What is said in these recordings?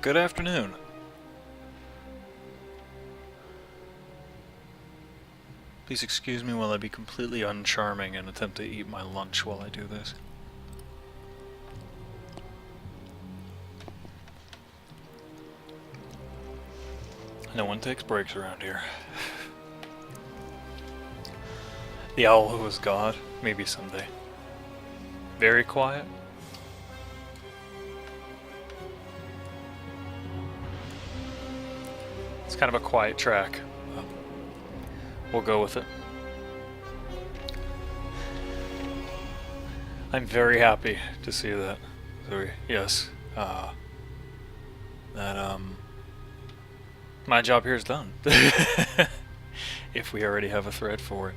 Good afternoon. Please excuse me while I be completely uncharming and attempt to eat my lunch while I do this. No one takes breaks around here. The owl who was God, maybe someday. Very quiet. It's kind of a quiet track. We'll go with it. I'm very happy to see that. So, yes, my job here is done. If we already have a thread for it,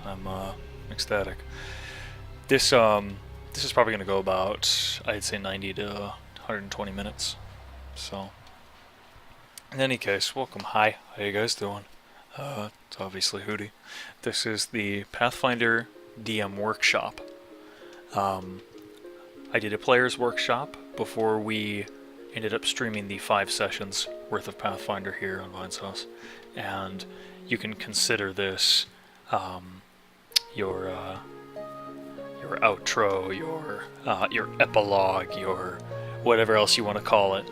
I'm ecstatic. This is probably going to go about, I'd say, 90 to 120 minutes. So, in any case, welcome. Hi, how you guys doing? It's obviously Hootey. This is the Pathfinder DM workshop. I did a player's workshop before we ended up streaming the 5 sessions worth of Pathfinder here on Vinesauce, and you can consider this your outro, your epilogue, your whatever else you want to call it.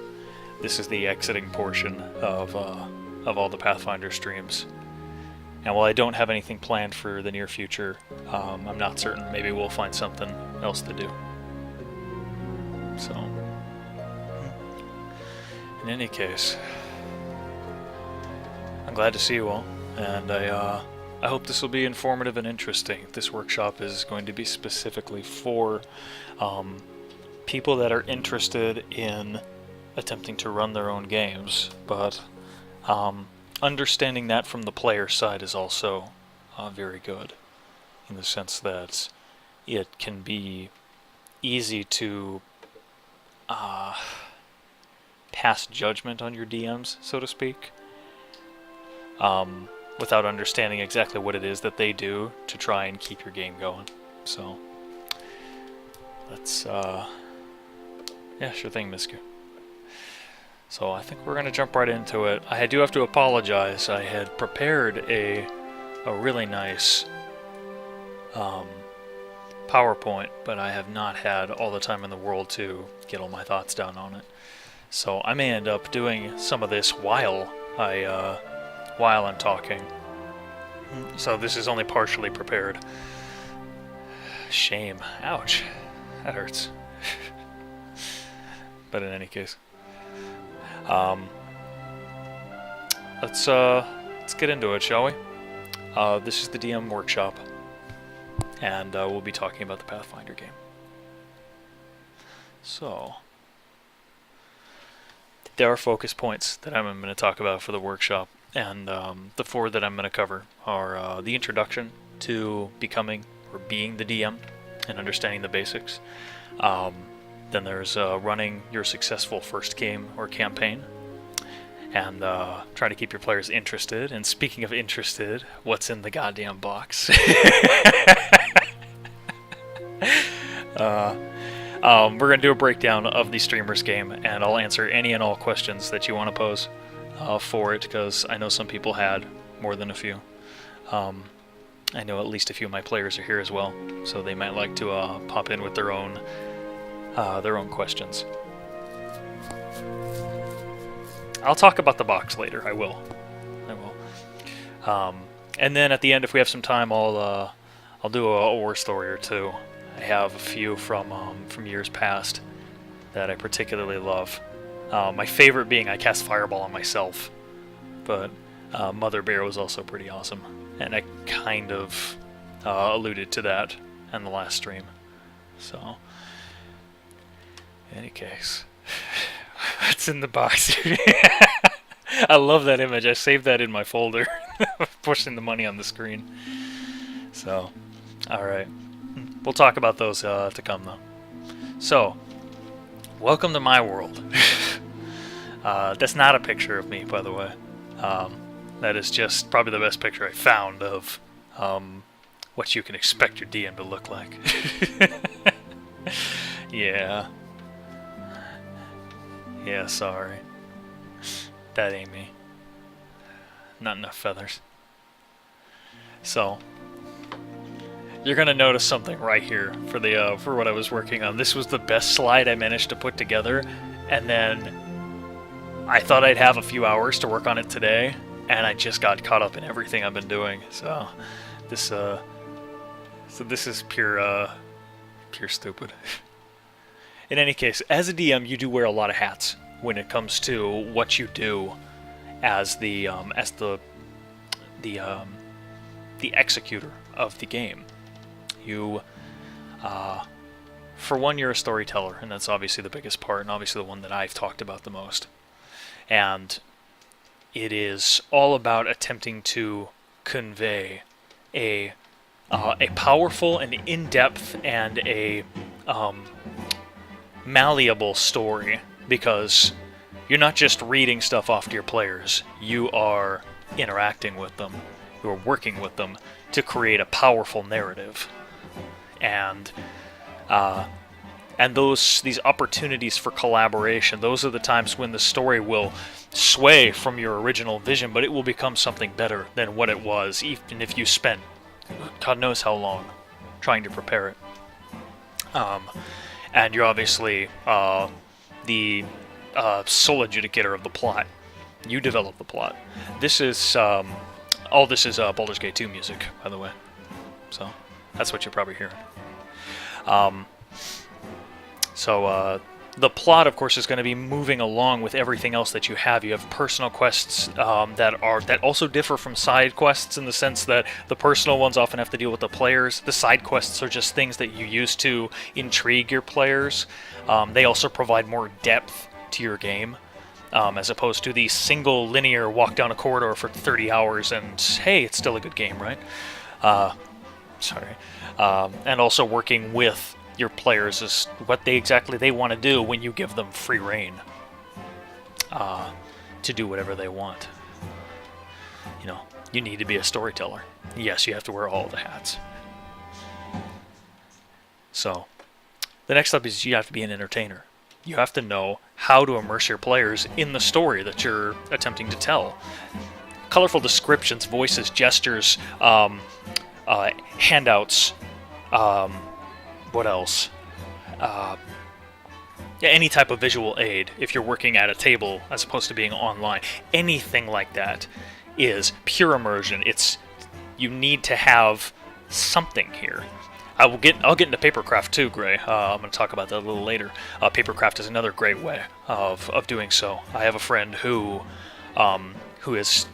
This is the exiting portion of all the Pathfinder streams. And while I don't have anything planned for the near future, I'm not certain. Maybe we'll find something else to do. So, in any case, I'm glad to see you all, and I hope this will be informative and interesting. This workshop is going to be specifically for people that are interested in attempting to run their own games, but understanding that from the player side is also very good, in the sense that it can be easy to pass judgment on your DMs, so to speak, without understanding exactly what it is that they do to try and keep your game going. So, let's, yeah, sure thing, Miscu. So I think we're going to jump right into it. I do have to apologize. I had prepared a really nice PowerPoint, but I have not had all the time in the world to get all my thoughts down on it. So I may end up doing some of this while I'm talking. So this is only partially prepared. Shame. Ouch. That hurts. But in any case. Let's get into it, shall we? This is the DM workshop, and we'll be talking about the Pathfinder game. So, there are focus points that I'm going to talk about for the workshop, and the 4 that I'm going to cover are the introduction to becoming or being the DM and understanding the basics. Then there's running your successful first game or campaign, and trying to keep your players interested. And speaking of interested, what's in the goddamn box? We're going to do a breakdown of the streamer's game, and I'll answer any and all questions that you want to pose for it, because I know some people had more than a few. I know at least a few of my players are here as well, so they might like to pop in with their own questions. I'll talk about the box later. I will. And then at the end, if we have some time, I'll do a war story or two. I have a few from years past that I particularly love. My favorite being I cast Fireball on myself, but Mother Bear was also pretty awesome, and I kind of alluded to that in the last stream. So. In any case, what's in the box? I love that image. I saved that in my folder. Pushing the money on the screen. So, alright. We'll talk about those to come, though. So, welcome to my world. That's not a picture of me, by the way. That is just probably the best picture I found of what you can expect your DM to look like. Yeah, sorry. That ain't me. Not enough feathers. So, you're gonna notice something right here for the for what I was working on. This was the best slide I managed to put together, and then I thought I'd have a few hours to work on it today, and I just got caught up in everything I've been doing. So this is pure stupid. In any case, as a DM, you do wear a lot of hats when it comes to what you do as the executor of the game. You, for one, you're a storyteller, and that's obviously the biggest part, and obviously the one that I've talked about the most. And it is all about attempting to convey a powerful and in-depth and a malleable story, because you're not just reading stuff off to your players, you are interacting with them, you are working with them to create a powerful narrative. And these opportunities for collaboration, those are the times when the story will sway from your original vision, but it will become something better than what it was, even if you spent God knows how long trying to prepare it. And you're obviously the sole adjudicator of the plot. You develop the plot. This is all this is Baldur's Gate 2 music, by the way. So that's what you're probably hearing. The plot, of course, is going to be moving along with everything else that you have. You have personal quests that also differ from side quests in the sense that the personal ones often have to deal with the players. The side quests are just things that you use to intrigue your players. They also provide more depth to your game, as opposed to the single linear walk down a corridor for 30 hours and, hey, it's still a good game, right? And also working with your players is what exactly they want to do when you give them free reign to do whatever they want. You know, you need to be a storyteller. Yes, you have to wear all the hats. So, the next step is you have to be an entertainer. You have to know how to immerse your players in the story that you're attempting to tell. Colorful descriptions, voices, gestures, handouts, what else? Any type of visual aid, if you're working at a table as opposed to being online. Anything like that is pure immersion. You need to have something here. I'll get into papercraft too, Gray. I'm going to talk about that a little later. Papercraft is another great way of doing so. I have a friend who is...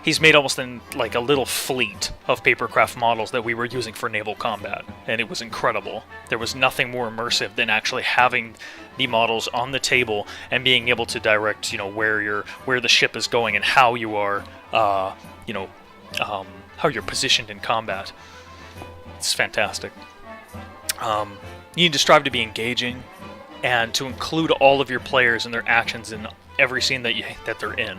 He's made almost like a little fleet of papercraft models that we were using for naval combat, and it was incredible. There was nothing more immersive than actually having the models on the table and being able to direct, where the ship is going and how you are, how you're positioned in combat. It's fantastic. You need to strive to be engaging and to include all of your players and their actions in every scene that they're in.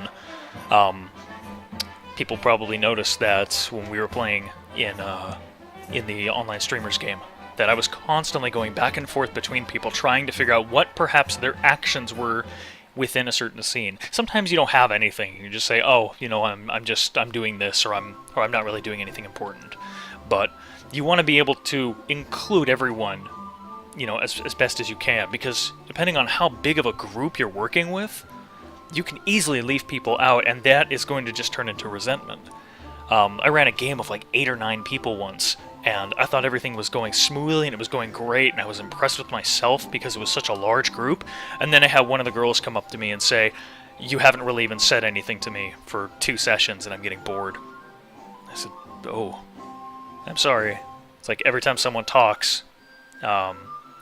People probably noticed that when we were playing in the online streamers game, that I was constantly going back and forth between people trying to figure out what perhaps their actions were within a certain scene. Sometimes you don't have anything. You just say, "Oh, I'm doing this," or I'm not really doing anything important. But you want to be able to include everyone, as best as you can, because depending on how big of a group you're working with, you can easily leave people out, and that is going to just turn into resentment. I ran a game of like 8 or 9 people once, and I thought everything was going smoothly and it was going great, and I was impressed with myself because it was such a large group. And then I had one of the girls come up to me and say, "You haven't really even said anything to me for 2 sessions and I'm getting bored." I said, "Oh, I'm sorry." It's like every time someone talks,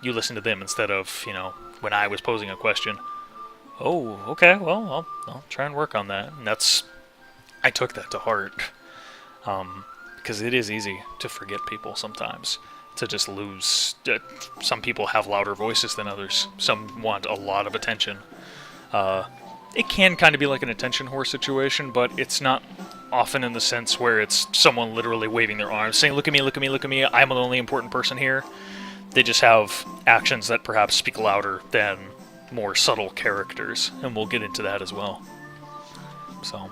you listen to them instead of, when I was posing a question. Oh, okay, well, I'll try and work on that. And I took that to heart. Because it is easy to forget people sometimes. To just lose. Some people have louder voices than others. Some want a lot of attention. It can kind of be like an attention whore situation, but it's not often in the sense where it's someone literally waving their arms, saying, "Look at me, look at me, look at me, I'm the only important person here." They just have actions that perhaps speak louder than more subtle characters, and we'll get into that as well. So,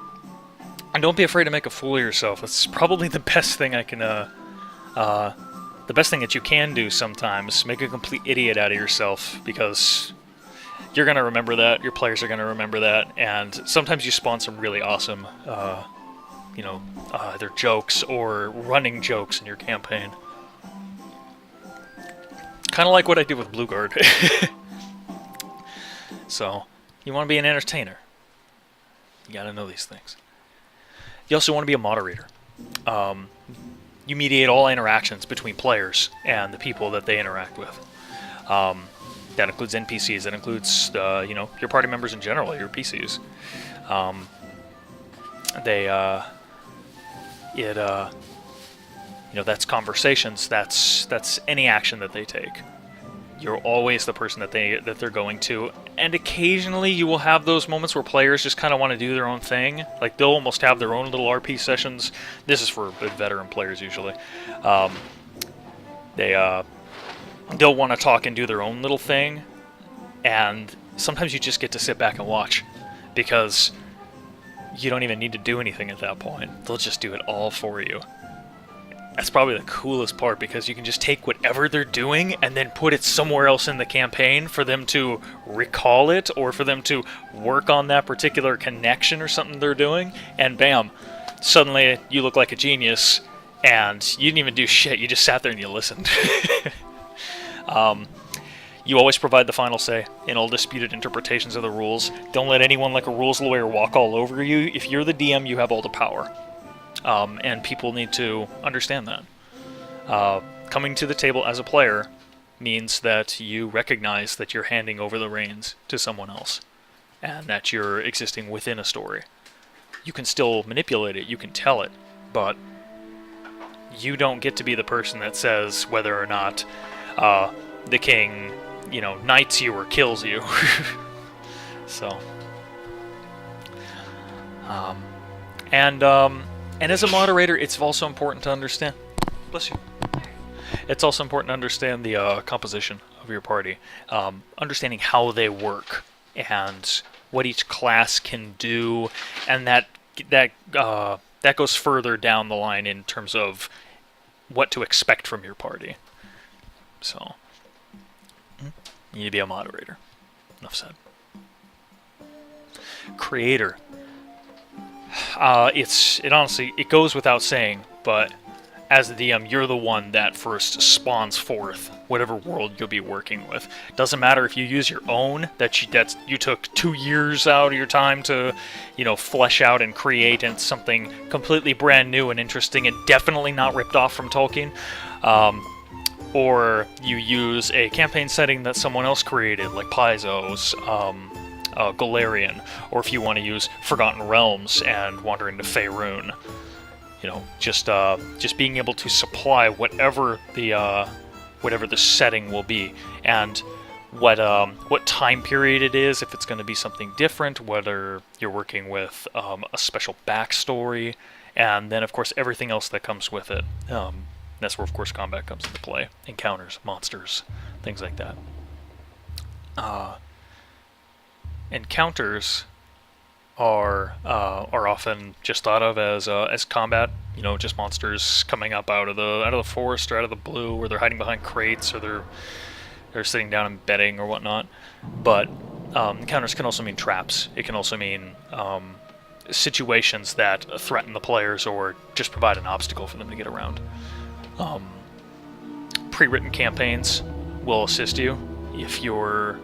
and don't be afraid to make a fool of yourself. That's probably the best thing I can, the best thing that you can do sometimes. Make a complete idiot out of yourself, because you're going to remember that, your players are going to remember that, and sometimes you spawn some really awesome, either jokes or running jokes in your campaign. Kind of like what I did with Blue Guard. So, you want to be an entertainer. You got to know these things. You also want to be a moderator. You mediate all interactions between players and the people that they interact with. That includes NPCs. That includes, your party members in general, your PCs. That's conversations. That's any action that they take. You're always the person that they're going to, and occasionally you will have those moments where players just kind of want to do their own thing. Like, they'll almost have their own little RP sessions. This is for veteran players usually. They'll want to talk and do their own little thing, and sometimes you just get to sit back and watch, because you don't even need to do anything at that point. They'll just do it all for you. That's probably the coolest part, because you can just take whatever they're doing and then put it somewhere else in the campaign for them to recall it, or for them to work on that particular connection or something they're doing, and bam, suddenly you look like a genius, and you didn't even do shit, you just sat there and you listened. You always provide the final say in all disputed interpretations of the rules. Don't let anyone like a rules lawyer walk all over you. If you're the DM, you have all the power. And people need to understand that. Coming to the table as a player means that you recognize that you're handing over the reins to someone else, and that you're existing within a story. You can still manipulate it, you can tell it, but you don't get to be the person that says whether or not the king, knights you or kills you. So, and as a moderator, it's also important to understand. Bless you. It's also important to understand the composition of your party, understanding how they work and what each class can do, and that goes further down the line in terms of what to expect from your party. So, you need to be a moderator. Enough said. Creator. It honestly goes without saying, but as the DM, you're the one that first spawns forth whatever world you'll be working with. Doesn't matter if you use your own that you took 2 years out of your time to, flesh out and create, and something completely brand new and interesting and definitely not ripped off from Tolkien. Or you use a campaign setting that someone else created, like Vinesauce, Golarion, or if you want to use Forgotten Realms and wander into Faerun. Just being able to supply whatever the setting will be, and what time period it is, if it's going to be something different, whether you're working with a special backstory, and then of course everything else that comes with it. That's where of course combat comes into play, encounters, monsters, things like that. Encounters are often just thought of as combat, just monsters coming up out of the forest or out of the blue, or they're hiding behind crates, or they're sitting down and bedding or whatnot. But encounters can also mean traps. It can also mean situations that threaten the players or just provide an obstacle for them to get around. Pre-written campaigns will assist you if you're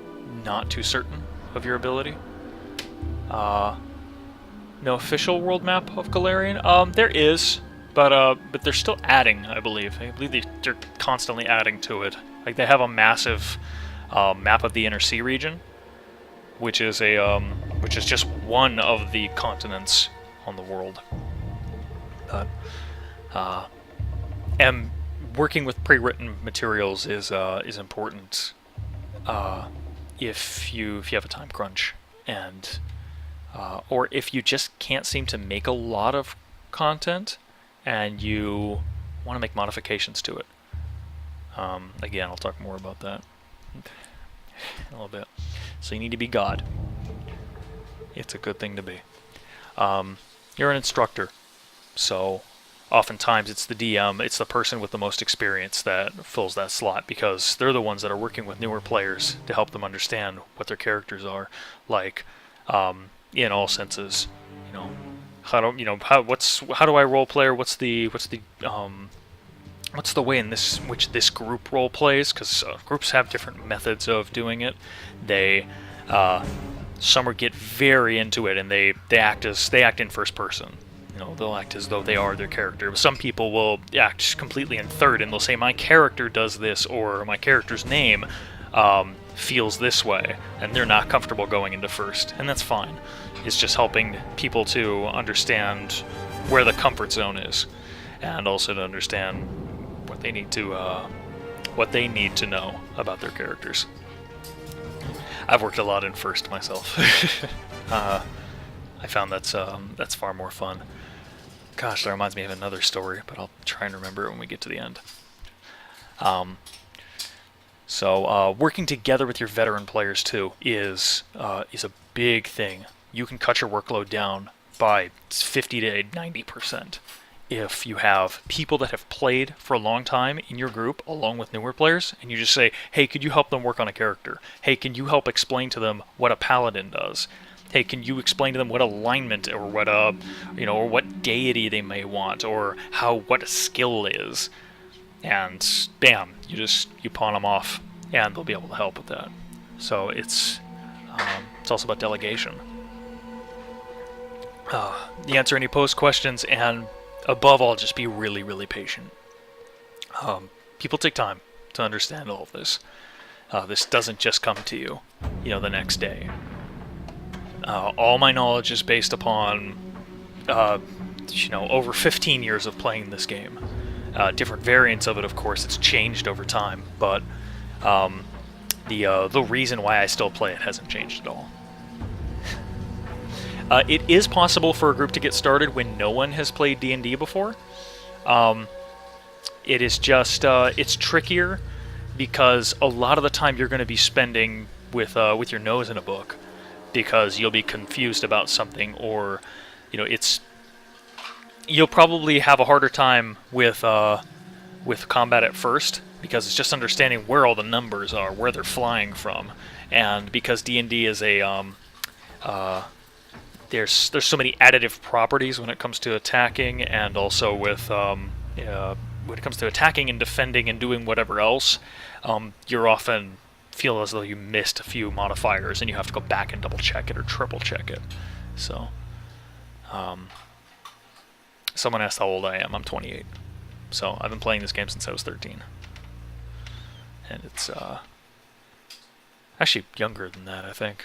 not too certain of your ability. No official world map of Golarion. There is, but they're still adding, I believe. I believe they're constantly adding to it. Like, they have a massive map of the Inner Sea region, which is just one of the continents on the world. And working with pre-written materials is important if you have a time crunch, and or if you just can't seem to make a lot of content and you want to make modifications to it. Again, I'll talk more about that in a little bit. So you need to be God. It's a good thing to be. You're an instructor, so oftentimes it's the DM, it's the person with the most experience that fills that slot, because they're the ones that are working with newer players to help them understand what their characters are like, in all senses. How do I role play? What's the way in which this group role plays? Because groups have different methods of doing it. Some get very into it, and they act in first person. They'll act as though they are their character. Some people will act completely in third, and they'll say, my character does this, or my character's name feels this way, and they're not comfortable going into first, and that's fine. It's just helping people to understand where the comfort zone is, and also to understand what they need to know about their characters. I've worked a lot in first myself. I found that's far more fun. Gosh, that reminds me of another story, but I'll try and remember it when we get to the end. So working together with your veteran players too is a big thing. You can cut your workload down by 50 to 90% if you have people that have played for a long time in your group along with newer players, and you just say, hey, could you help them work on a character? Hey, can you help explain to them what a paladin does? Hey, can you explain to them what alignment or what deity they may want, or what a skill is? And bam, you pawn them off, and they'll be able to help with that. So it's also about delegation. Answer any post questions, and above all, just be really, really patient. People take time to understand all of this. This doesn't just come to you, the next day. All my knowledge is based upon, over 15 years of playing this game. Different variants of it, of course, it's changed over time, but the reason why I still play it hasn't changed at all. It is possible for a group to get started when no one has played D&D before. It is just, it's trickier because a lot of the time you're going to be spending with your nose in a book, because you'll be confused about something, or you'll probably have a harder time with combat at first, because it's just understanding where all the numbers are, where they're flying from, and because D&D is there's so many additive properties when it comes to attacking, and also with when it comes to attacking and defending and doing whatever else, you're often feel as though you missed a few modifiers, and you have to go back and double check it or triple check it. So, someone asked how old I am. I'm 28. So I've been playing this game since I was 13. And it's actually younger than that, I think.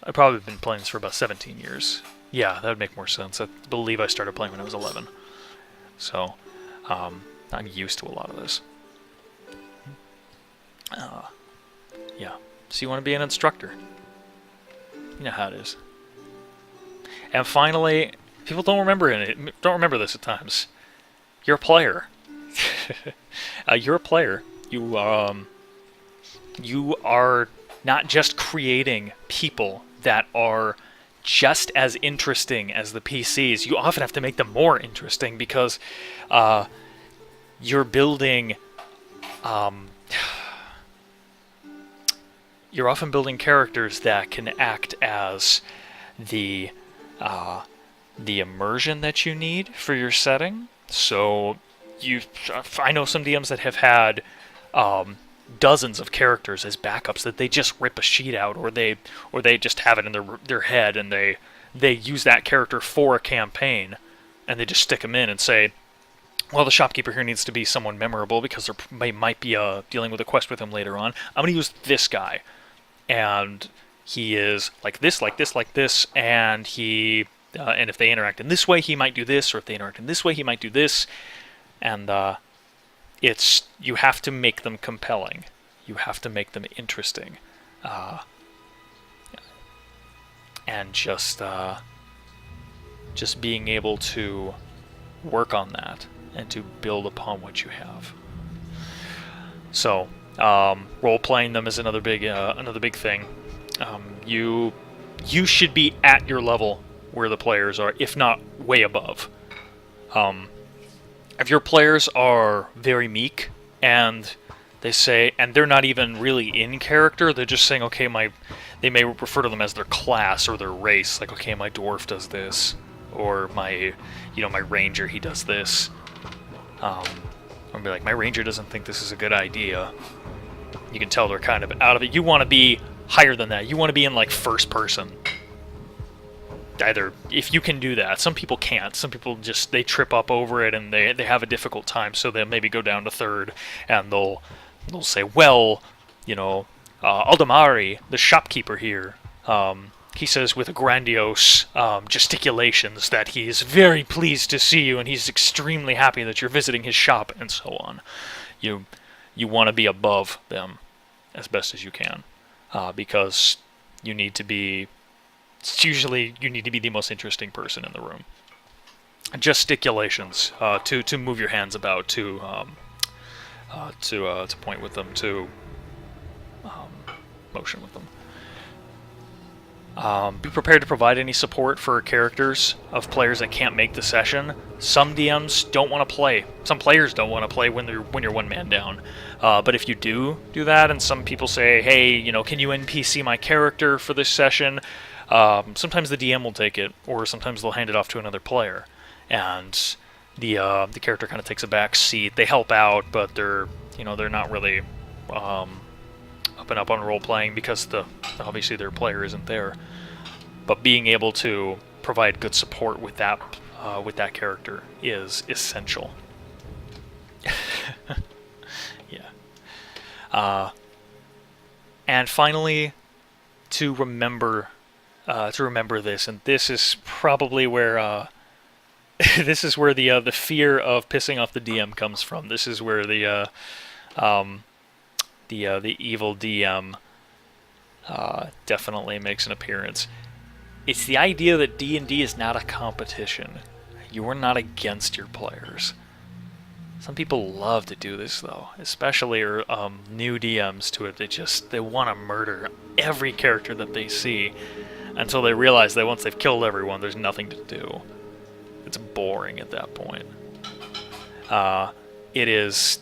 I've probably been playing this for about 17 years. Yeah, that would make more sense. I believe I started playing when I was 11. So, I'm used to a lot of this. Yeah. So you want to be an instructor. You know how it is. And finally, people don't remember this at times. You're a player. You're a player. You are not just creating people that are just as interesting as the PCs. You often have to make them more interesting, because you're building... you're often building characters that can act as the immersion that you need for your setting. So I know some DMs that have had dozens of characters as backups that they just rip a sheet out, or they just have it in their head, and they use that character for a campaign, and they just stick them in and say, well, the shopkeeper here needs to be someone memorable because they might be dealing with a quest with him later on. I'm going to use this guy. And he is like this, like this, like this, and and if they interact in this way, he might do this, or if they interact in this way, he might do this, and you have to make them compelling, you have to make them interesting, and just being able to work on that and to build upon what you have. So. Role playing them is another big thing. You should be at your level where the players are, if not way above. If your players are very meek and they say, and they're not even really in character, they're just saying, okay, they may refer to them as their class or their race, like, okay, my dwarf does this, or my ranger, he does this. Or be like, my ranger doesn't think this is a good idea. You can tell they're kind of out of it. You want to be higher than that. You want to be in, like, first person. Either, if you can do that. Some people can't. Some people just, they trip up over it and they have a difficult time, so they'll maybe go down to third, and they'll say, well, Aldemari, the shopkeeper here, he says with grandiose gesticulations that he's very pleased to see you and he's extremely happy that you're visiting his shop, and so on. You want to be above them as best as you can, because you need to be the most interesting person in the room. Gesticulations, to move your hands about, to point with them, to motion with them. Be prepared to provide any support for characters of players that can't make the session. Some DMs don't want to play. Some players don't want to play when you're one man down. But if you do that, and some people say, hey, can you NPC my character for this session? Sometimes the DM will take it, or sometimes they'll hand it off to another player, and the character kind of takes a back seat. They help out, but they're not really up and up on role playing because obviously their player isn't there. But being able to provide good support with that character is essential. Yeah. And finally, to remember this, and this is probably where the fear of pissing off the DM comes from. This is where the evil DM definitely makes an appearance. It's the idea that D&D is not a competition. You are not against your players. Some people love to do this, though, especially new DMs to it. They want to murder every character that they see until they realize that once they've killed everyone, there's nothing to do. It's boring at that point. It is,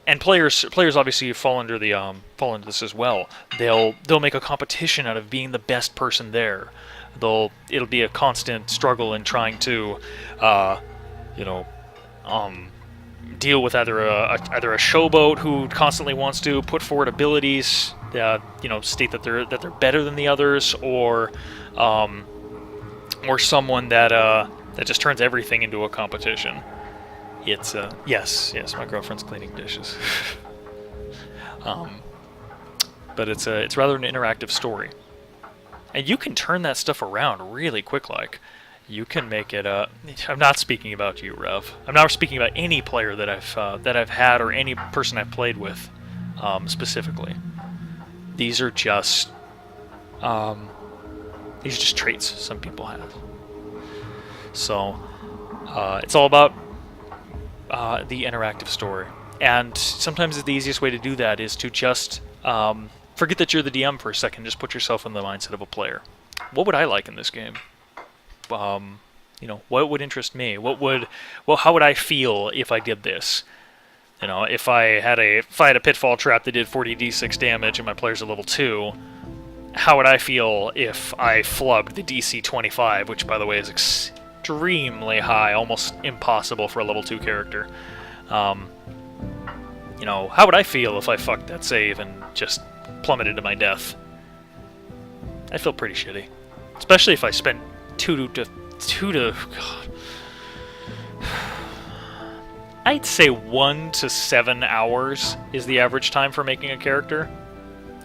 and players obviously fall into this as well. They'll make a competition out of being the best person there. It'll be a constant struggle in trying to, deal with either a showboat who constantly wants to put forward abilities that state that they're better than the others, or someone that just turns everything into a competition. It's yes, my girlfriend's cleaning dishes. But it's rather an interactive story, and you can turn that stuff around really quick. Like, you can make it. I'm not speaking about you, Rev. I'm not speaking about any player that I've had, or any person I've played with specifically. These are just traits some people have. So it's all about the interactive story, and sometimes the easiest way to do that is to just forget that you're the DM for a second. Just put yourself in the mindset of a player. What would I like in this game? What would interest me? How would I feel if I did this? If I had a pitfall trap that did 40d6 damage and my player's a level 2, how would I feel if I flubbed the DC 25, which, by the way, is extremely high, almost impossible for a level 2 character? How would I feel if I fucked that save and just plummeted to my death? I'd feel pretty shitty, especially if I spent God, I'd say 1 to 7 hours is the average time for making a character.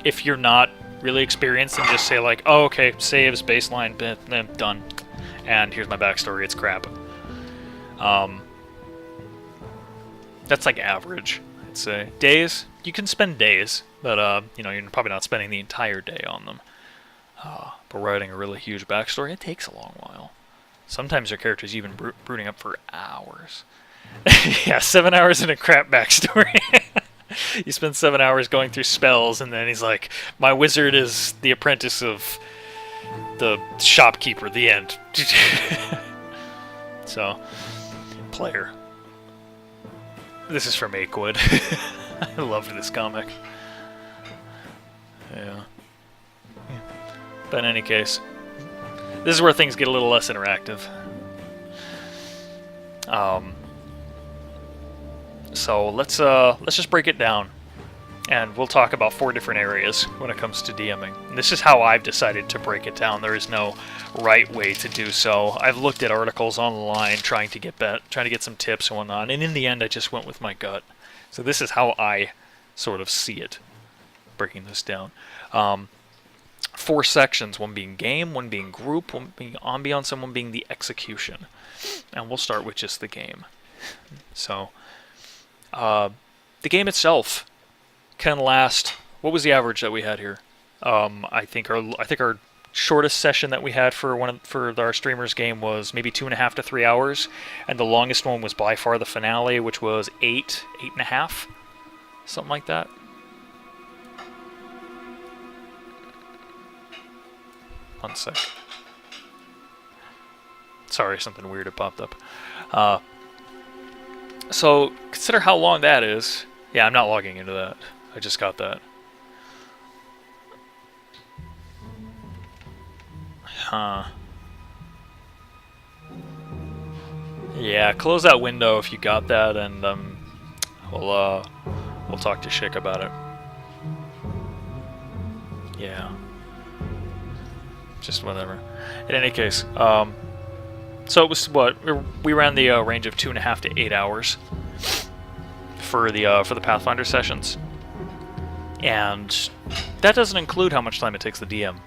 If you're not really experienced, and just say like, oh, okay, saves, baseline, done, and here's my backstory, it's crap. That's like average, I'd say. Days, you can spend days, but you're probably not spending the entire day on them. But writing a really huge backstory, it takes a long while. Sometimes your character's even brooding up for hours. Yeah, 7 hours in a crap backstory. He spends 7 hours going through spells, and then he's like, my wizard is the apprentice of the shopkeeper. The end. So, player. This is from Akewood. I loved this comic. Yeah. But in any case, this is where things get a little less interactive. So let's just break it down, and we'll talk about 4 different areas when it comes to DMing. And this is how I've decided to break it down. There is no right way to do so. I've looked at articles online trying to get some tips and whatnot, and in the end, I just went with my gut. So this is how I sort of see it, breaking this down. 4 sections, one being game, one being group, one being ambiance, and one being the execution. And we'll start with just the game. So, the game itself can last. What was the average that we had here? I think our shortest session that we had for our streamers game was maybe 2.5 to 3 hours, and the longest one was by far the finale, which was 8.5, something like that. One sec. Sorry, something weird had popped up. So, consider how long that is. Yeah, I'm not logging into that. I just got that. Huh. Yeah, close that window if you got that, and we'll talk to Schick about it. Yeah. Just whatever. In any case, so it was what we ran the range of 2.5 to 8 hours for the Pathfinder sessions, and that doesn't include how much time it takes the DM,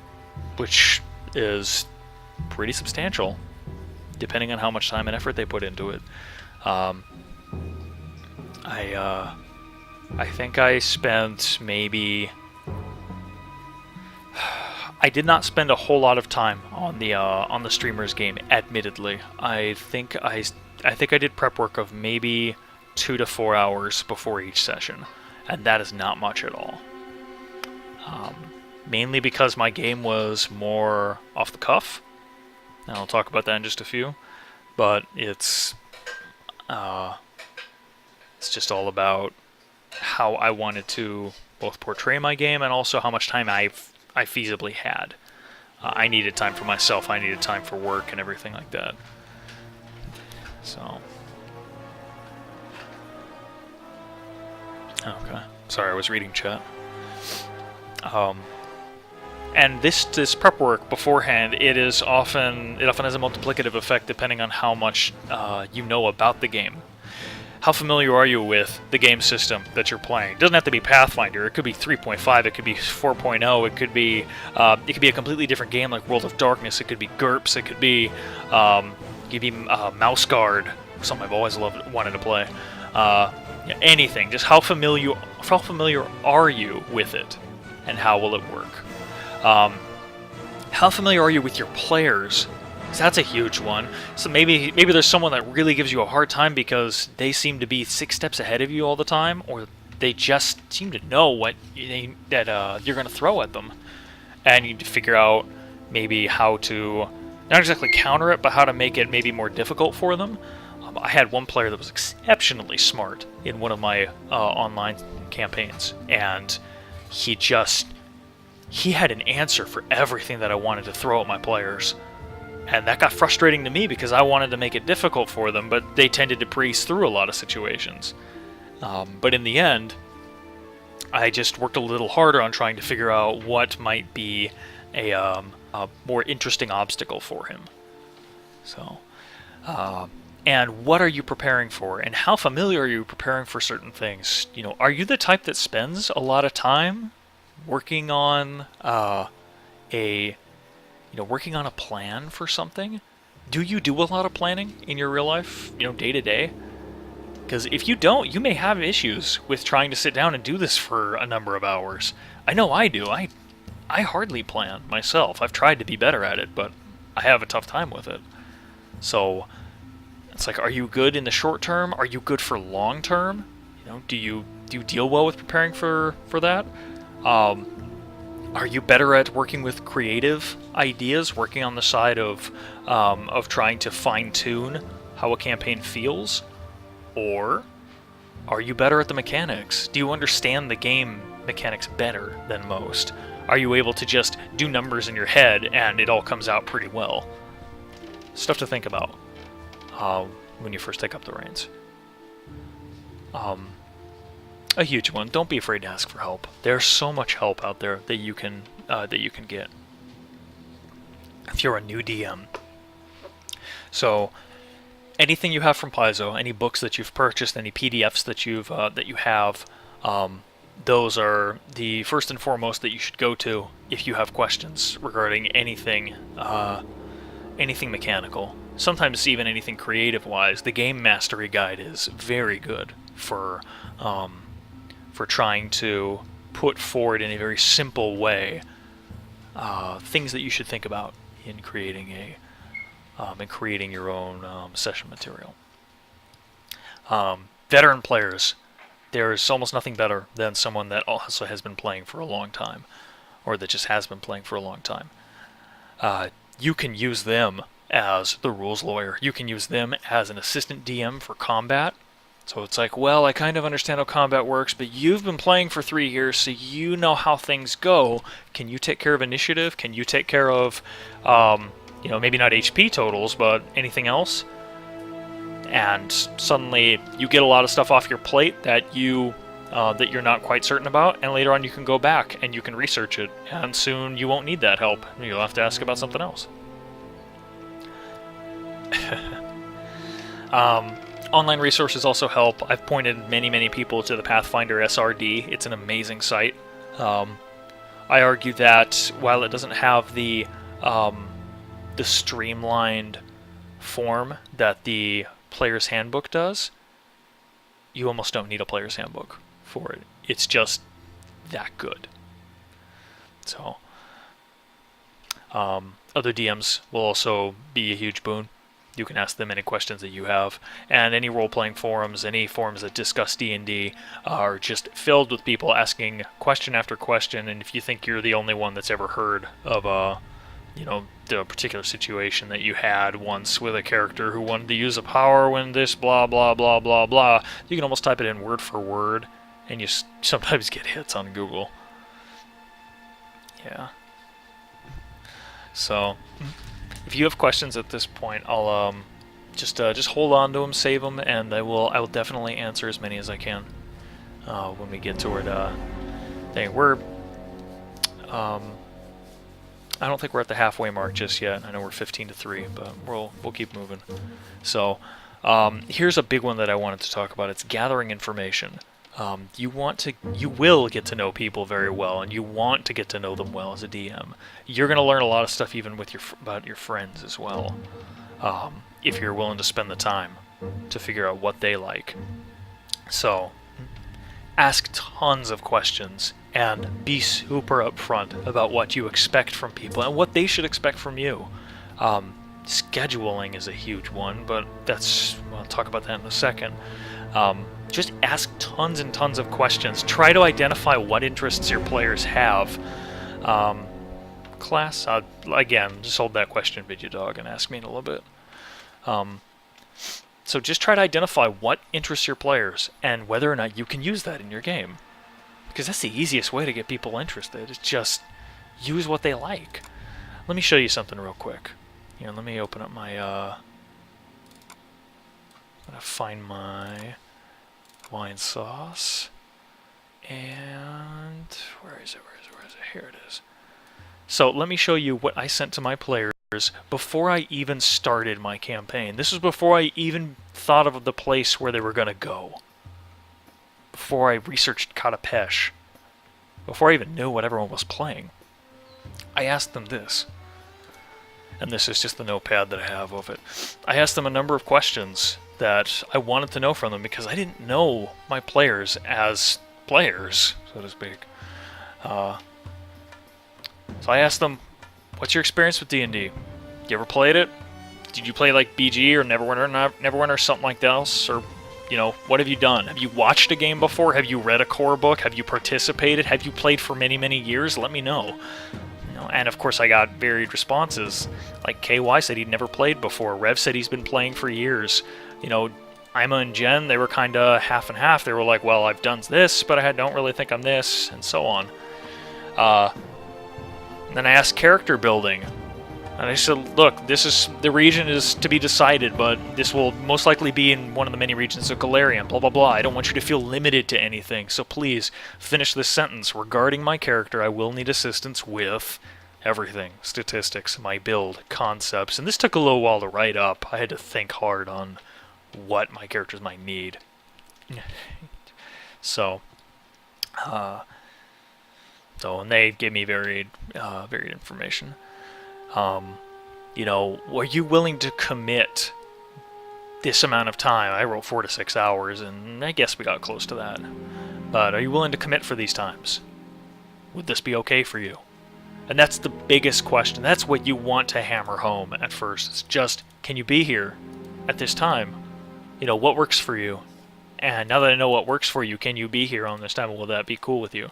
which is pretty substantial, depending on how much time and effort they put into it. I think I spent maybe. I did not spend a whole lot of time on the streamers game. Admittedly, I think I did prep work of maybe 2 to 4 hours before each session, and that is not much at all. Mainly because my game was more off the cuff, and I'll talk about that in just a few. But it's just all about how I wanted to both portray my game and also how much time I feasibly had. I needed time for myself, I needed time for work and everything like that. So. Okay. Sorry, I was reading chat. And this prep work beforehand, it often has a multiplicative effect depending on how much you know about the game. How familiar are you with the game system that you're playing? It doesn't have to be Pathfinder. It could be 3.5. It could be 4.0. It could be a completely different game like World of Darkness. It could be GURPS. It could be Mouse Guard, something I've always wanted to play. Anything. Just how familiar are you with it, and how will it work? How familiar are you with your players? So that's a huge one. So maybe there's someone that really gives you a hard time because they seem to be 6 steps ahead of you all the time, or they just seem to know what that you're going to throw at them, and you need to figure out maybe how to not exactly counter it, but how to make it maybe more difficult for them. I had one player that was exceptionally smart in one of my online campaigns, and he had an answer for everything that I wanted to throw at my players. And that got frustrating to me because I wanted to make it difficult for them, but they tended to breeze through a lot of situations. But in the end, I just worked a little harder on trying to figure out what might be a more interesting obstacle for him. So, and what are you preparing for? And how familiar are you preparing for certain things? You know, are you the type that spends a lot of time working on working on a plan for something? Do you do a lot of planning in your real life, day to day? Because if you don't, you may have issues with trying to sit down and do this for a number of hours. I know I do. I hardly plan myself. I've tried to be better at it, but I have a tough time with it. So it's like, are you good in the short term? Are you good for long term? Do you Do you deal well with preparing for that? Are you better at working with creative ideas, working on the side of trying to fine-tune how a campaign feels? Or are you better at the mechanics? Do you understand the game mechanics better than most? Are you able to just do numbers in your head and it all comes out pretty well? Stuff to think about when you first take up the reins. A huge one. Don't be afraid to ask for help. There's so much help out there that you can get if you're a new DM. So anything you have from Paizo, any books that you've purchased, any PDFs that you have, those are the first and foremost that you should go to if you have questions regarding anything mechanical. Sometimes even anything creative-wise. The Game Mastery Guide is very good for trying to put forward in a very simple way things that you should think about in creating your own session material. Veteran players, there's almost nothing better than someone that also has been playing for a long time, or that just has been playing for a long time. You can use them as the rules lawyer. You can use them as an assistant DM for combat. So it's like, well, I kind of understand how combat works, but you've been playing for 3 years, so you know how things go. Can you take care of initiative? Can you take care of, maybe not HP totals, but anything else? And suddenly you get a lot of stuff off your plate that you're not quite certain about, and later on you can go back and you can research it, and soon you won't need that help. You'll have to ask about something else. Online resources also help. I've pointed many people to the Pathfinder SRD. It's an amazing site. I argue that while it doesn't have the streamlined form that the Player's Handbook does, you almost don't need a Player's Handbook for it. It's just that good. So, other DMs will also be a huge boon. You can ask them any questions that you have, and any role-playing forums, any forums that discuss D&D are just filled with people asking question after question, and if you think you're the only one that's ever heard of the particular situation that you had once with a character who wanted to use a power when this blah blah blah blah blah, you can almost type it in word for word, and you sometimes get hits on Google. Yeah. So if you have questions at this point, I'll just hold on to them, save them, and I will definitely answer as many as I can when we get toward thing. I don't think we're at the halfway mark just yet. I know we're 15-3, but we'll keep moving. So here's a big one that I wanted to talk about. It's gathering information. You will get to know people very well, and you want to get to know them well as a DM. You're going to learn a lot of stuff even about your friends as well, if you're willing to spend the time to figure out what they like. So, ask tons of questions, and be super upfront about what you expect from people and what they should expect from you. Scheduling is a huge one, but I'll talk about that in a second. Just ask tons and tons of questions. Try to identify what interests your players have. Class, again, just hold that question, Vidya-Dog, and ask me in a little bit. So just try to identify what interests your players and whether or not you can use that in your game. Because that's the easiest way to get people interested, is just use what they like. Let me show you something real quick. Let me open up my... I'm going to find my... Vinesauce, and where is it? Here it is. So let me show you what I sent to my players before I even started my campaign. This was before I even thought of the place where they were going to go. Before I researched Katapesh. Before I even knew what everyone was playing. I asked them this. And this is just the notepad that I have of it. I asked them a number of questions that I wanted to know from them because I didn't know my players as players, so to speak. So I asked them, what's your experience with D&D? You ever played it? Did you play like BG or Neverwinter or something like that else? Or what have you done? Have you watched a game before? Have you read a core book? Have you participated? Have you played for many, many years? Let me know. And of course I got varied responses. Like KY said he'd never played before. Rev said he's been playing for years. Ima and Jen, they were kind of half and half. They were like, well, I've done this, but I don't really think I'm this, and so on. And then I asked character building. And I said, look, the region is to be decided, but this will most likely be in one of the many regions of Galarian, blah, blah, blah. I don't want you to feel limited to anything, so please finish this sentence. Regarding my character, I will need assistance with everything. Statistics, my build, concepts. And this took a little while to write up. I had to think hard on what my characters might need. And they gave me varied information. Were you willing to commit this amount of time? I wrote 4 to 6 hours, and I guess we got close to that. But are you willing to commit for these times? Would this be okay for you? And that's the biggest question. That's what you want to hammer home at first. It's just, can you be here at this time? What works for you? And now that I know what works for you, can you be here on this time? Will that be cool with you?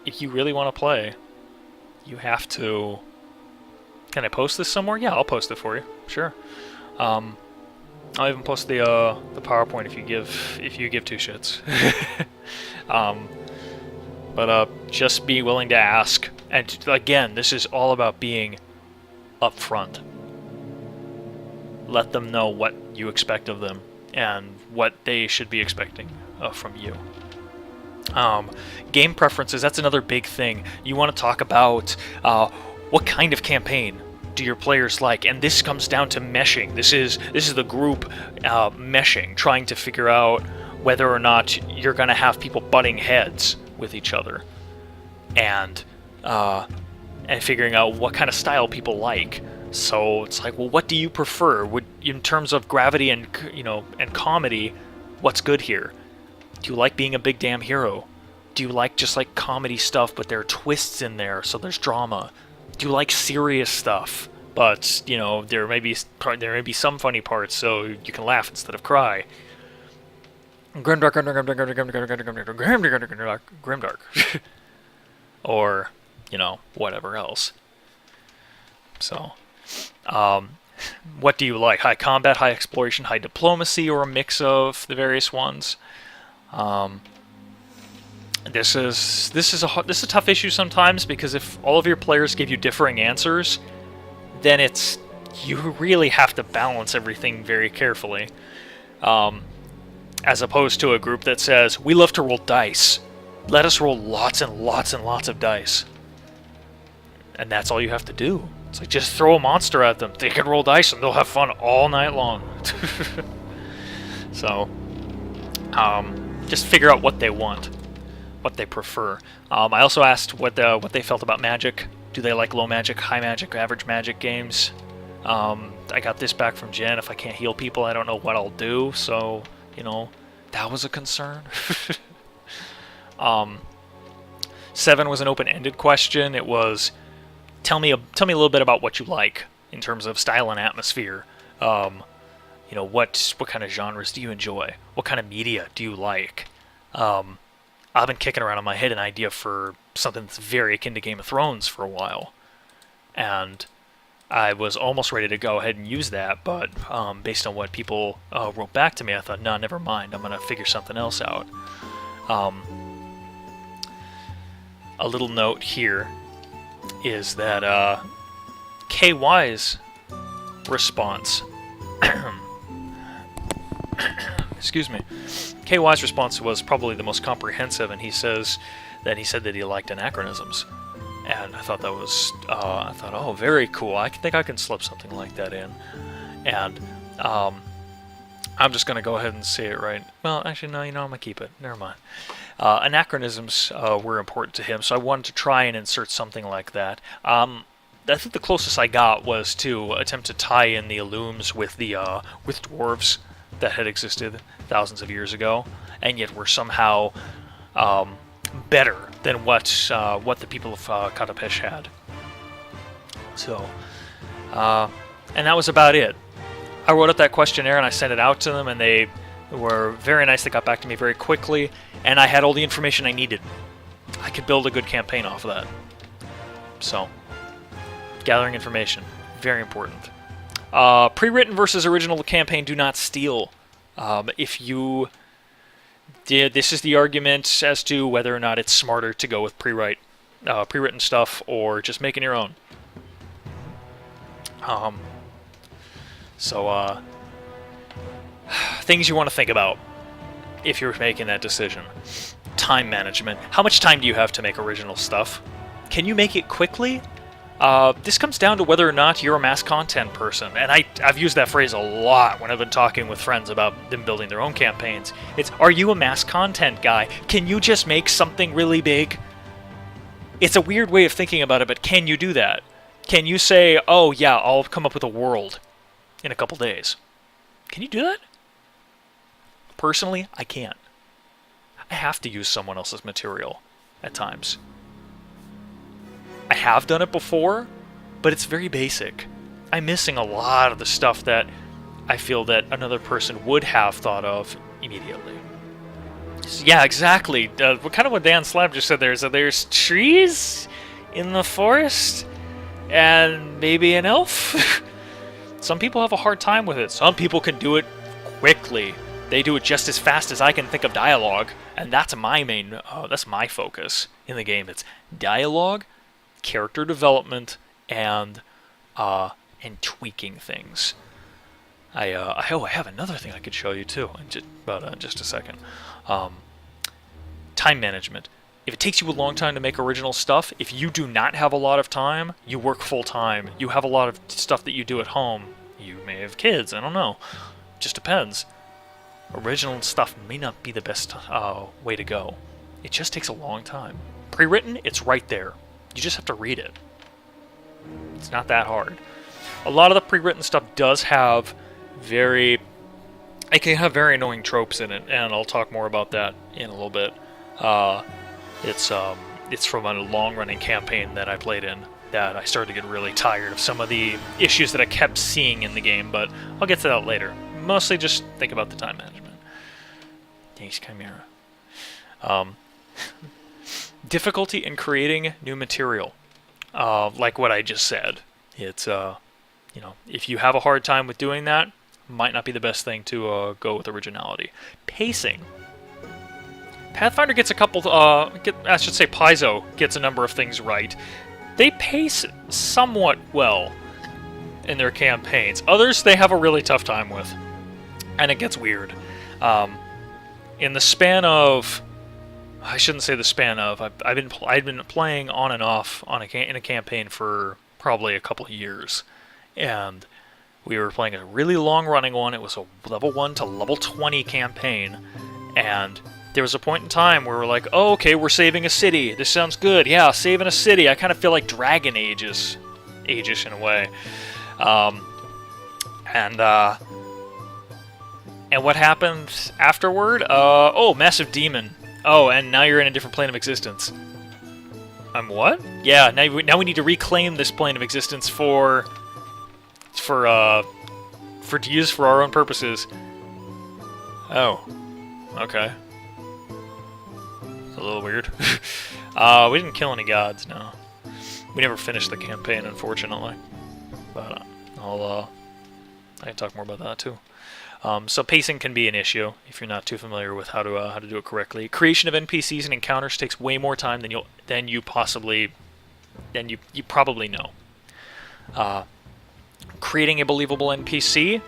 If you really want to play, you have to... Can I post this somewhere? Yeah, I'll post it for you. Sure. I'll even post the PowerPoint if you give two shits. But just be willing to ask. And again, this is all about being upfront. Let them know what you expect of them and what they should be expecting from you. Game preferences, that's another big thing. You want to talk about what kind of campaign do your players like, and this comes down to meshing. This is the group meshing, trying to figure out whether or not you're going to have people butting heads with each other, and figuring out what kind of style people like. So it's like, well, what do you prefer? In terms of gravity and and comedy, what's good here? Do you like being a big damn hero? Do you like just like comedy stuff, but there are twists in there, so there's drama? Do you like serious stuff, but there may be some funny parts, so you can laugh instead of cry? Grimdark, or whatever else. So, what do you like? High combat, high exploration, high diplomacy, or a mix of the various ones? This is a tough issue sometimes, because if all of your players give you differing answers, then you really have to balance everything very carefully. As opposed to a group that says, we love to roll dice. Let us roll lots and lots and lots of dice. And that's all you have to do. It's like, just throw a monster at them. They can roll dice and they'll have fun all night long. So, just figure out what they want, what they prefer. I also asked what they felt about Magic. Do they like low Magic, high Magic, average Magic games? I got this back from Jen. If I can't heal people, I don't know what I'll do. So, that was a concern. 7 was an open-ended question. It was, tell me a little bit about what you like in terms of style and atmosphere. What kind of genres do you enjoy? What kind of media do you like? I've been kicking around in my head an idea for something that's very akin to Game of Thrones for a while, and I was almost ready to go ahead and use that, but based on what people wrote back to me, I thought, no, never mind. I'm going to figure something else out. A little note here is that KY's response... Excuse me. KY's response was probably the most comprehensive, and he said that he liked anachronisms. And I thought that was, oh, very cool. I think I can slip something like that in. And I'm just going to go ahead and say it right. Well, actually, no, I'm going to keep it. Never mind. Anachronisms were important to him, so I wanted to try and insert something like that. I think the closest I got was to attempt to tie in the Illums with with dwarves that had existed thousands of years ago, and yet were somehow better than what the people of Katapesh had. So, And that was about it. I wrote up that questionnaire and I sent it out to them, and they were very nice. They got back to me very quickly, and I had all the information I needed. I could build a good campaign off of that. So, gathering information, very important. Pre-written versus original campaign do not steal. If you did, this is the argument as to whether or not it's smarter to go with pre-written stuff or just making your own. Things you want to think about if you're making that decision. Time management. How much time do you have to make original stuff? Can you make it quickly? This comes down to whether or not you're a mass content person, and I've used that phrase a lot when I've been talking with friends about them building their own campaigns. It's, are you a mass content guy? Can you just make something really big? It's a weird way of thinking about it, but can you do that? Can you say, oh yeah, I'll come up with a world in a couple days? Can you do that? Personally, I can't. I have to use someone else's material at times. I have done it before, but it's very basic. I'm missing a lot of the stuff that I feel that another person would have thought of immediately. Yeah, exactly. What Dan Slab just said there is that there's trees in the forest and maybe an elf. Some people have a hard time with it. Some people can do it quickly. They do it just as fast as I can think of dialogue, and that's that's my focus in the game. It's dialogue, character development, and tweaking things. I have another thing I could show you too, in just a second. Time management. If it takes you a long time to make original stuff, if you do not have a lot of time, you work full time. You have a lot of stuff that you do at home. You may have kids. I don't know. Just depends. Original stuff may not be the best way to go. It just takes a long time. Pre-written, it's right there. You just have to read it. It's not that hard. A lot of the pre-written stuff does have it can have very annoying tropes in it, and I'll talk more about that in a little bit. It's from a long-running campaign that I played in that I started to get really tired of some of the issues that I kept seeing in the game, but I'll get to that later. Mostly just think about the time management. Thanks, Chimera. Difficulty in creating new material. Like what I just said. It's, if you have a hard time with doing that, might not be the best thing to go with originality. Pacing. Pathfinder gets a couple, Paizo gets a number of things right. They pace somewhat well in their campaigns. Others they have a really tough time with. And it gets weird. In the span of... I shouldn't say the span of. I've been playing on and off in a campaign for probably a couple of years. And we were playing a really long-running one. It was a level 1 to level 20 campaign. And there was a point in time where we're like, oh, okay, we're saving a city. This sounds good. Yeah, saving a city. I kind of feel like Dragon Age-ish in a way. And what happened afterward? Massive demon. Oh, and now you're in a different plane of existence. What? Yeah, now we need to reclaim this plane of existence to use for our own purposes. Oh. Okay. It's a little weird. We didn't kill any gods, no. We never finished the campaign, unfortunately. But I can talk more about that too. So pacing can be an issue if you're not too familiar with how to do it correctly. Creation of NPCs and encounters takes way more time than you probably know. Creating a believable NPC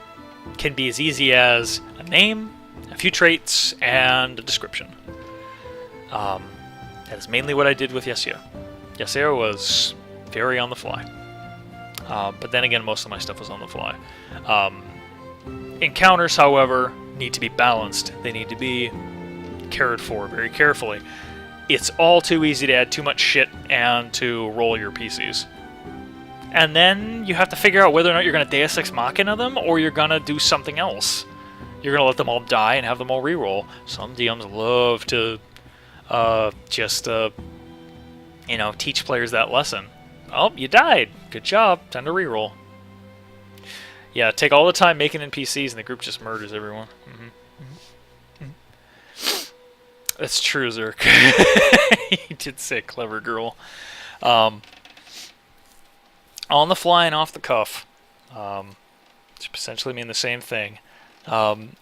can be as easy as a name, a few traits, and a description. That is mainly what I did with Yesia. Yesia was very on the fly. But then again, most of my stuff was on the fly. Encounters, however, need to be balanced. They need to be cared for very carefully. It's all too easy to add too much shit and to roll your PCs. And then you have to figure out whether or not you're going to Deus Ex Machina them, or you're going to do something else. You're going to let them all die and have them all reroll. Some DMs love to teach players that lesson. Oh, you died. Good job. Time to reroll. Yeah, take all the time making NPCs, and the group just murders everyone. That's true, Zerk. He did say clever girl. On the fly and off the cuff, which essentially mean the same thing. And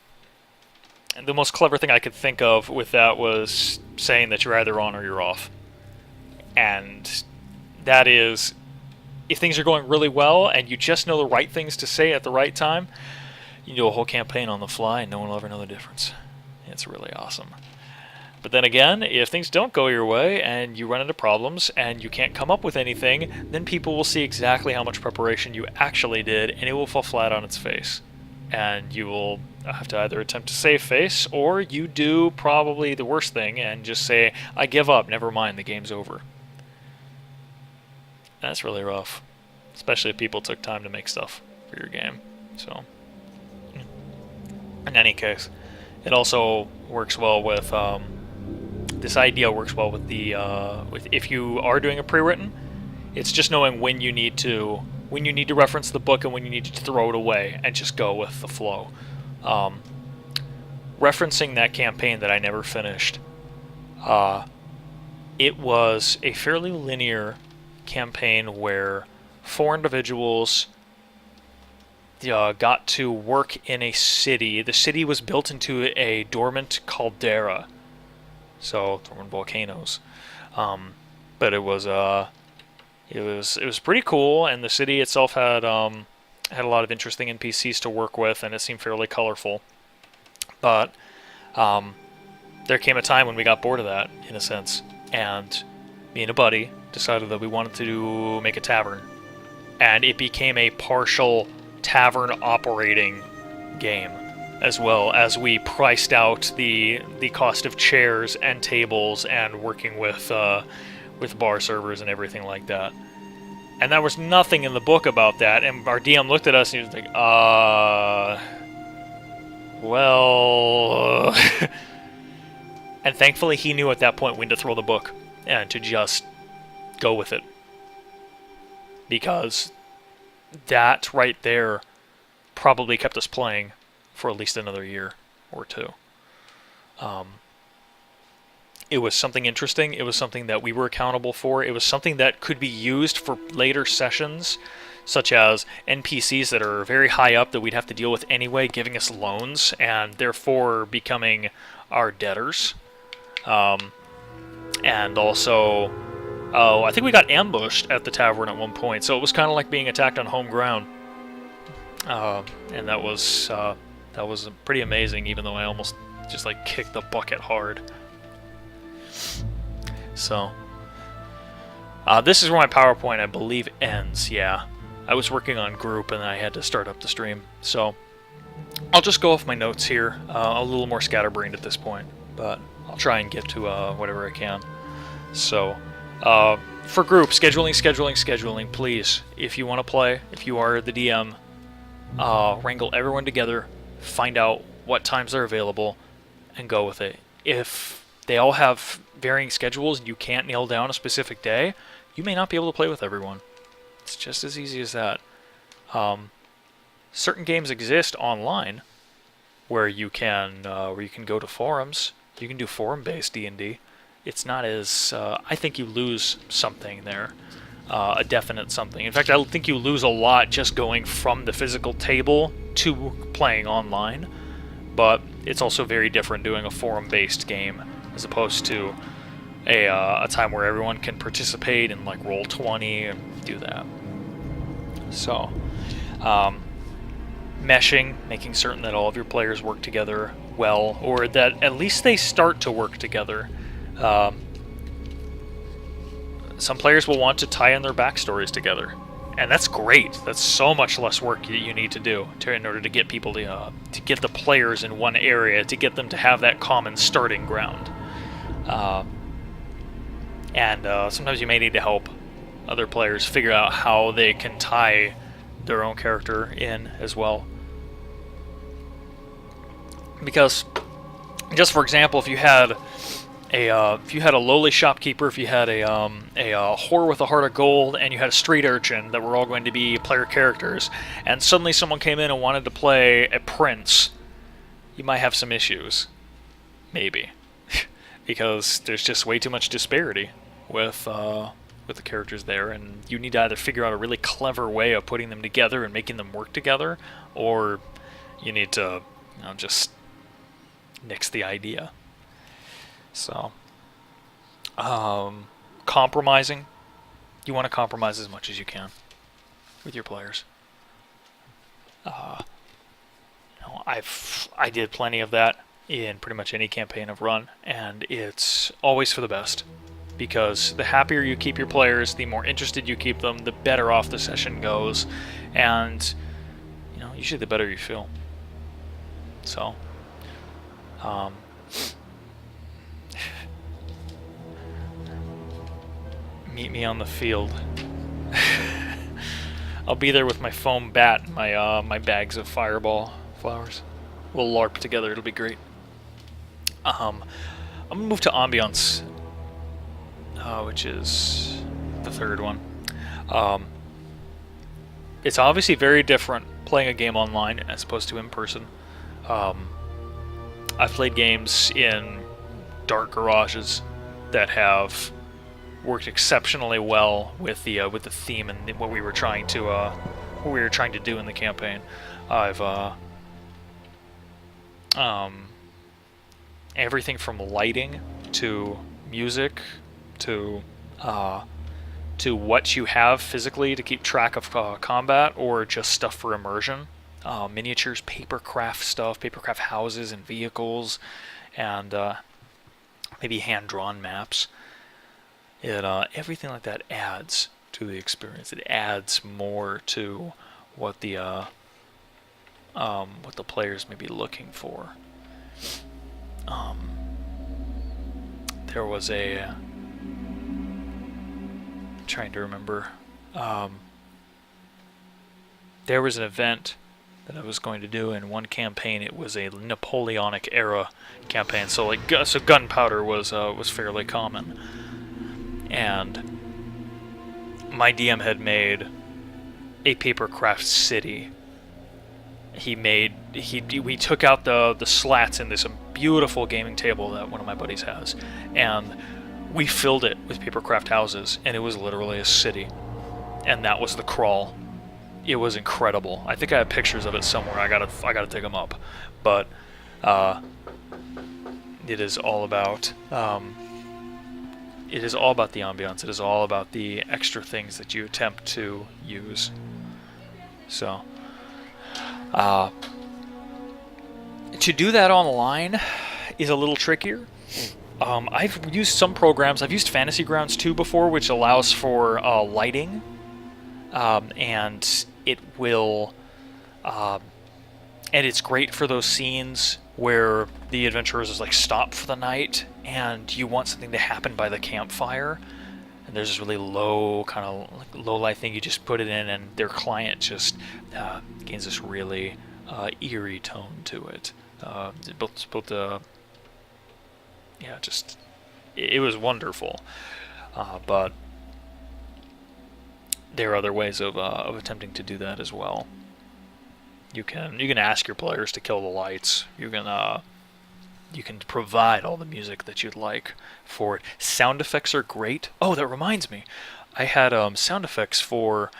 the most clever thing I could think of with that was saying that you're either on or you're off. And that is, if things are going really well and you just know the right things to say at the right time, you can do a whole campaign on the fly and no one will ever know the difference. It's really awesome. But then again, if things don't go your way and you run into problems and you can't come up with anything, then people will see exactly how much preparation you actually did, and it will fall flat on its face. And you will have to either attempt to save face, or you do probably the worst thing and just say, I give up, never mind, the game's over. That's really rough, especially if people took time to make stuff for your game. So, in any case, it also works well with... this idea works well with the with if you are doing a pre-written, it's just knowing when you need to reference the book and when you need to throw it away and just go with the flow. Referencing that campaign that I never finished, it was a fairly linear campaign where 4 individuals got to work in a city. The city was built into a dormant caldera. So dormant volcanoes, but it was pretty cool, and the city itself had a lot of interesting NPCs to work with, and it seemed fairly colorful. But there came a time when we got bored of that, in a sense, and me and a buddy decided that we wanted to make a tavern, and it became a partial tavern operating game. As well as we priced out the cost of chairs and tables and working with bar servers and everything like that. And there was nothing in the book about that. And our DM looked at us and he was like, well... And thankfully he knew at that point when to throw the book and to just go with it. Because that right there probably kept us playing for at least another year or two. It was something interesting. It was something that we were accountable for. It was something that could be used for later sessions, such as NPCs that are very high up that we'd have to deal with anyway, giving us loans and therefore becoming our debtors. And also, I think we got ambushed at the tavern at one point, so it was kind of like being attacked on home ground. And that was pretty amazing, even though I almost just like kicked the bucket hard. So, this is where my PowerPoint, I believe, ends. Yeah, I was working on group and I had to start up the stream. So, I'll just go off my notes here. A little more scatterbrained at this point, but I'll try and get to whatever I can. So, for group, scheduling, please. If you want to play, if you are the DM, wrangle everyone together, find out what times are available, and go with it. If they all have varying schedules and you can't nail down a specific day, you may not be able to play with everyone. It's just as easy as that. Certain games exist online where you can go to forums. You can do forum-based D&D. It's not as... I think you lose something there. A definite something. In fact, I think you lose a lot just going from the physical table to playing online. But it's also very different doing a forum-based game as opposed to a time where everyone can participate and like roll 20 and do that. So, meshing, making certain that all of your players work together well, or that at least they start to work together. Some players will want to tie in their backstories together, and that's great. That's so much less work that you need to do in order to get people to get the players in one area, to get them to have that common starting ground. And sometimes you may need to help other players figure out how they can tie their own character in as well. Because, just for example, if you had if you had a lowly shopkeeper, if you had a whore with a heart of gold, and you had a street urchin that were all going to be player characters, and suddenly someone came in and wanted to play a prince, you might have some issues. Maybe. Because there's just way too much disparity with the characters there, and you need to either figure out a really clever way of putting them together and making them work together, or you need to, just nix the idea. So, compromising. You want to compromise as much as you can with your players. I did plenty of that in pretty much any campaign I've run, and it's always for the best. Because the happier you keep your players, the more interested you keep them, the better off the session goes, and usually the better you feel. So, meet me on the field. I'll be there with my foam bat and my bags of fireball flowers. We'll LARP together. It'll be great. I'm gonna move to ambiance, which is the third one. It's obviously very different playing a game online as opposed to in person. I've played games in dark garages that have worked exceptionally well with the theme and what we were trying to do in the campaign. I've everything from lighting to music to what you have physically to keep track of combat, or just stuff for immersion. Miniatures, papercraft stuff, papercraft houses and vehicles, and maybe hand-drawn maps. Everything like that adds to the experience. It adds more to what the players may be looking for. There was trying to remember. There was an event that I was going to do in one campaign. It was a Napoleonic era campaign, so gunpowder was fairly common, and my DM had made a papercraft city. We took out the slats in this beautiful gaming table that one of my buddies has, and we filled it with papercraft houses, and it was literally a city. And that was the crawl. It was incredible. I think I have pictures of it somewhere. I gotta dig them up. But it is all about the ambiance. It is all about the extra things that you attempt to use. So, to do that online is a little trickier. I've used some programs. I've used Fantasy Grounds 2 before, which allows for lighting, and it will, and it's great for those scenes where the adventurers is stop for the night, and you want something to happen by the campfire, and there's this really low low light thing. You just put it in, and their client just gains this really eerie tone to it. It was wonderful, but there are other ways of attempting to do that as well. You can ask your players to kill the lights. You can provide all the music that you'd like for it. Sound effects are great. Oh, that reminds me, I had sound effects for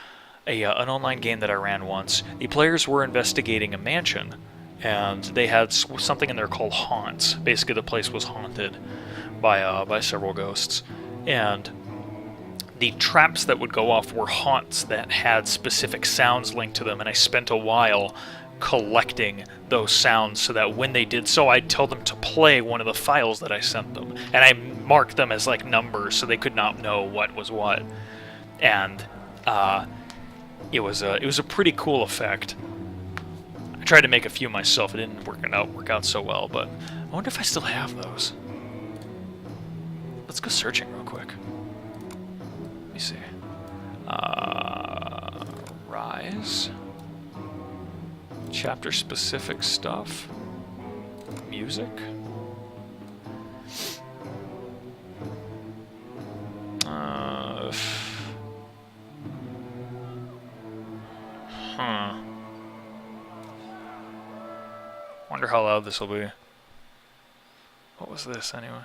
an online game that I ran once. The players were investigating a mansion, and they had something in there called haunts. Basically, the place was haunted by several ghosts, and the traps that would go off were haunts that had specific sounds linked to them, and I spent a while collecting those sounds so that when they did so, I'd tell them to play one of the files that I sent them, and I marked them as numbers so they could not know what was what. And it was a pretty cool effect. I tried to make a few myself. It didn't work out so well, but I wonder if I still have those. Let's go searching real quick. Let me see. Rise. Chapter specific stuff. Music. Wonder how loud this will be. What was this anyway?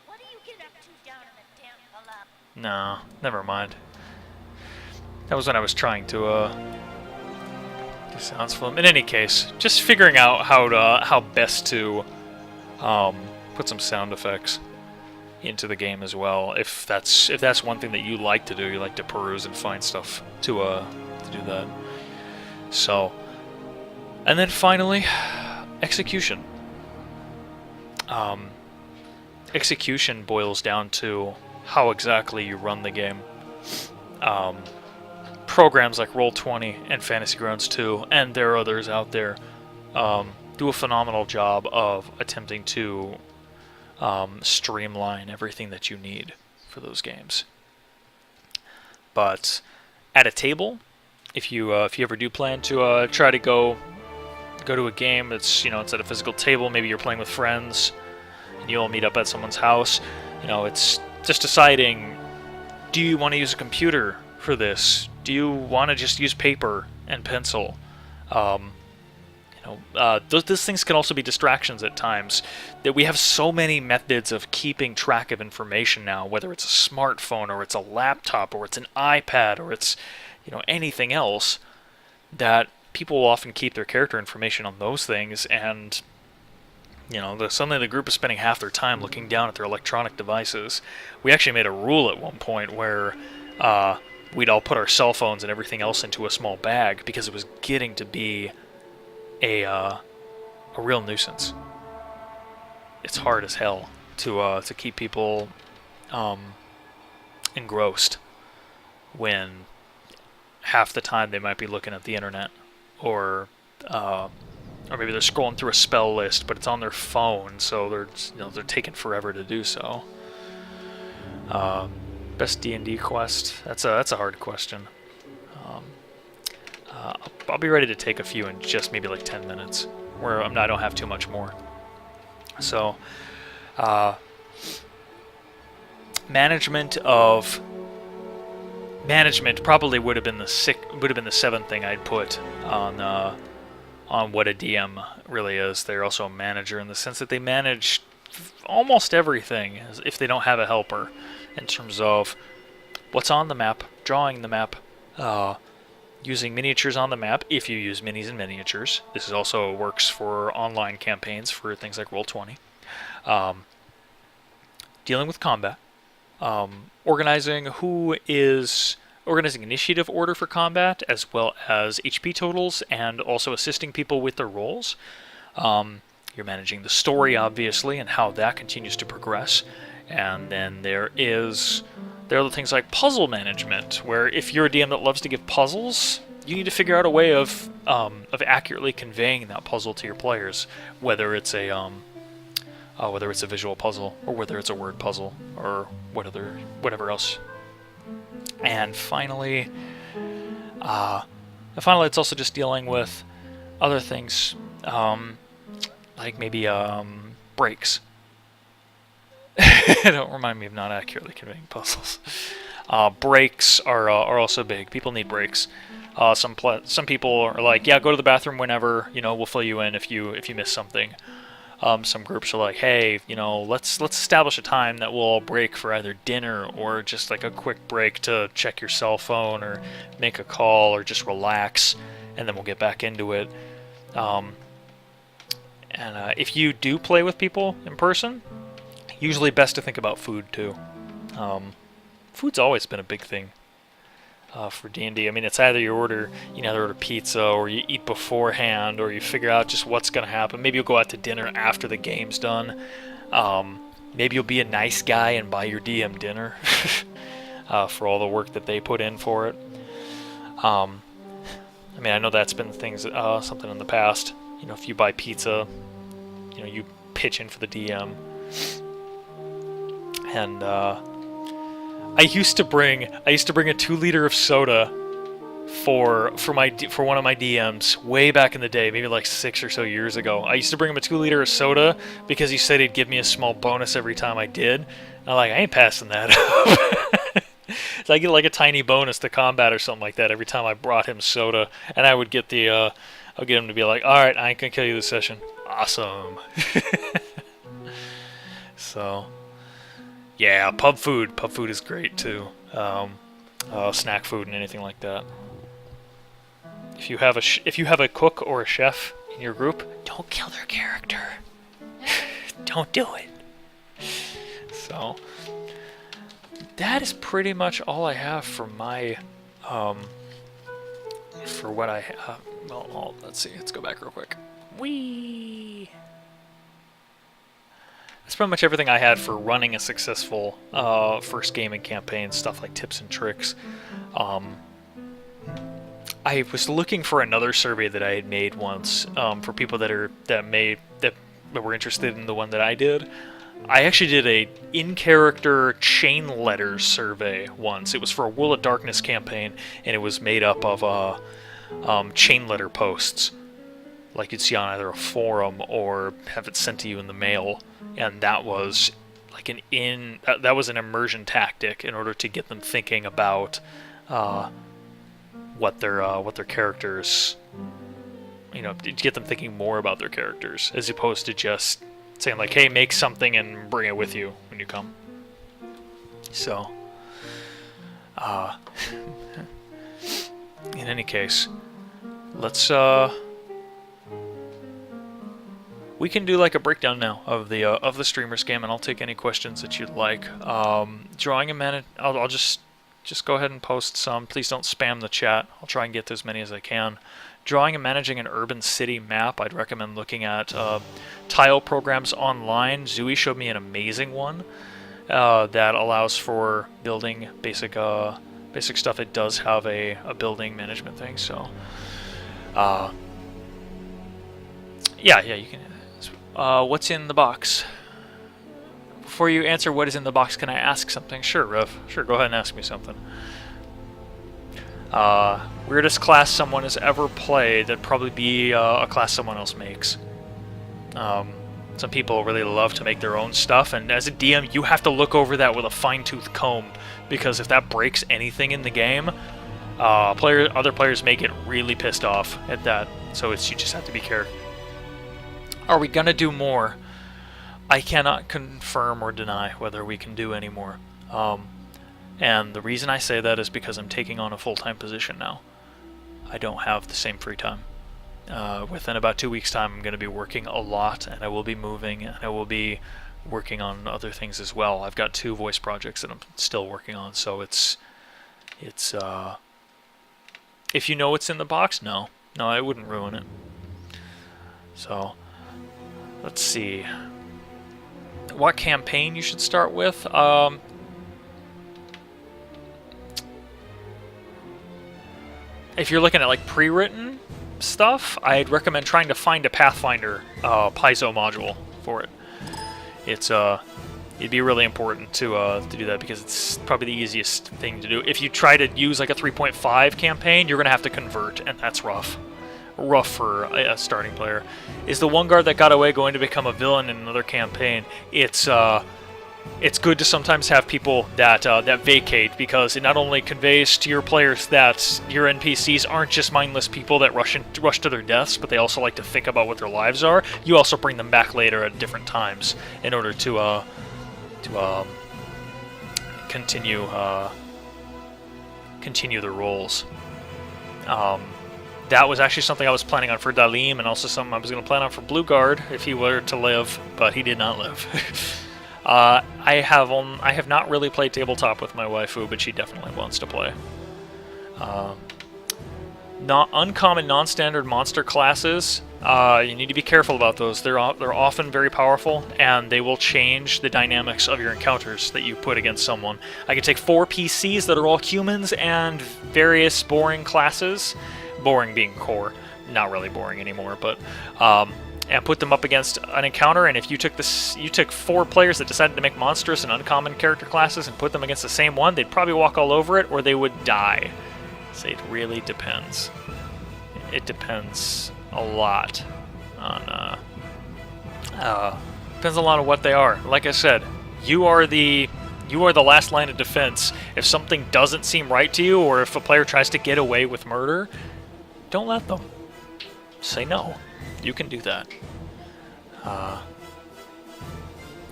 What do you get up to down in the damn below? No, never mind. That was when I was trying to do sounds for them. In any case, just figuring out how best to put some sound effects into the game as well. If that's one thing that you like to do, you like to peruse and find stuff to do that. So, and then finally, execution. Execution boils down to how exactly you run the game. Programs like Roll20 and Fantasy Grounds 2, and there are others out there, do a phenomenal job of attempting to streamline everything that you need for those games. But at a table, if you ever do plan to try to go to a game that's, it's at a physical table, maybe you're playing with friends, and you all meet up at someone's house, it's just deciding, do you want to use a computer for this? Do you want to just use paper and pencil? Those things can also be distractions at times. That we have so many methods of keeping track of information now, whether it's a smartphone or it's a laptop or it's an iPad or it's anything else, that people will often keep their character information on those things, and suddenly the group is spending half their time looking down at their electronic devices. We actually made a rule at one point where we'd all put our cell phones and everything else into a small bag because it was getting to be a real nuisance. It's hard as hell to keep people engrossed when half the time they might be looking at the internet, or maybe they're scrolling through a spell list, but it's on their phone, so they're taking forever to do so. Best D&D quest? That's a hard question. I'll be ready to take a few in just maybe like 10 minutes, where I don't have too much more. So, management probably would have been the seventh thing I'd put on what a DM really is. They're also a manager in the sense that they manage almost everything if they don't have a helper, in terms of what's on the map, drawing the map, using miniatures on the map if you use minis and miniatures. This also works for online campaigns for things like Roll20. Dealing with combat, organizing initiative order for combat, as well as HP totals, and also assisting people with their rolls. You're managing the story, obviously, and how that continues to progress. And then there are the things like puzzle management, where if you're a DM that loves to give puzzles, you need to figure out a way of accurately conveying that puzzle to your players, whether it's a visual puzzle, or whether it's a word puzzle, or whatever else. And finally, it's also just dealing with other things, like maybe breaks. Don't remind me of not accurately conveying puzzles. Breaks are also big. People need breaks. Some people are like, yeah, go to the bathroom whenever. We'll fill you in if you miss something. Some groups are like, hey, let's establish a time that we'll all break for either dinner or just like a quick break to check your cell phone or make a call or just relax, and then we'll get back into it. And if you do play with people in person, usually best to think about food too. Food's always been a big thing for D&D. I mean, it's either you order pizza, or you eat beforehand, or you figure out just what's going to happen. Maybe you'll go out to dinner after the game's done. Maybe you'll be a nice guy and buy your DM dinner for all the work that they put in for it. I know that's been something in the past. If you buy pizza, you pitch in for the DM. And I used to bring a 2-liter of soda for one of my DMs way back in the day, maybe like 6 or so years ago. I used to bring him a 2-liter of soda because he said he'd give me a small bonus every time I did. And I'm like, I ain't passing that up. So I get like a tiny bonus to combat or something like that every time I brought him soda, and I would get the I'll get him to be like, all right, I ain't gonna kill you this session. Awesome. So, yeah, pub food. Pub food is great too. Snack food and anything like that. If you have a cook or a chef in your group, don't kill their character. Don't do it. So, that is pretty much all I have for my, for what I have. Well, let's see. Let's go back real quick. Whee! That's pretty much everything I had for running a successful first gaming campaign. Stuff like tips and tricks. I was looking for another survey that I had made once for people that were interested in the one that I did. I actually did a in-character chain letters survey once. It was for a World of Darkness campaign, and it was made up of chain letter posts, like you'd see on either a forum or have it sent to you in the mail. And that was like that was an immersion tactic in order to get them thinking about what their characters, to get them thinking more about their characters, as opposed to just saying like, hey, make something and bring it with you when you come. So, in any case, let's we can do like a breakdown now of the streamers game, and I'll take any questions that you'd like. Drawing a minute, I'll just go ahead and post some. Please don't spam the chat. I'll try and get to as many as I can. Drawing and managing an urban city map, I'd recommend looking at tile programs online. Zooey showed me an amazing one that allows for building basic stuff. It does have a building management thing, so yeah, you can. What's in the box? Before you answer what is in the box, can I ask something? Sure, Rev. Sure, go ahead and ask me something. Weirdest class someone has ever played. That'd probably be a class someone else makes. Some people really love to make their own stuff, and as a DM, you have to look over that with a fine-tooth comb, because if that breaks anything in the game, other players may get really pissed off at that. So you just have to be careful. Are we gonna do more? I cannot confirm or deny whether we can do any more. And the reason I say that is because I'm taking on a full-time position now. I don't have the same free time. Within about 2 weeks' time, I'm going to be working a lot, and I will be moving, and I will be working on other things as well. I've got 2 voice projects that I'm still working on, so it's if you know what's in the box, no, I wouldn't ruin it. So, let's see. What campaign you should start with? If you're looking at like pre-written stuff, I'd recommend trying to find a Pathfinder Paizo module for it. It'd be really important to do that, because it's probably the easiest thing to do. If you try to use like a 3.5 campaign, you're gonna have to convert, and that's rough for a starting player. Is the one guard that got away going to become a villain in another campaign? It's good to sometimes have people that vacate, because it not only conveys to your players that your NPCs aren't just mindless people that rush to their deaths, but they also like to think about what their lives are. You also bring them back later at different times in order to continue their roles. That was actually something I was planning on for Dalim, and also something I was going to plan on for Blue Guard if he were to live, but he did not live. I have not really played tabletop with my waifu, but she definitely wants to play. Uncommon, non-standard monster classes. You need to be careful about those. They're often very powerful, and they will change the dynamics of your encounters that you put against someone. I can take 4 PCs that are all humans and various boring classes. Boring being core, not really boring anymore, but and put them up against an encounter. And if you took 4 players that decided to make monstrous and uncommon character classes and put them against the same one, they'd probably walk all over it, or they would die. So it really depends. It depends a lot on depends a lot on what they are. Like I said, you are the last line of defense. If something doesn't seem right to you, or if a player tries to get away with murder, don't let them. say no. You can do that.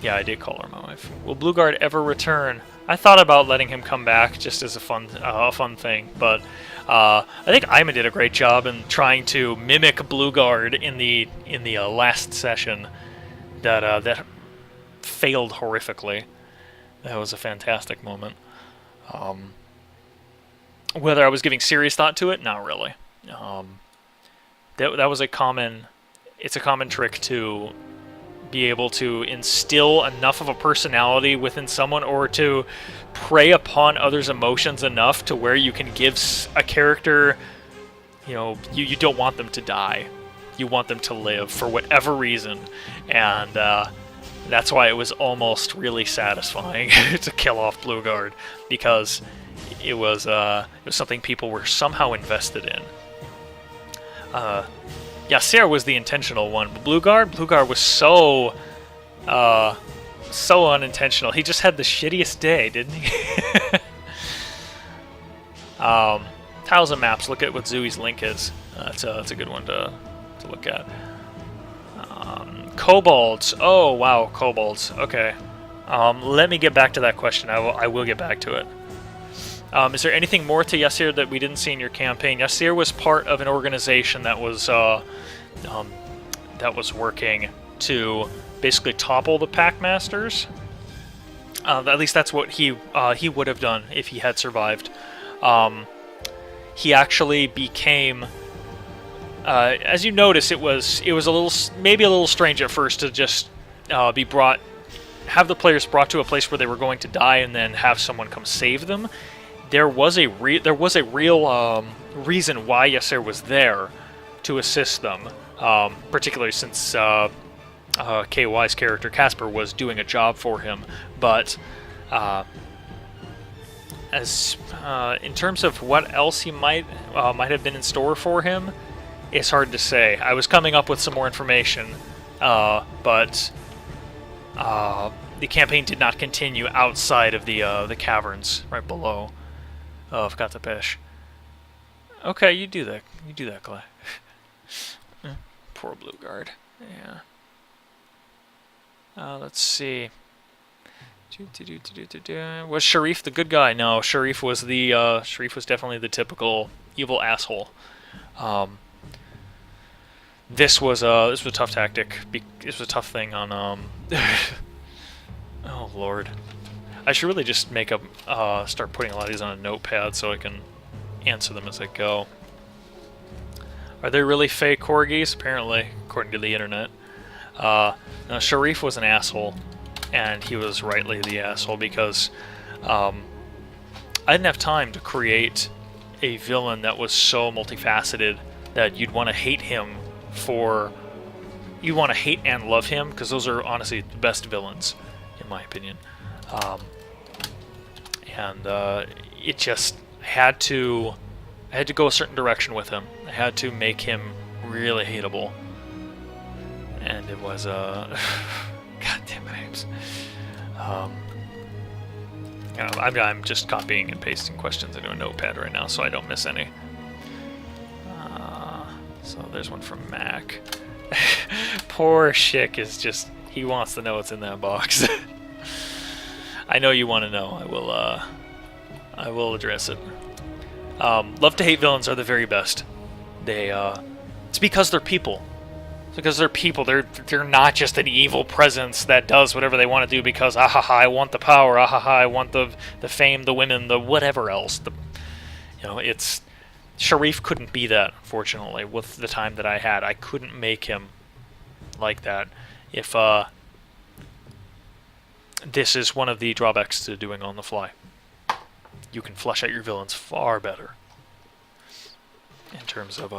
Yeah, I did call her my wife. Will Blueguard ever return? I thought about letting him come back just as a fun thing, but I think Ima did a great job in trying to mimic Blueguard in the last session. That failed horrifically. That was a fantastic moment. Whether I was giving serious thought to it, not really. That was a common. It's a common trick to be able to instill enough of a personality within someone, or to prey upon others' emotions enough to where you can give a character, you don't want them to die. You want them to live for whatever reason, and that's why it was almost really satisfying to kill off Blueguard, because it was something people were somehow invested in. Yeah, Sarah was the intentional one, but Blueguard was so unintentional. He just had the shittiest day, didn't he? Tiles and maps. Look at what Zooey's link is. That's a good one to look at. Kobolds. Oh wow, kobolds. Okay. Let me get back to that question. I will get back to it. Is there anything more to Yassir that we didn't see in your campaign? Yassir was part of an organization that was working to basically topple the Packmasters. At least that's what he would have done if he had survived. He actually became, as you notice, it was maybe a little strange at first to just have the players brought to a place where they were going to die and then have someone come save them. There was a real reason why Yassir was there to assist them, particularly since KY's character Casper was doing a job for him. But in terms of what else he might have been in store for him, it's hard to say. I was coming up with some more information, but the campaign did not continue outside of the caverns right below. Oh, I've got the fish. Okay, you do that. You do that, Clay. Poor Blueguard. Yeah. Let's see. Was Sharif the good guy? No, Sharif was definitely the typical evil asshole. This was a tough tactic. This was a tough thing on oh Lord. I should really just start putting a lot of these on a notepad so I can answer them as I go. Are they really fake corgis? Apparently, according to the internet. No, Sharif was an asshole, and he was rightly the asshole because I didn't have time to create a villain that was so multifaceted that you'd want to hate him you want to hate and love him, because those are honestly the best villains, in my opinion. It just had to go a certain direction with him. I had to make him really hateable, and it was goddamn names. I'm just copying and pasting questions into a notepad right now, so I don't miss any. So there's one from Mac. Poor Schick is just, he wants to know what's in that box. I know you want to know. I will address it. Love to hate villains are the very best. It's because they're people. It's because they're people. They're not just an evil presence that does whatever they want to do because I want the power. I want the fame, the women, the whatever else. It's Sharif couldn't be that. Unfortunately, with the time that I had, I couldn't make him like that. If this is one of the drawbacks to doing on the fly. You can flesh out your villains far better in terms of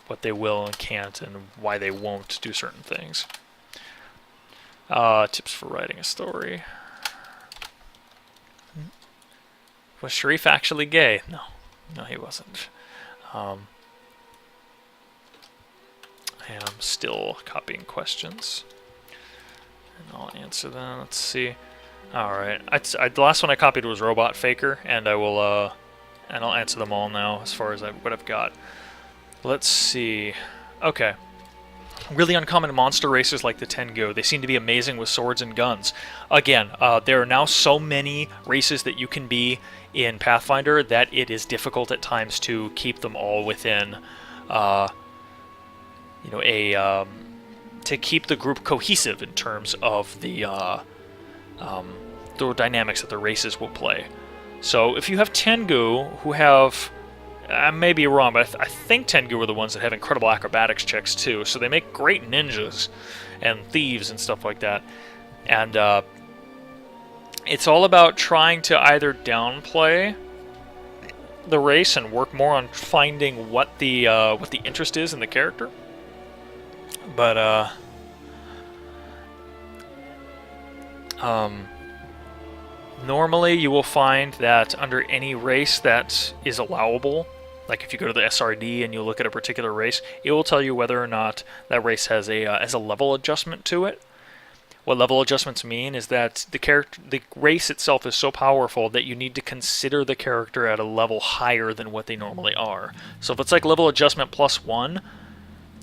what they will and can't and why they won't do certain things. Tips for writing a story. Was Sharif actually gay? No, he wasn't. I am still copying questions, and I'll answer them. Let's see. All right. The last one I copied was Robot Faker, and I'll answer them all now as far as what I've got. Let's see. Okay. Really uncommon monster races like the Tengu. They seem to be amazing with swords and guns. Again, there are now so many races that you can be in Pathfinder that it is difficult at times to keep them all within, to keep the group cohesive in terms of the dynamics that the races will play. So if you have Tengu who have, I may be wrong, but I think Tengu are the ones that have incredible acrobatics checks too, so they make great ninjas and thieves and stuff like that. And it's all about trying to either downplay the race and work more on finding what the interest is in the character. But normally you will find that under any race that is allowable, like if you go to the SRD and you look at a particular race, it will tell you whether or not that race has a level adjustment to it. What level adjustments mean is that the race itself is so powerful that you need to consider the character at a level higher than what they normally are. So if it's like level adjustment +1,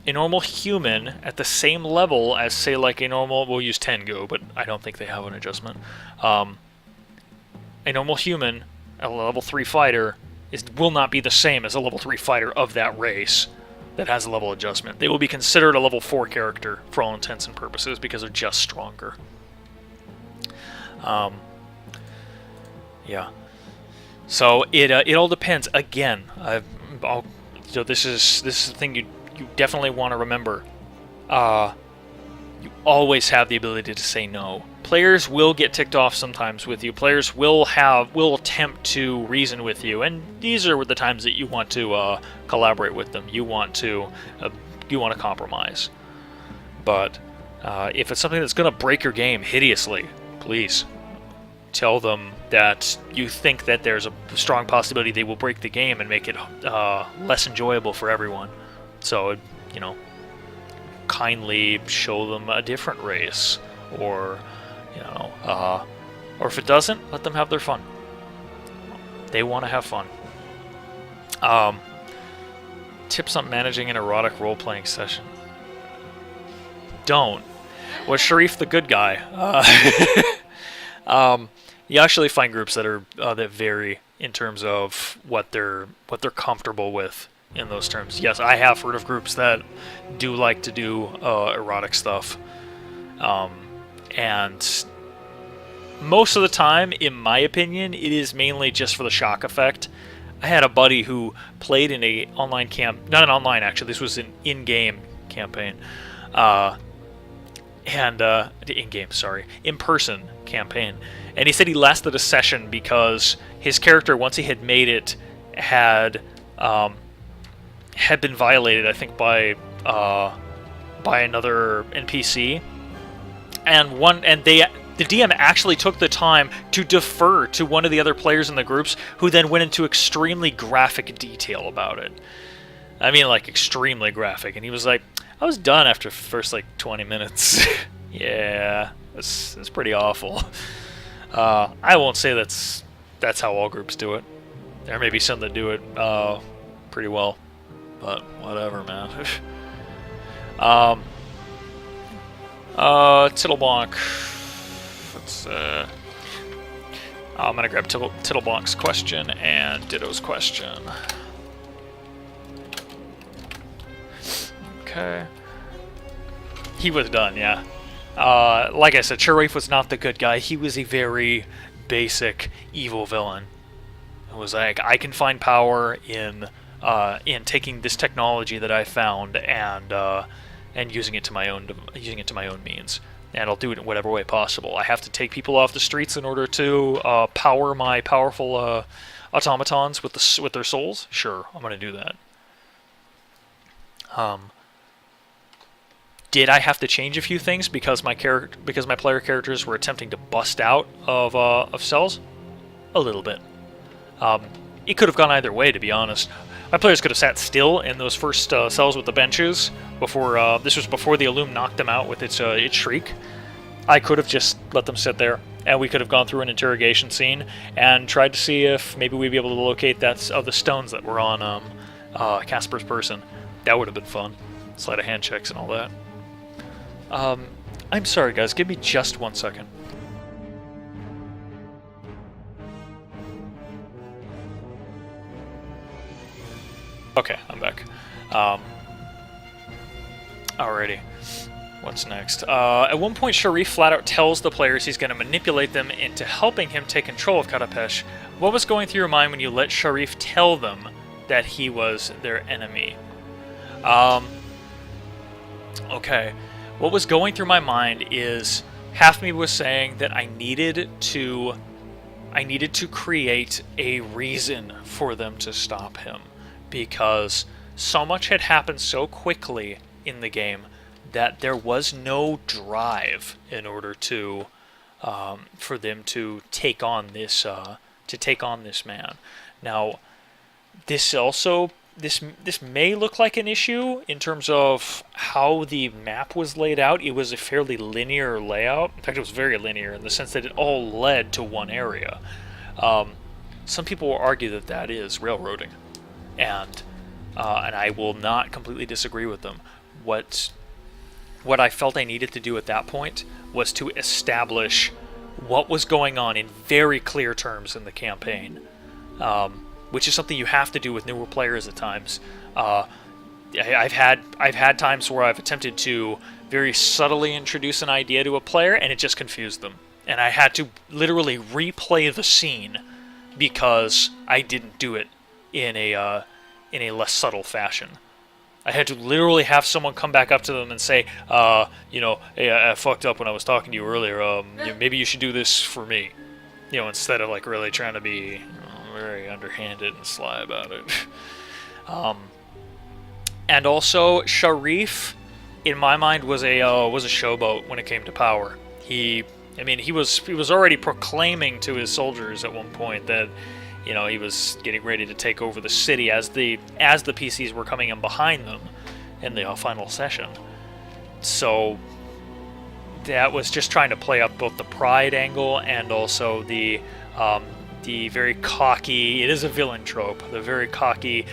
a normal human at the same level as, say, like a normal, we'll use Tengu, but I don't think they have an adjustment. A normal human, a level 3 fighter, will not be the same as a level 3 fighter of that race that has a level adjustment. They will be considered a level 4 character for all intents and purposes because they're just stronger. Yeah. So it all depends. Again, this is the thing you definitely want to remember. You always have the ability to say no. Players will get ticked off sometimes with you. Players will attempt to reason with you, and these are the times that you want to collaborate with them. You want to compromise. But if it's something that's going to break your game hideously, please tell them that you think that there's a strong possibility they will break the game and make it less enjoyable for everyone. So, kindly show them a different race, or if it doesn't, let them have their fun. They want to have fun. Tips on managing an erotic role-playing session. Don't. Was Sharif the good guy? You actually find groups that vary in terms of what they're comfortable with in those terms. Yes, I have heard of groups that do like to do erotic stuff, and most of the time, in my opinion, it is mainly just for the shock effect. I had a buddy who played in a online not an online actually, this was an in-game campaign, in-person campaign, and he said he lasted a session because his character, once he had made it, had been violated, I think, by another NPC, and the DM actually took the time to defer to one of the other players in the groups, who then went into extremely graphic detail about it. I mean, like, extremely graphic, and he was like, I was done after the first, 20 minutes. Yeah, that's pretty awful. I won't say that's how all groups do it. There may be some that do it pretty well, but whatever, man. Tittlebonk. I'm gonna grab Tittlebunk's question and Ditto's question. Okay. He was done, yeah. Like I said, Sharif was not the good guy. He was a very basic evil villain. It was like, I can find power in taking this technology that I found and using it to my own means. And I'll do it in whatever way possible. I have to take people off the streets in order to power my powerful automatons with their souls. Sure, I'm going to do that. Did I have to change a few things because my player characters were attempting to bust out of cells? A little bit. It could have gone either way, to be honest. My players could have sat still in those first cells with the benches before. This was before the Illume knocked them out with its shriek. I could have just let them sit there, and we could have gone through an interrogation scene and tried to see if maybe we'd be able to locate the stones that were on Casper's person. That would have been fun. Sleight of hand checks and all that. I'm sorry, guys. Give me just 1 second. Okay, I'm back. Alrighty. What's next? At one point, Sharif flat out tells the players he's going to manipulate them into helping him take control of Katapesh. What was going through your mind when you let Sharif tell them that he was their enemy? Okay. What was going through my mind is half of me was saying that I needed to create a reason for them to stop him, because so much had happened so quickly in the game that there was no drive in order to for them to take on this man. Now, this may look like an issue in terms of how the map was laid out. It was a fairly linear layout. In fact, it was very linear in the sense that it all led to one area. Some people will argue that that is railroading, and I will not completely disagree with them. What I felt I needed to do at that point was to establish what was going on in very clear terms in the campaign, which is something you have to do with newer players at times. I've had times where I've attempted to very subtly introduce an idea to a player, and it just confused them, and I had to literally replay the scene because I didn't do it in a less subtle fashion. I had to literally have someone come back up to them and say, hey, I fucked up when I was talking to you earlier. Maybe you should do this for me. Instead of like really trying to be very underhanded and sly about it. And also, Sharif, in my mind, was a showboat when it came to power. He was already proclaiming to his soldiers at one point that he was getting ready to take over the city as the PCs were coming in behind them in the final session. So that was just trying to play up both the pride angle and also the very cocky. It is a villain trope. The very cocky.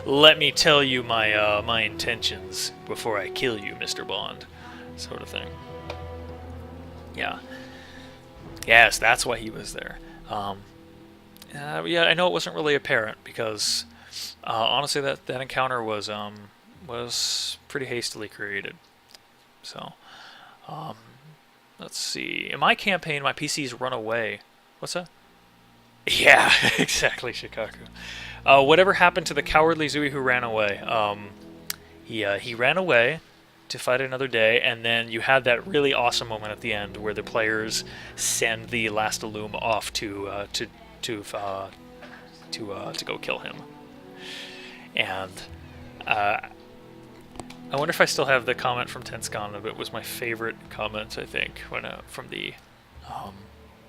Let me tell you my intentions before I kill you, Mr. Bond, sort of thing. Yeah. Yes, that's why he was there. Yeah, I know it wasn't really apparent because honestly, that encounter was pretty hastily created. So, let's see. In my campaign, my PCs run away. What's that? Yeah, exactly, Shikaku. Whatever happened to the cowardly Zui who ran away? He ran away to fight another day, and then you had that really awesome moment at the end where the players send the last Illum off to go kill him. And I wonder if I still have the comment from Tenscon. It was my favorite comment, I think, when from the.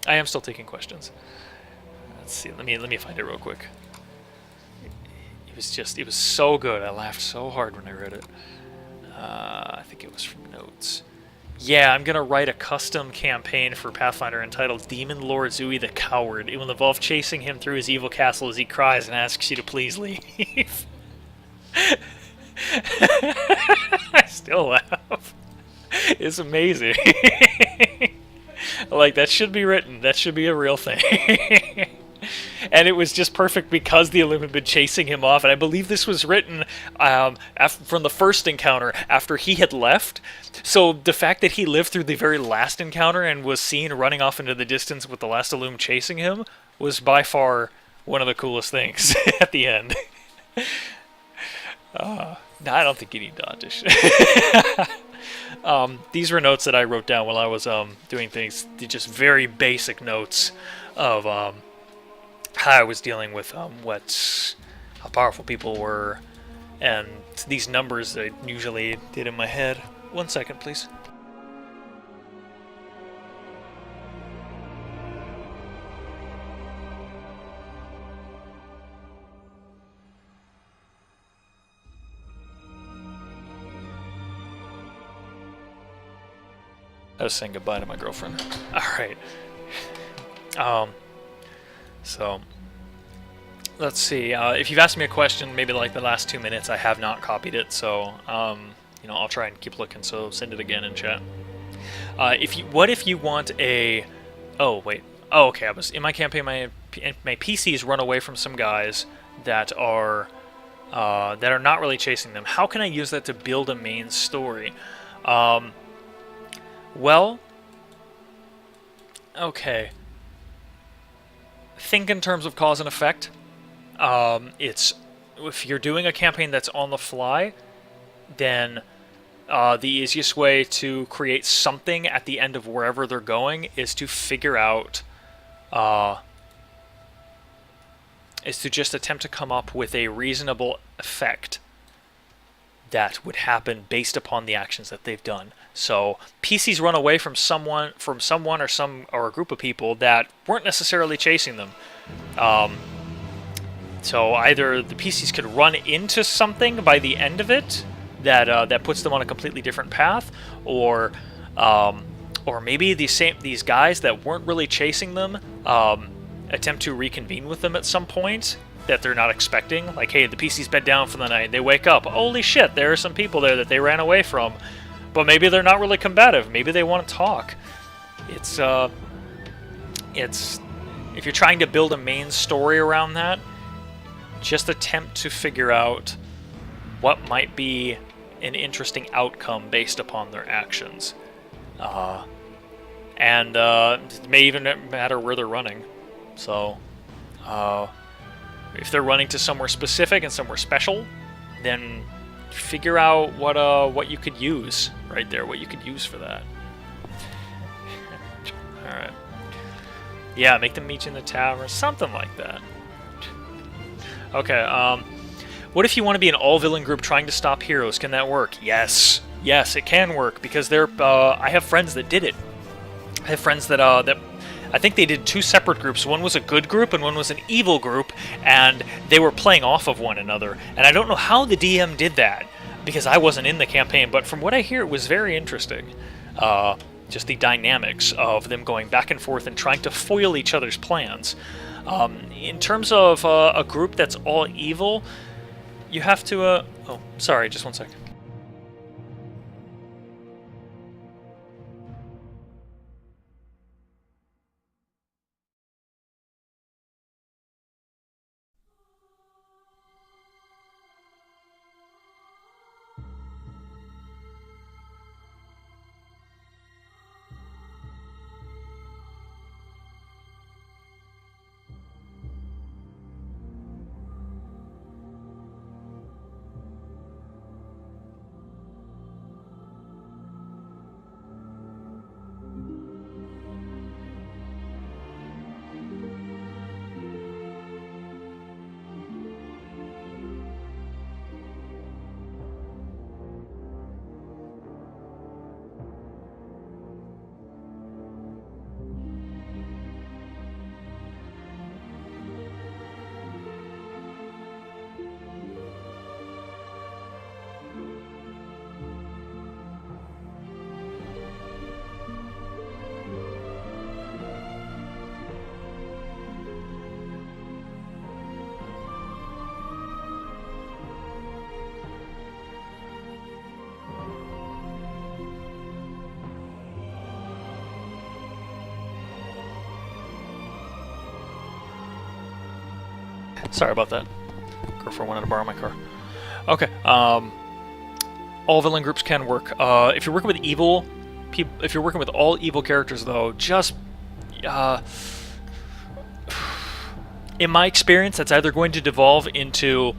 I am still taking questions. Let's see. Let me find it real quick. It was so good. I laughed so hard when I read it. I think it was from notes. Yeah, I'm going to write a custom campaign for Pathfinder entitled Demon Lord Zui the Coward. It will involve chasing him through his evil castle as he cries and asks you to please leave. I still laugh. It's amazing. Like, that should be written. That should be a real thing. And it was just perfect because the Illum had been chasing him off. And I believe this was written from the first encounter after he had left. So the fact that he lived through the very last encounter and was seen running off into the distance with the last Illum chasing him was by far one of the coolest things at the end. No, I don't think you need to audition. These were notes that I wrote down while I was doing things. Just very basic notes of how I was dealing with how powerful people were, and these numbers that I usually did in my head. 1 second, please. I was saying goodbye to my girlfriend. All right. So let's see. If you've asked me a question, maybe like the last 2 minutes, I have not copied it, so I'll try and keep looking. So send it again in chat. What if you want a? Oh wait. Oh okay. I was in my campaign. My PCs run away from some guys that are not really chasing them. How can I use that to build a main story? Well, okay. Think in terms of cause and effect. It's if you're doing a campaign that's on the fly, then the easiest way to create something at the end of wherever they're going is to figure out, is to just attempt to come up with a reasonable effect that would happen based upon the actions that they've done. So PCs run away from someone or a group of people that weren't necessarily chasing them. So either the PCs could run into something by the end of it that puts them on a completely different path, or maybe these guys that weren't really chasing them attempt to reconvene with them at some point that they're not expecting. Like, hey, the PC's bed down for the night. They wake up. Holy shit, there are some people there that they ran away from. But maybe they're not really combative. Maybe they want to talk. It's if you're trying to build a main story around that, just attempt to figure out what might be an interesting outcome based upon their actions. And it may even matter where they're running. So, if they're running to somewhere specific and somewhere special, then figure out what you could use right there, what you could use for that. Alright. Yeah, make them meet you in the tavern, something like that. Okay, what if you want to be an all-villain group trying to stop heroes? Can that work? Yes. Yes, it can work, because I have friends that did it. I have friends that I think they did 2 separate groups. One was a good group and one was an evil group, and they were playing off of one another. And I don't know how the DM did that, because I wasn't in the campaign, but from what I hear, it was very interesting. Just the dynamics of them going back and forth and trying to foil each other's plans. In terms of a group that's all evil, you have to... oh, sorry, just one second. Sorry about that. Girlfriend wanted to borrow my car. Okay. All villain groups can work. If you're working with evil, if you're working with all evil characters, though, just in my experience, that's either going to devolve into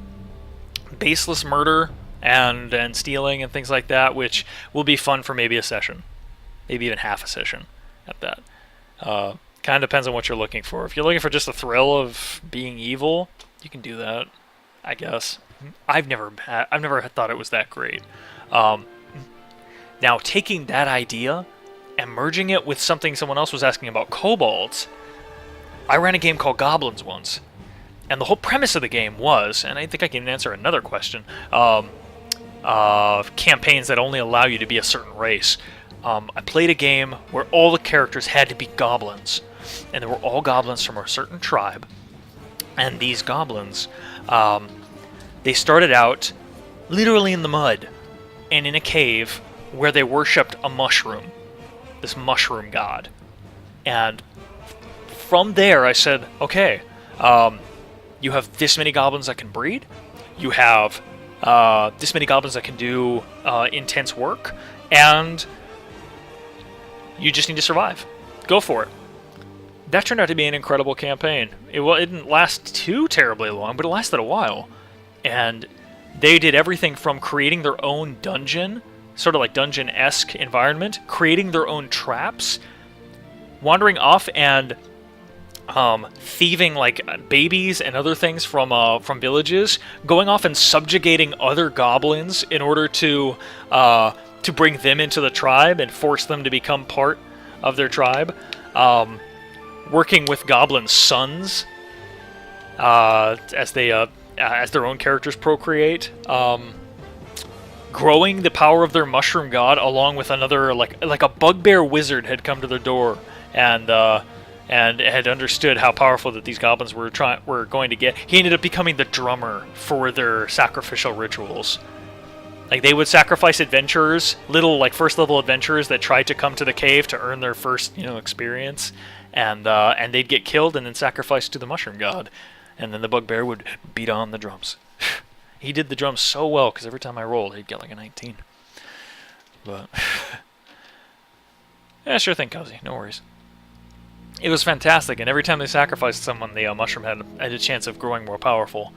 baseless murder and stealing and things like that, which will be fun for maybe a session, maybe even half a session at that. Kind of depends on what you're looking for. If you're looking for just the thrill of being evil, you can do that, I guess. I've never thought it was that great. Now, taking that idea and merging it with something someone else was asking about kobolds, I ran a game called Goblins once, and the whole premise of the game was, and I think I can answer another question, campaigns that only allow you to be a certain race. I played a game where all the characters had to be goblins, and they were all goblins from a certain tribe, And these goblins, they started out literally in the mud and in a cave where they worshipped a mushroom, this mushroom god. And from there, I said, okay, you have this many goblins that can breed. You have this many goblins that can do intense work. And you just need to survive. Go for it. That turned out to be an incredible campaign. It didn't last too terribly long, but it lasted a while. And they did everything from creating their own dungeon, sort of like dungeon-esque environment, creating their own traps, wandering off and thieving like babies and other things from villages, going off and subjugating other goblins in order to bring them into the tribe and force them to become part of their tribe. Working with goblin sons as their own characters procreate. Growing the power of their mushroom god, along with another like a bugbear wizard had come to their door and had understood how powerful that these goblins were going to get. He ended up becoming the drummer for their sacrificial rituals. Like, they would sacrifice adventurers, little like first level adventurers that tried to come to the cave to earn their first experience, and they'd get killed and then sacrificed to the mushroom god, and then the bugbear would beat on the drums. He did the drums so well because every time I rolled, he'd get like a 19. But yeah, sure thing, Cozy. No worries. It was fantastic, and every time they sacrificed someone, the mushroom had a chance of growing more powerful.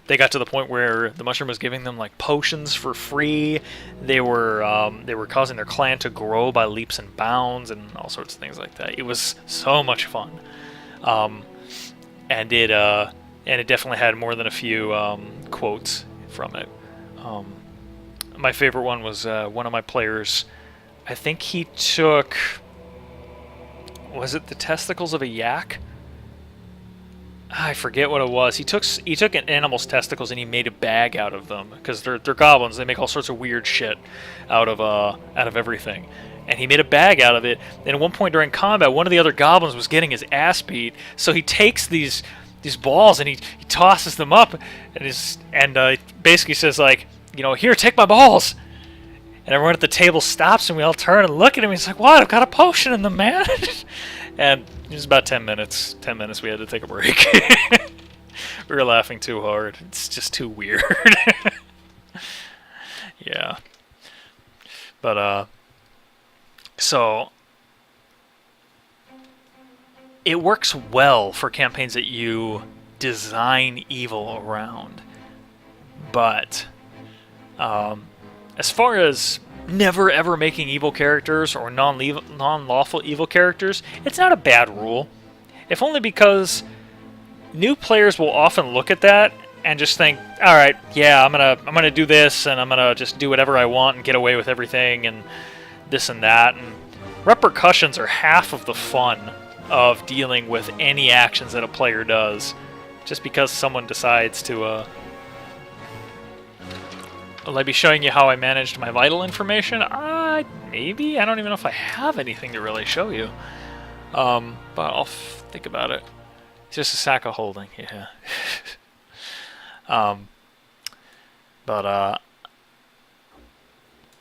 They got to the point where the mushroom was giving them like potions for free. They were causing their clan to grow by leaps and bounds and all sorts of things like that. It was so much fun, and it definitely had more than a few quotes from it. My favorite one was one of my players. I think he took. Was it the testicles of a yak? I forget what it was. He took an animal's testicles and he made a bag out of them because they're goblins. They make all sorts of weird shit out of everything. And he made a bag out of it. And at one point during combat, one of the other goblins was getting his ass beat. So he takes these balls and he tosses them up and basically says like, here, take my balls. And everyone at the table stops and we all turn and look at him. He's like, what? I've got a potion in them, man. And it was about 10 minutes. 10 minutes we had to take a break. We were laughing too hard. It's just too weird. Yeah. But, so it works well for campaigns that you design evil around. But, as far as never ever making evil characters or non-lawful evil characters, it's not a bad rule. If only because new players will often look at that and just think, all right, yeah, I'm gonna do this and I'm gonna just do whatever I want and get away with everything and this and that. And repercussions are half of the fun of dealing with any actions that a player does. Just because someone decides to will I be showing you how I managed my vital information? Maybe. I don't even know if I have anything to really show you. But I'll think about it. It's just a sack of holding, yeah. But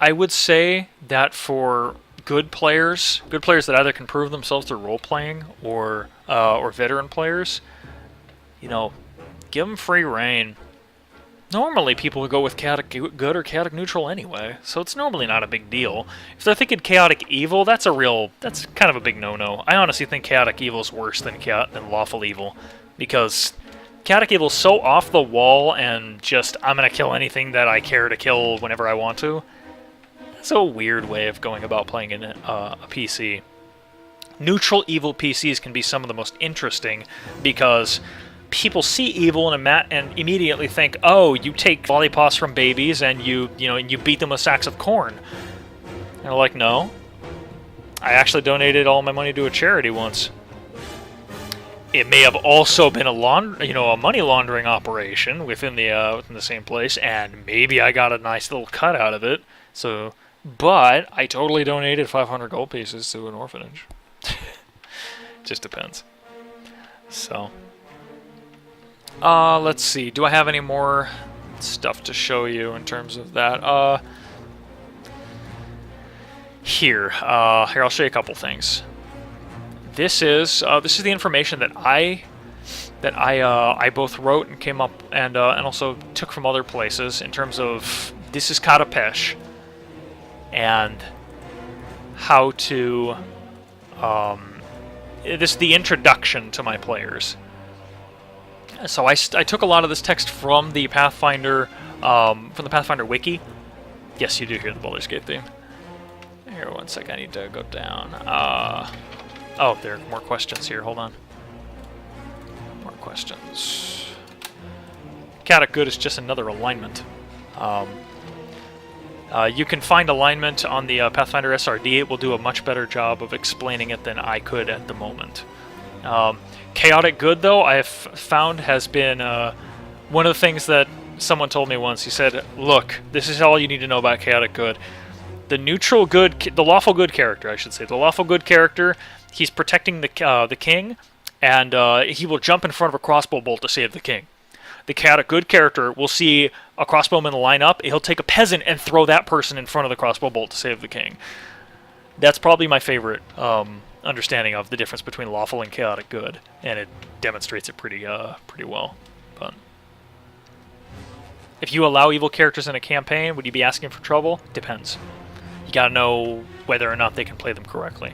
I would say that for good players that either can prove themselves through role-playing or veteran players, give them free reign. Normally, people would go with chaotic good or chaotic neutral anyway, so it's normally not a big deal. If they're thinking chaotic evil, that's kind of a big no-no. I honestly think chaotic evil is worse than lawful evil, because chaotic evil is so off the wall and just, I'm going to kill anything that I care to kill whenever I want to. That's a weird way of going about playing in a PC. Neutral evil PCs can be some of the most interesting, because people see evil and immediately think, oh, you take lollipops from babies and you beat them with sacks of corn. And they're like, no, I actually donated all my money to a charity once. It may have also been a money laundering operation within the same place, and maybe I got a nice little cut out of it. So, but I totally donated 500 gold pieces to an orphanage. Just depends. So. Let's see. Do I have any more stuff to show you in terms of that? Here, I'll show you a couple things. This is the information that I both wrote and came up and also took from other places in terms of this is Katapesh and how to this is the introduction to my players. So I took a lot of this text from the Pathfinder wiki. Yes, you do hear the Baldur's Gate theme. Here, one sec. I need to go down. Oh, there are more questions here. Hold on. More questions. Chaotic Good is just another alignment. You can find alignment on the Pathfinder SRD. It will do a much better job of explaining it than I could at the moment. Chaotic Good, though, I have found has been one of the things that someone told me once. He said, look, this is all you need to know about Chaotic Good. The neutral good, the lawful good character, I should say. The lawful good character, he's protecting the king, and he will jump in front of a crossbow bolt to save the king. The chaotic good character will see a crossbowman line up, he'll take a peasant and throw that person in front of the crossbow bolt to save the king. That's probably my favorite understanding of the difference between lawful and chaotic good, and it demonstrates it pretty well. But if you allow evil characters in a campaign, would you be asking for trouble? Depends. You gotta know whether or not they can play them correctly.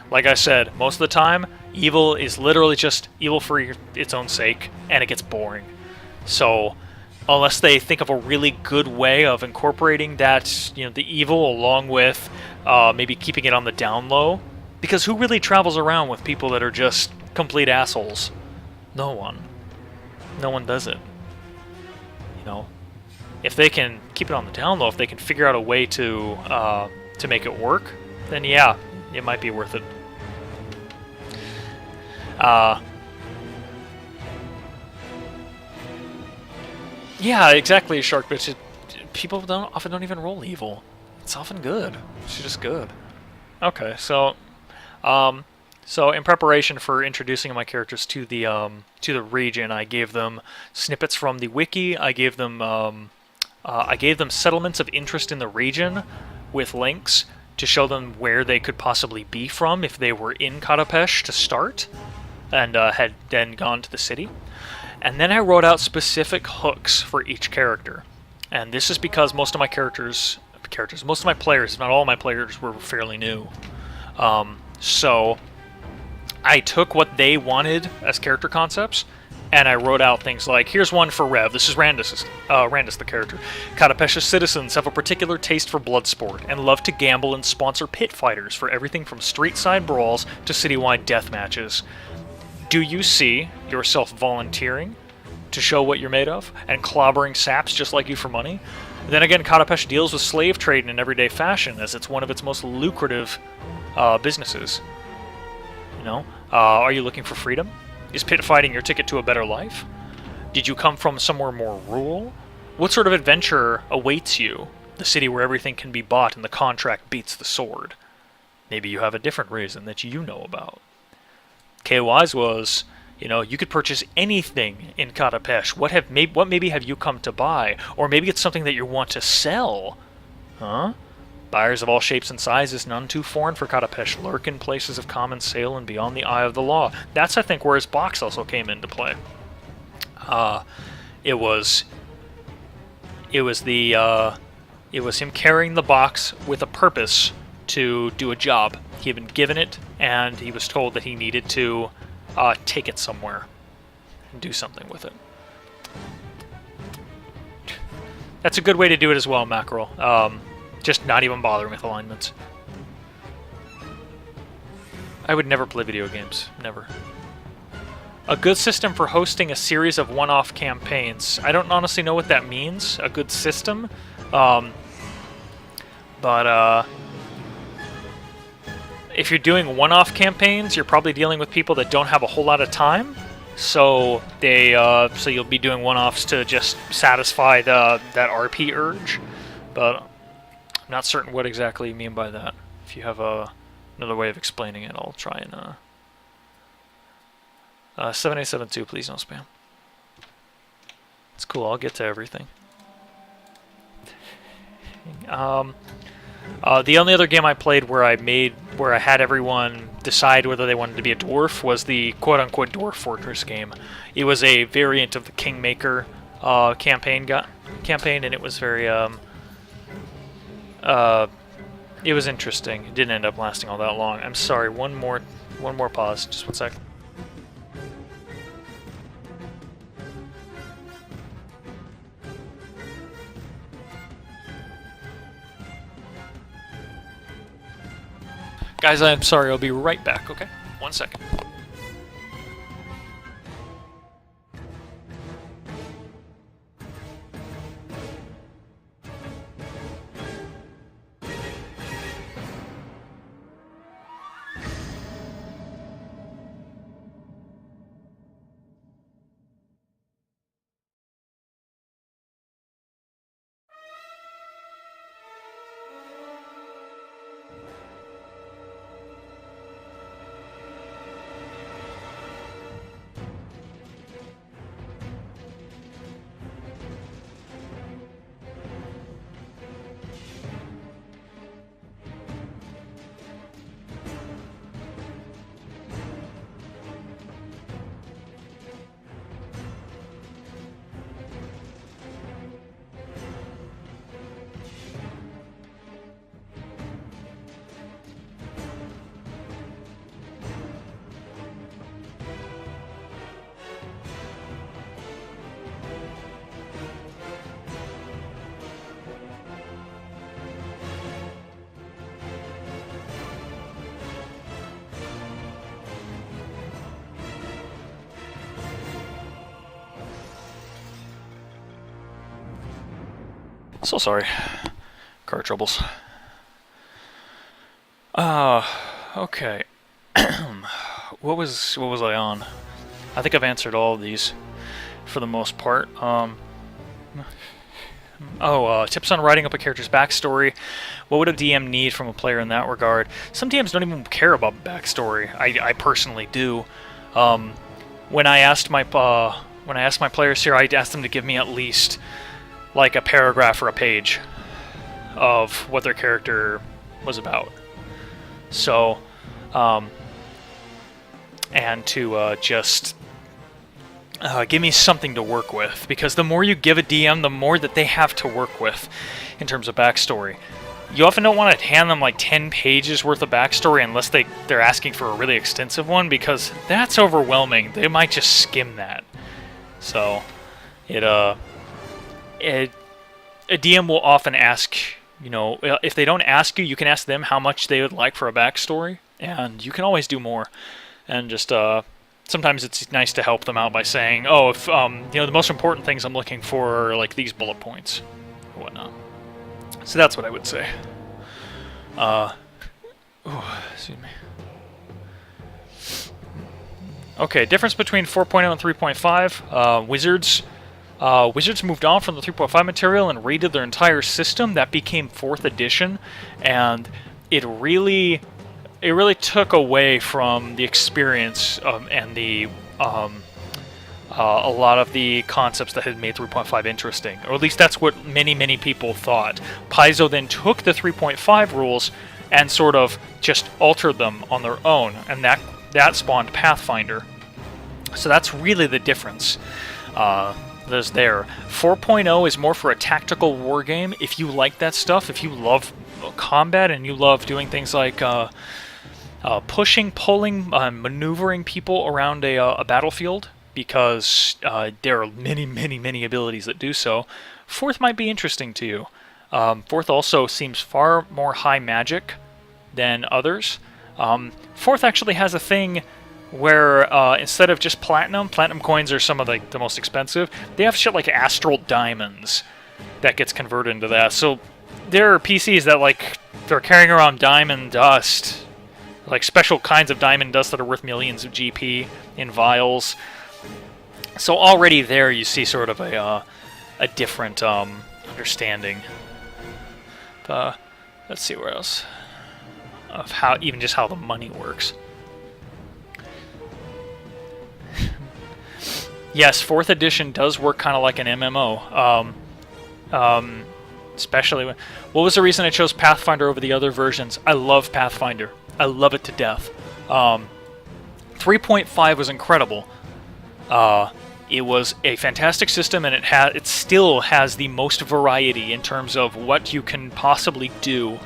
Like I said, most of the time, evil is literally just evil for its own sake, and it gets boring. So, unless they think of a really good way of incorporating that, the evil along with maybe keeping it on the down low, because who really travels around with people that are just complete assholes? No one. No one does it. If they can keep it on the down low, if they can figure out a way to make it work, then yeah, it might be worth it. Yeah, exactly, Shark Bitch. People often don't even roll evil. It's often good. It's just good. Okay, so in preparation for introducing my characters to the region, I gave them snippets from the wiki. I gave them settlements of interest in the region with links to show them where they could possibly be from if they were in Katapesh to start and had then gone to the city. And then I wrote out specific hooks for each character. And this is because most of my players, if not all my players, were fairly new. So I took what they wanted as character concepts, and I wrote out things like, here's one for Rev. This is Randus the character. Katapesh's citizens have a particular taste for blood sport and love to gamble and sponsor pit fighters for everything from street-side brawls to citywide death matches. Do you see yourself volunteering to show what you're made of and clobbering saps just like you for money? Then again, Katapesh deals with slave trade in an everyday fashion as it's one of its most lucrative businesses. Are you looking for freedom? Is pit fighting your ticket to a better life? Did you come from somewhere more rural? What sort of adventure awaits you? The city where everything can be bought and the contract beats the sword. Maybe you have a different reason that you know about. KY's was, you could purchase anything in Katapesh. What maybe have you come to buy? Or maybe it's something that you want to sell. Huh? Buyers of all shapes and sizes, none too foreign for Katapesh, lurk in places of common sale and beyond the eye of the law. That's, I think, where his box also came into play. It was him carrying the box with a purpose to do a job. He had been given it, and he was told that he needed to take it somewhere and do something with it. That's a good way to do it as well, Mackerel. Just not even bothering with alignments. I would never play video games. Never. A good system for hosting a series of one-off campaigns. I don't honestly know what that means, a good system. But if you're doing one-off campaigns, you're probably dealing with people that don't have a whole lot of time. So so you'll be doing one-offs to just satisfy that RP urge. But I'm not certain what exactly you mean by that. If you have another way of explaining it, I'll try and 7872, please no spam. It's cool. I'll get to everything. The only other game I played where I had everyone decide whether they wanted to be a dwarf was the quote-unquote Dwarf Fortress game. It was a variant of the Kingmaker campaign, and it was very it was interesting. It didn't end up lasting all that long. I'm sorry. One more pause. Just 1 sec. Guys, I'm sorry, I'll be right back, okay? 1 second. So sorry. Car troubles. Okay. What was I on? I think I've answered all of these for the most part. Tips on writing up a character's backstory. What would a DM need from a player in that regard? Some DMs don't even care about backstory. I personally do. When I asked my players here, I asked them to give me at least like a paragraph or a page of what their character was about. So, and to just give me something to work with, because the more you give a DM, the more that they have to work with in terms of backstory. You often don't want to hand them like 10 pages worth of backstory unless they're asking for a really extensive one, because that's overwhelming. They might just skim that. So, a DM will often ask, if they don't ask you, you can ask them how much they would like for a backstory, and you can always do more. And just, sometimes it's nice to help them out by saying, oh, if, the most important things I'm looking for are like these bullet points, or whatnot. So that's what I would say. Excuse me. Okay, difference between 4.0 and 3.5. Wizards moved on from the 3.5 material and redid their entire system. That became 4th edition, and it really took away from the experience and the a lot of the concepts that had made 3.5 interesting, or at least that's what many people thought. Paizo then took the 3.5 rules and sort of just altered them on their own, and that spawned Pathfinder. So that's really the difference. There's there. 4.0 is more for a tactical war game. If you like that stuff, if you love combat and you love doing things like pushing, pulling, maneuvering people around a battlefield, because there are many abilities that do so, 4th might be interesting to you. 4th also seems far more high magic than others. 4th actually has a thing where instead of just platinum coins are some of the most expensive. They have shit like astral diamonds that gets converted into that. So there are PCs that they're carrying around diamond dust, like special kinds of diamond dust that are worth millions of GP in vials. So already there you see sort of a different understanding. Let's see where else of how just how the money works. Yes, 4th edition does work kind of like an MMO. Especially when... What was the reason I chose Pathfinder over the other versions? I love Pathfinder. I love it to death. 3.5 was incredible. It was a fantastic system, and it still has the most variety in terms of what you can possibly do.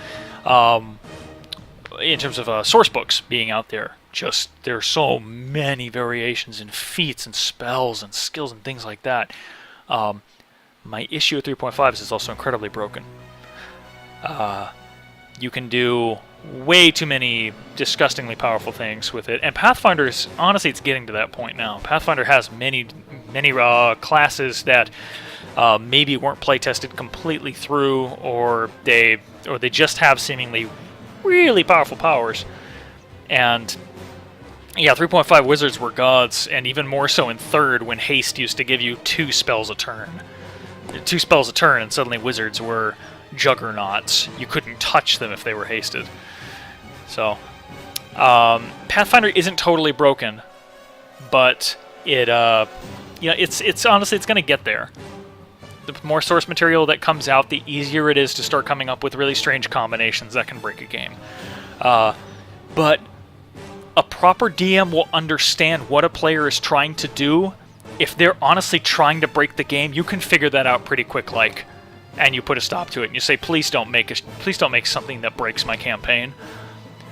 In terms of source books being out there. Just, there's so many variations in feats and spells and skills and things like that. My issue with 3.5 is it's also incredibly broken. You can do way too many disgustingly powerful things with it, and Pathfinder's, honestly, it's getting to that point now. Pathfinder has many classes that maybe weren't play tested completely through, or they just have seemingly really powerful powers. And yeah, 3.5 wizards were gods, and even more so in 3rd, when haste used to give you 2 spells a turn. 2 spells a turn, and suddenly wizards were juggernauts. You couldn't touch them if they were hasted. So, Pathfinder isn't totally broken, but it, it's honestly, it's going to get there. The more source material that comes out, the easier it is to start coming up with really strange combinations that can break a game. But a proper DM will understand what a player is trying to do. If they're honestly trying to break the game, you can figure that out pretty quick, and you put a stop to it, and you say, please don't make something that breaks my campaign.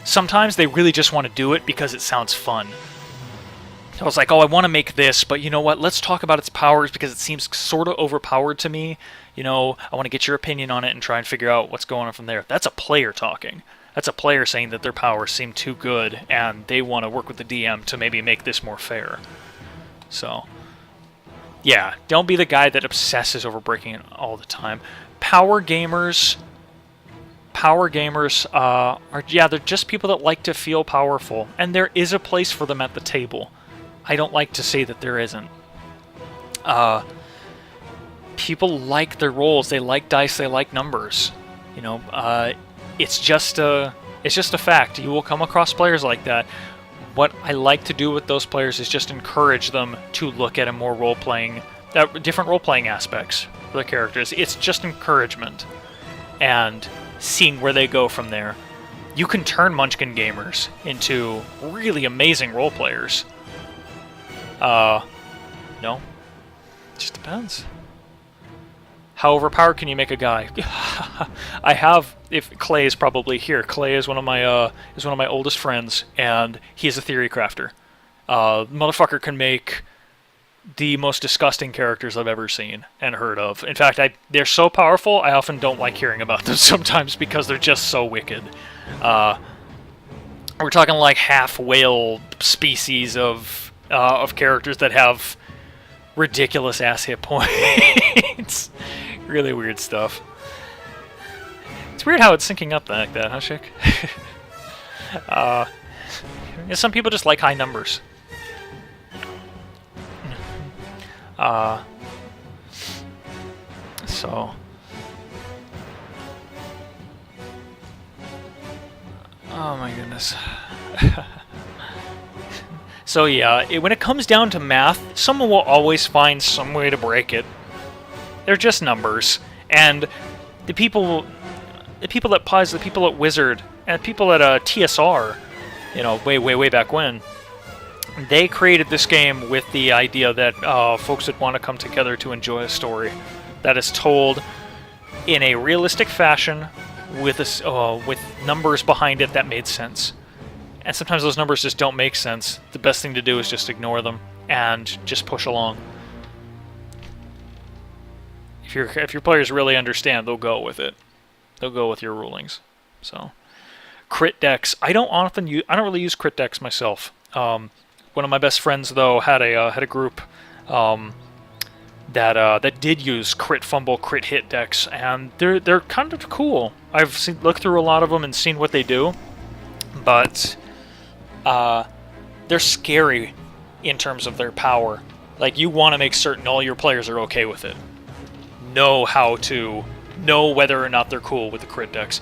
Sometimes they really just want to do it because it sounds fun. I was like, oh, I want to make this, but you know what? Let's talk about its powers because it seems sort of overpowered to me. I want to get your opinion on it and try and figure out what's going on from there. That's a player talking. That's a player saying that their powers seem too good and they want to work with the DM to maybe make this more fair. So, yeah, don't be the guy that obsesses over breaking it all the time. Power gamers are, they're just people that like to feel powerful, and there is a place for them at the table. I don't like to say that there isn't. People like their rolls. They like dice. They like numbers. It's just a fact. You will come across players like that. What I like to do with those players is just encourage them to look at a more different role-playing aspects for their characters. It's just encouragement and seeing where they go from there. You can turn Munchkin gamers into really amazing role players. No, it just depends. How overpowered can you make a guy? I have. If Clay is probably here. Clay is one of my oldest friends, and he's a theory crafter. Motherfucker can make the most disgusting characters I've ever seen and heard of. In fact, they're so powerful, I often don't like hearing about them sometimes because they're just so wicked. We're talking like half whale species of characters that have ridiculous ass hit points. Really weird stuff. It's weird how it's syncing up like that, huh, Chick? Some people just like high numbers. So... Oh my goodness. So yeah, when it comes down to math, someone will always find some way to break it. They're just numbers. And the people at Pies, the people at Wizard, and the people at TSR, way back when, they created this game with the idea that folks would want to come together to enjoy a story that is told in a realistic fashion with numbers behind it that made sense. And sometimes those numbers just don't make sense. The best thing to do is just ignore them and just push along. If your players really understand, they'll go with it. They'll go with your rulings. So, crit decks. I don't really use crit decks myself. One of my best friends though had a group that did use crit fumble, crit hit decks, and they're kind of cool. I've looked through a lot of them and seen what they do, but they're scary in terms of their power. Like, you want to make certain all your players are okay with it. Know whether or not they're cool with the crit decks.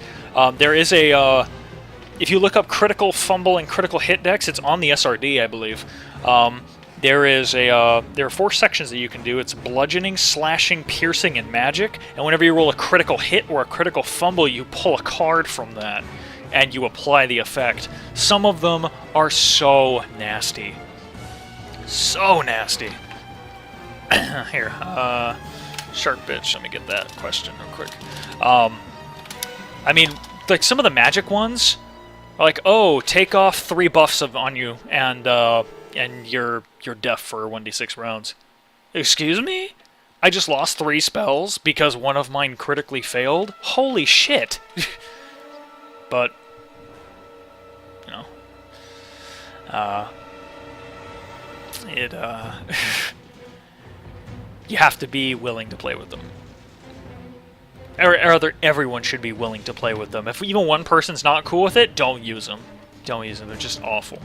There is if you look up critical fumble and critical hit decks, it's on the SRD, I believe. there are 4 sections that you can do. It's bludgeoning, slashing, piercing, and magic. And whenever you roll a critical hit or a critical fumble, you pull a card from that, and you apply the effect. Some of them are so nasty. So nasty. Here, shark bitch. Let me get that question real quick. I mean, like some of the magic ones are like, oh, take off 3 buffs on you, and you're deaf for 1d6 rounds. Excuse me? I just lost 3 spells because one of mine critically failed? Holy shit! But, you know, you have to be willing to play with them. Or rather, everyone should be willing to play with them. If even one person's not cool with it, don't use them. Don't use them. They're just awful.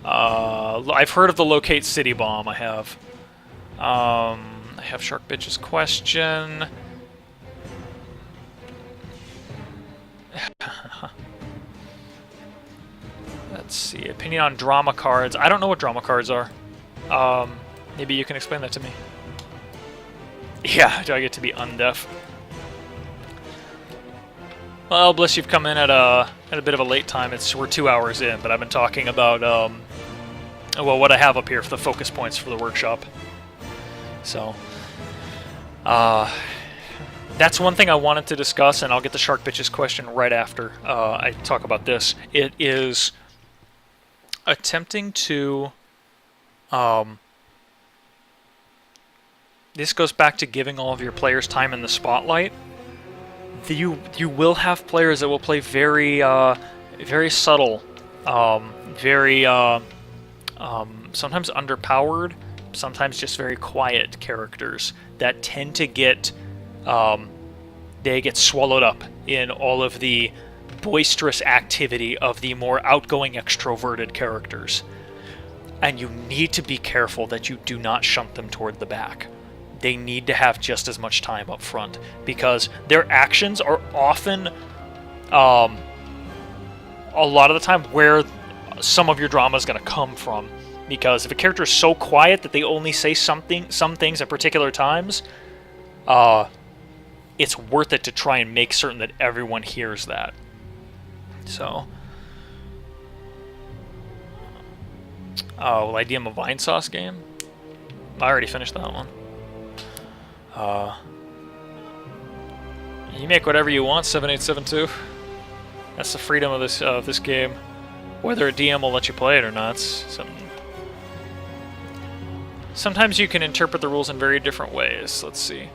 I've heard of the locate city bomb. I have Shark Bitch's question. Let's see. Opinion on drama cards. I don't know what drama cards are. Maybe you can explain that to me. Yeah, do I get to be undeaf? Well, Bliss, you've come in at a bit of a late time. We're 2 hours in, but I've been talking about well, what I have up here for the focus points for the workshop. So, that's one thing I wanted to discuss, and I'll get the Shark Bitch's question right after I talk about this. It is attempting to this goes back to giving all of your players time in the spotlight. You will have players that will play very very subtle, very sometimes underpowered, sometimes just very quiet characters that tend to get they get swallowed up in all of the boisterous activity of the more outgoing, extroverted characters. And you need to be careful that you do not shunt them toward the back. They need to have just as much time up front, because their actions are often, a lot of the time, where some of your drama is going to come from. Because if a character is so quiet that they only say some things at particular times, it's worth it to try and make certain that everyone hears that. So, will I DM a Vinesauce game? I already finished that one. You make whatever you want, 7872. That's the freedom of this game. Whether a DM will let you play it or not, sometimes you can interpret the rules in very different ways. Let's see.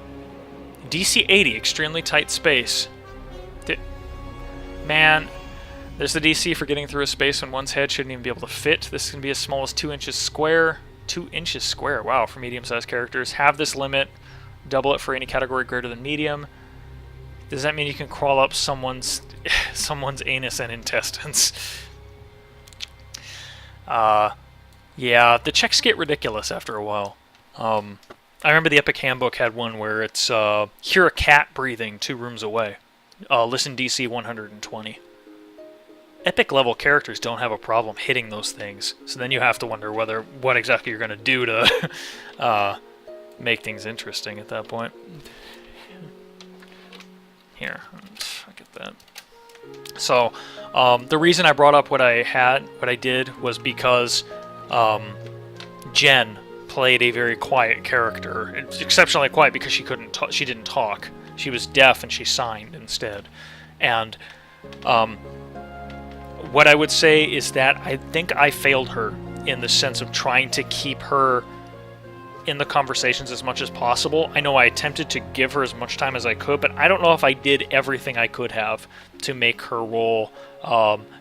DC 80, extremely tight space. Man, there's the DC for getting through a space when one's head shouldn't even be able to fit. This can be as small as 2 inches square. 2 inches square, wow, for medium-sized characters. Have this limit. Double it for any category greater than medium. Does that mean you can crawl up someone's anus and intestines? Yeah, the checks get ridiculous after a while. I remember the Epic Handbook had one where it's hear a cat breathing 2 rooms away. Listen DC 120. Epic level characters don't have a problem hitting those things, so then you have to wonder what exactly you're going to do to make things interesting at that point. Here, I get that. So, the reason I brought up what I did was because Jen played a very quiet character. It's exceptionally quiet because she didn't talk. She was deaf and she signed instead. And what I would say is that I think I failed her in the sense of trying to keep her in the conversations as much as possible. I know I attempted to give her as much time as I could, but I don't know if I did everything I could have to make her role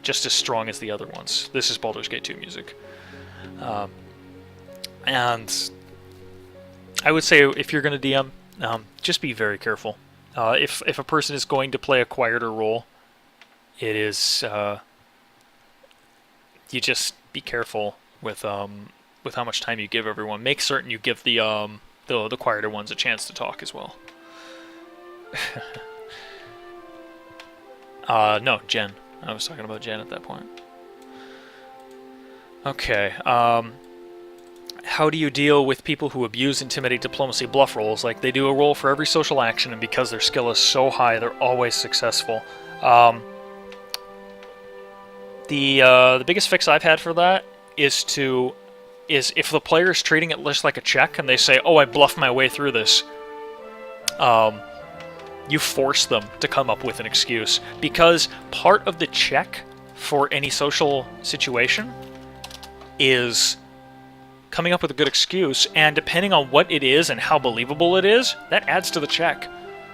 just as strong as the other ones. This is Baldur's Gate 2 music. And I would say if you're going to DM, just be very careful. If a person is going to play a quieter role, it is you just be careful with how much time you give everyone. Make certain you give the quieter ones a chance to talk as well. No, Jen. I was talking about Jen at that point. Okay. how do you deal with people who abuse intimidate diplomacy bluff rolls? Like, they do a roll for every social action, and because their skill is so high, they're always successful. The biggest fix I've had for that is if the player is treating it just like a check and they say, "Oh, I bluffed my way through this," you force them to come up with an excuse, because part of the check for any social situation is coming up with a good excuse, and depending on what it is and how believable it is, that adds to the check.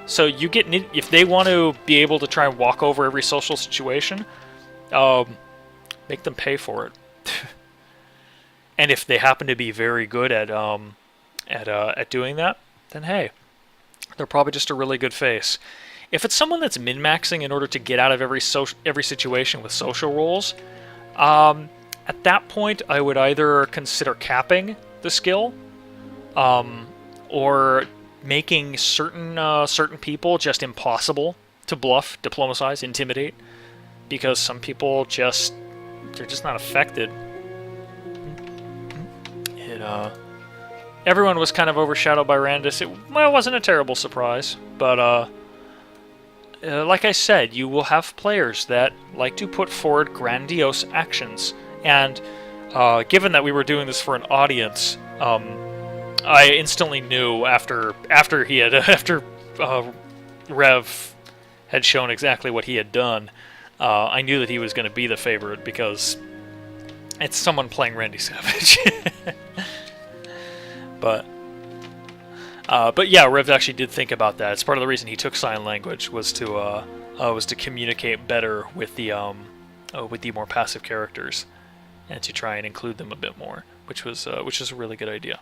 So you get, if they want to be able to try and walk over every social situation, make them pay for it. And if they happen to be very good at doing that, then hey, they're probably just a really good face. If it's someone that's min-maxing in order to get out of every situation with social rolls, at that point I would either consider capping the skill, or making certain people just impossible to bluff, diplomacize, intimidate, because some people they're just not affected. Everyone was kind of overshadowed by Randus. It wasn't a terrible surprise, but like I said, you will have players that like to put forward grandiose actions, and given that we were doing this for an audience, I instantly knew after Rev had shown exactly what he had done, I knew that he was going to be the favorite, because it's someone playing Randy Savage. But yeah, Rev actually did think about that. It's part of the reason he took sign language, was to communicate better with the more passive characters, and to try and include them a bit more, which was a really good idea.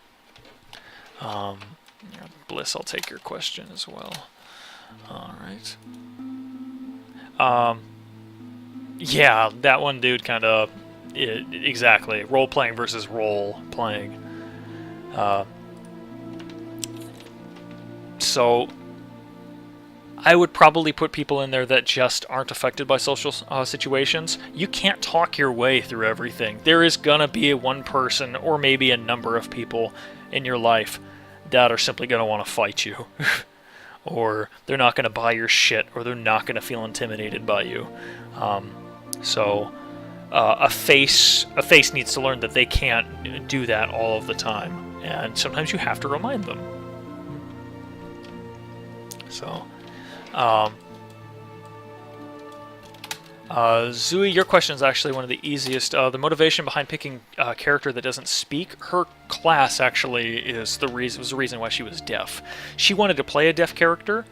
Bliss, I'll take your question as well. All right. Yeah, that one dude kind of exactly role playing versus role playing. So I would probably put people in there that just aren't affected by social situations. You can't talk your way through everything. There is gonna be one person, or maybe a number of people in your life, that are simply gonna want to fight you. Or they're not gonna buy your shit, or they're not gonna feel intimidated by you. A face needs to learn that they can't do that all of the time, and sometimes you have to remind them. So, Zooey, your question is actually one of the easiest. The motivation behind picking a character that doesn't speak, her class actually was the reason why she was deaf. She wanted to play a deaf character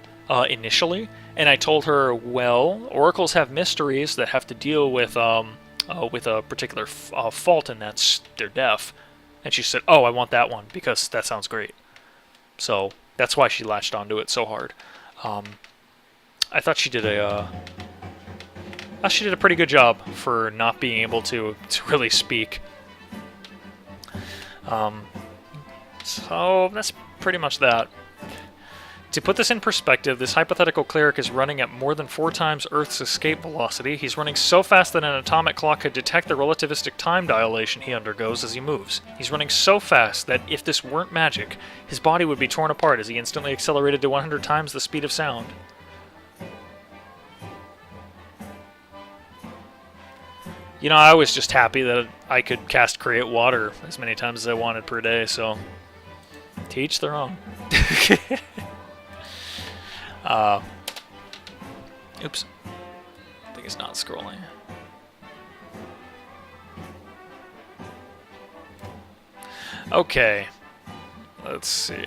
initially, and I told her, well, oracles have mysteries that have to deal with a particular fault, and that's they're deaf. And she said, "Oh, I want that one because that sounds great." So that's why she latched onto it so hard. I thought she did a pretty good job for not being able to really speak. So that's pretty much that. To put this in perspective, this hypothetical cleric is running at more than 4 times Earth's escape velocity. He's running so fast that an atomic clock could detect the relativistic time dilation he undergoes as he moves. He's running so fast that if this weren't magic, his body would be torn apart as he instantly accelerated to 100 times the speed of sound. You know, I was just happy that I could cast Create Water as many times as I wanted per day, so to each their own. Oops. I think it's not scrolling. Okay. Let's see.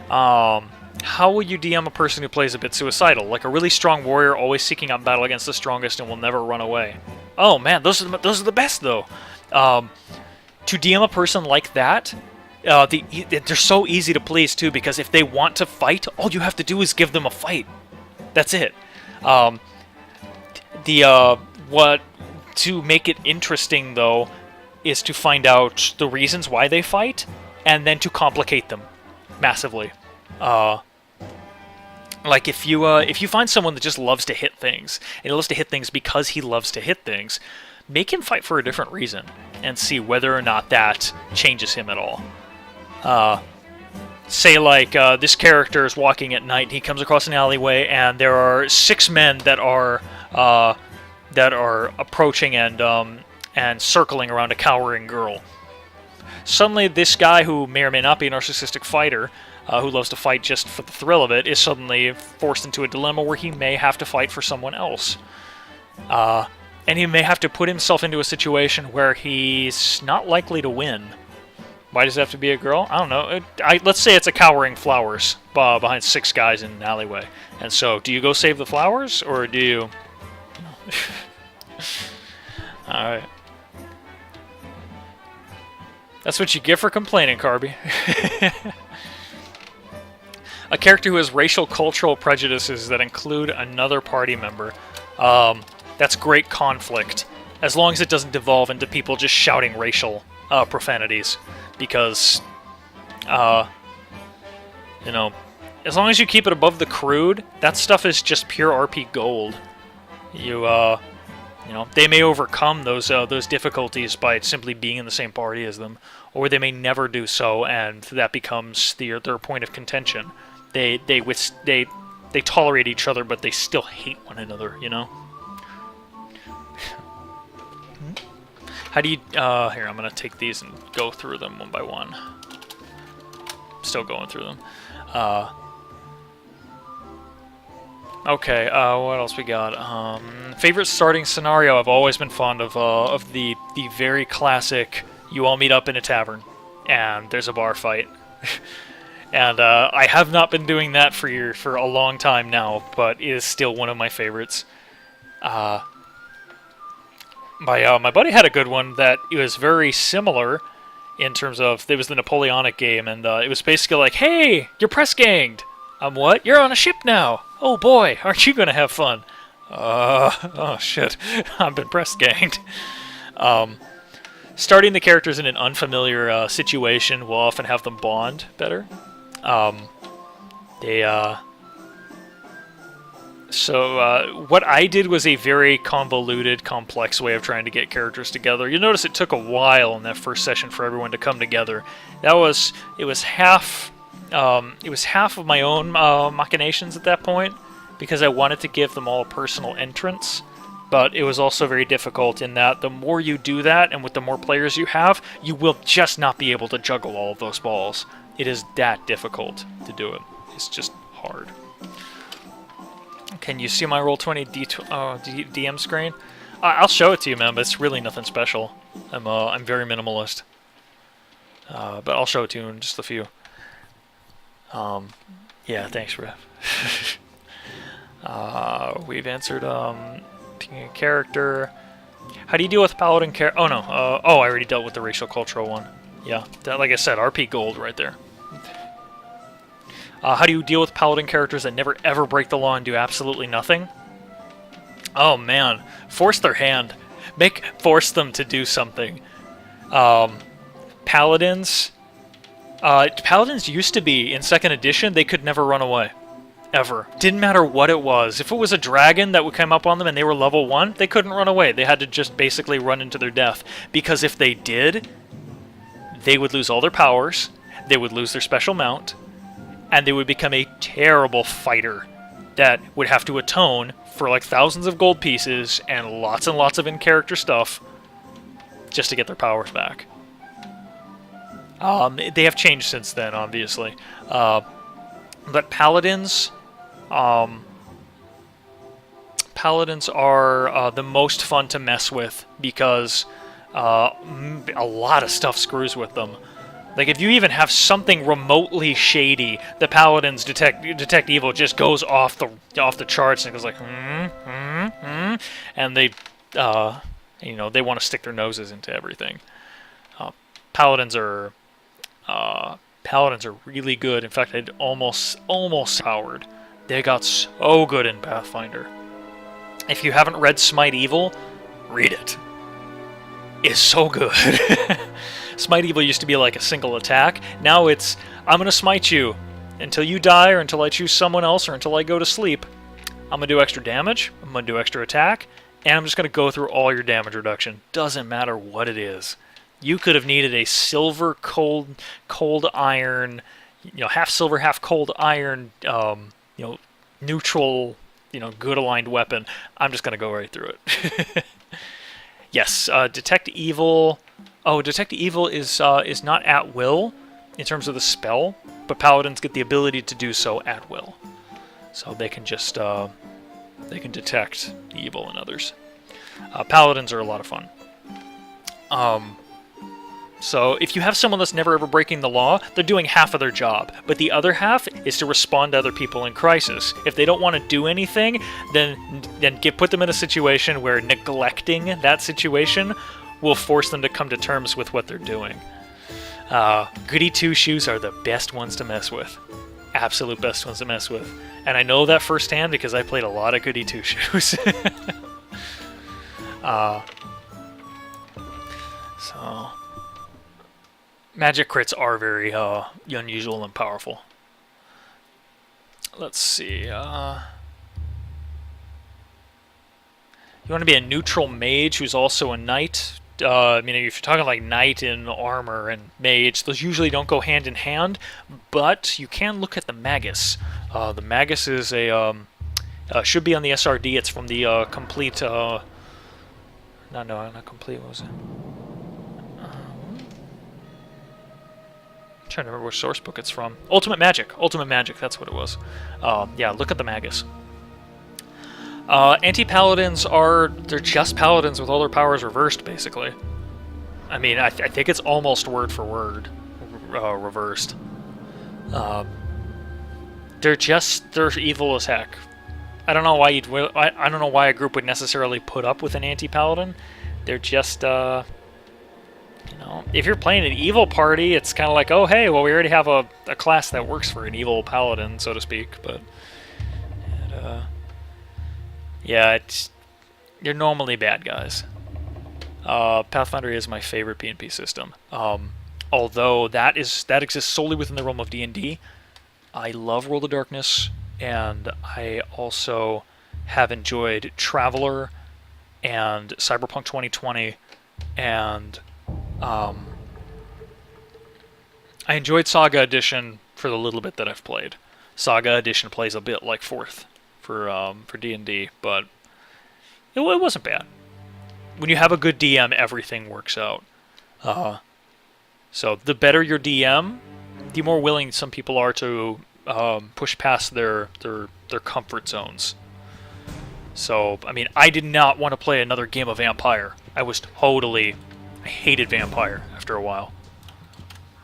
How will you DM a person who plays a bit suicidal? Like a really strong warrior always seeking out battle against the strongest and will never run away. Oh man, those are the best though. To DM a person like that, they're so easy to please too, because if they want to fight, all you have to do is give them a fight. That's it. To make it interesting though is to find out the reasons why they fight, and then to complicate them massively. Like if you find someone that just loves to hit things, and he loves to hit things because he loves to hit things, make him fight for a different reason. and see whether or not that changes him at all. Say like this character is walking at night, he comes across an alleyway, and there are 6 men that are approaching and circling around a cowering girl. Suddenly, this guy, who may or may not be a narcissistic fighter, who loves to fight just for the thrill of it, is suddenly forced into a dilemma where he may have to fight for someone else. And he may have to put himself into a situation where he's not likely to win. Why does it have to be a girl? I don't know. Let's say it's a cowering flowers behind 6 guys in an alleyway. And so, do you go save the flowers, or do you... Alright. That's what you get for complaining, Carby. A character who has racial cultural prejudices that include another party member. That's great conflict, as long as it doesn't devolve into people just shouting racial profanities. Because, you know, as long as you keep it above the crude, that stuff is just pure RP gold. You know, they may overcome those difficulties by simply being in the same party as them, or they may never do so, and that becomes their point of contention. They tolerate each other, but they still hate one another. You know. How do you? Here, I'm gonna take these and go through them one by one. Still going through them. Okay, what else we got? Favorite starting scenario? I've always been fond of the very classic. You all meet up in a tavern, and there's a bar fight. And I have not been doing that for a long time now, but it is still one of my favorites. My buddy had a good one that it was very similar in terms of, it was the Napoleonic game, and it was basically like, hey, you're press ganged. What? You're on a ship now. Oh boy, aren't you gonna have fun? Oh shit, I've been press ganged. Starting the characters in an unfamiliar situation will often have them bond better. So what I did was a very convoluted, complex way of trying to get characters together. You'll notice it took a while in that first session for everyone to come together. It was half of my own machinations at that point, because I wanted to give them all a personal entrance. But it was also very difficult in that the more you do that, and with the more players you have, you will just not be able to juggle all of those balls. It is that difficult to do it. It's just hard. Can you see my Roll20 DM screen? I'll show it to you, man, but it's really nothing special. I'm very minimalist. But I'll show it to you in just a few. Yeah, thanks, Rev. We've answered picking a character. How do you deal with paladin character? Oh no. I already dealt with the racial cultural one. Yeah, that, like I said, RP gold right there. How do you deal with paladin characters that never ever break the law and do absolutely nothing? Oh man, force their hand. Force them to do something. Paladins used to be, in 2nd edition, they could never run away. Ever. Didn't matter what it was. If it was a dragon that would come up on them and they were level 1, they couldn't run away. They had to just basically run into their death. Because if they did, they would lose all their powers, they would lose their special mount, and they would become a terrible fighter that would have to atone for like thousands of gold pieces and lots of in-character stuff just to get their powers back. They have changed since then, obviously. But paladins are the most fun to mess with because a lot of stuff screws with them. Like, if you even have something remotely shady, the paladins detect evil just goes off the charts and goes like, and they, they want to stick their noses into everything. Paladins are really good. In fact, I'd almost powered. They got so good in Pathfinder. If you haven't read Smite Evil, read it. It's so good. Smite Evil used to be like a single attack. Now it's, I'm going to smite you until you die, or until I choose someone else, or until I go to sleep. I'm going to do extra damage, I'm going to do extra attack, and I'm just going to go through all your damage reduction. Doesn't matter what it is. You could have needed a silver cold iron, half silver, half cold iron, neutral, good aligned weapon. I'm just gonna go right through it. Yes, detect evil. Oh, detect evil is not at will in terms of the spell, but paladins get the ability to do so at will. So they can just they can detect the evil in others. Paladins are a lot of fun. So if you have someone that's never ever breaking the law, they're doing half of their job, but the other half is to respond to other people in crisis. If they don't want to do anything, then put them in a situation where neglecting that situation will force them to come to terms with what they're doing. Goody two-shoes are the best ones to mess with. Absolute best ones to mess with. And I know that firsthand because I played a lot of goody two-shoes. So magic crits are very unusual and powerful. Let's see. You want to be a neutral mage who's also a knight. If you're talking like knight in armor and mage, those usually don't go hand in hand, but you can look at the magus. The magus is a should be on the SRD. It's from the complete. No, not complete. What was it? I'm trying to remember which source book it's from. Ultimate Magic. Ultimate Magic. That's what it was. Yeah, look at the magus. Anti-paladins they're just paladins with all their powers reversed, basically. I mean, I think it's almost word for word reversed. They're evil as heck. I don't know why I don't know why a group would necessarily put up with an anti-paladin. They're just if you're playing an evil party, it's kind of like, oh hey, well we already have a class that works for an evil paladin, so to speak, but yeah, you're normally bad guys. Pathfinder is my favorite P&P system. Although that exists solely within the realm of D&D. I love World of Darkness, and I also have enjoyed Traveler and Cyberpunk 2020, and I enjoyed Saga Edition for the little bit that I've played. Saga Edition plays a bit like 4th for D&D, but it wasn't bad. When you have a good DM, everything works out. So the better your DM, the more willing some people are to push past their comfort zones. So, I mean, I did not want to play another game of Vampire. I hated Vampire after a while.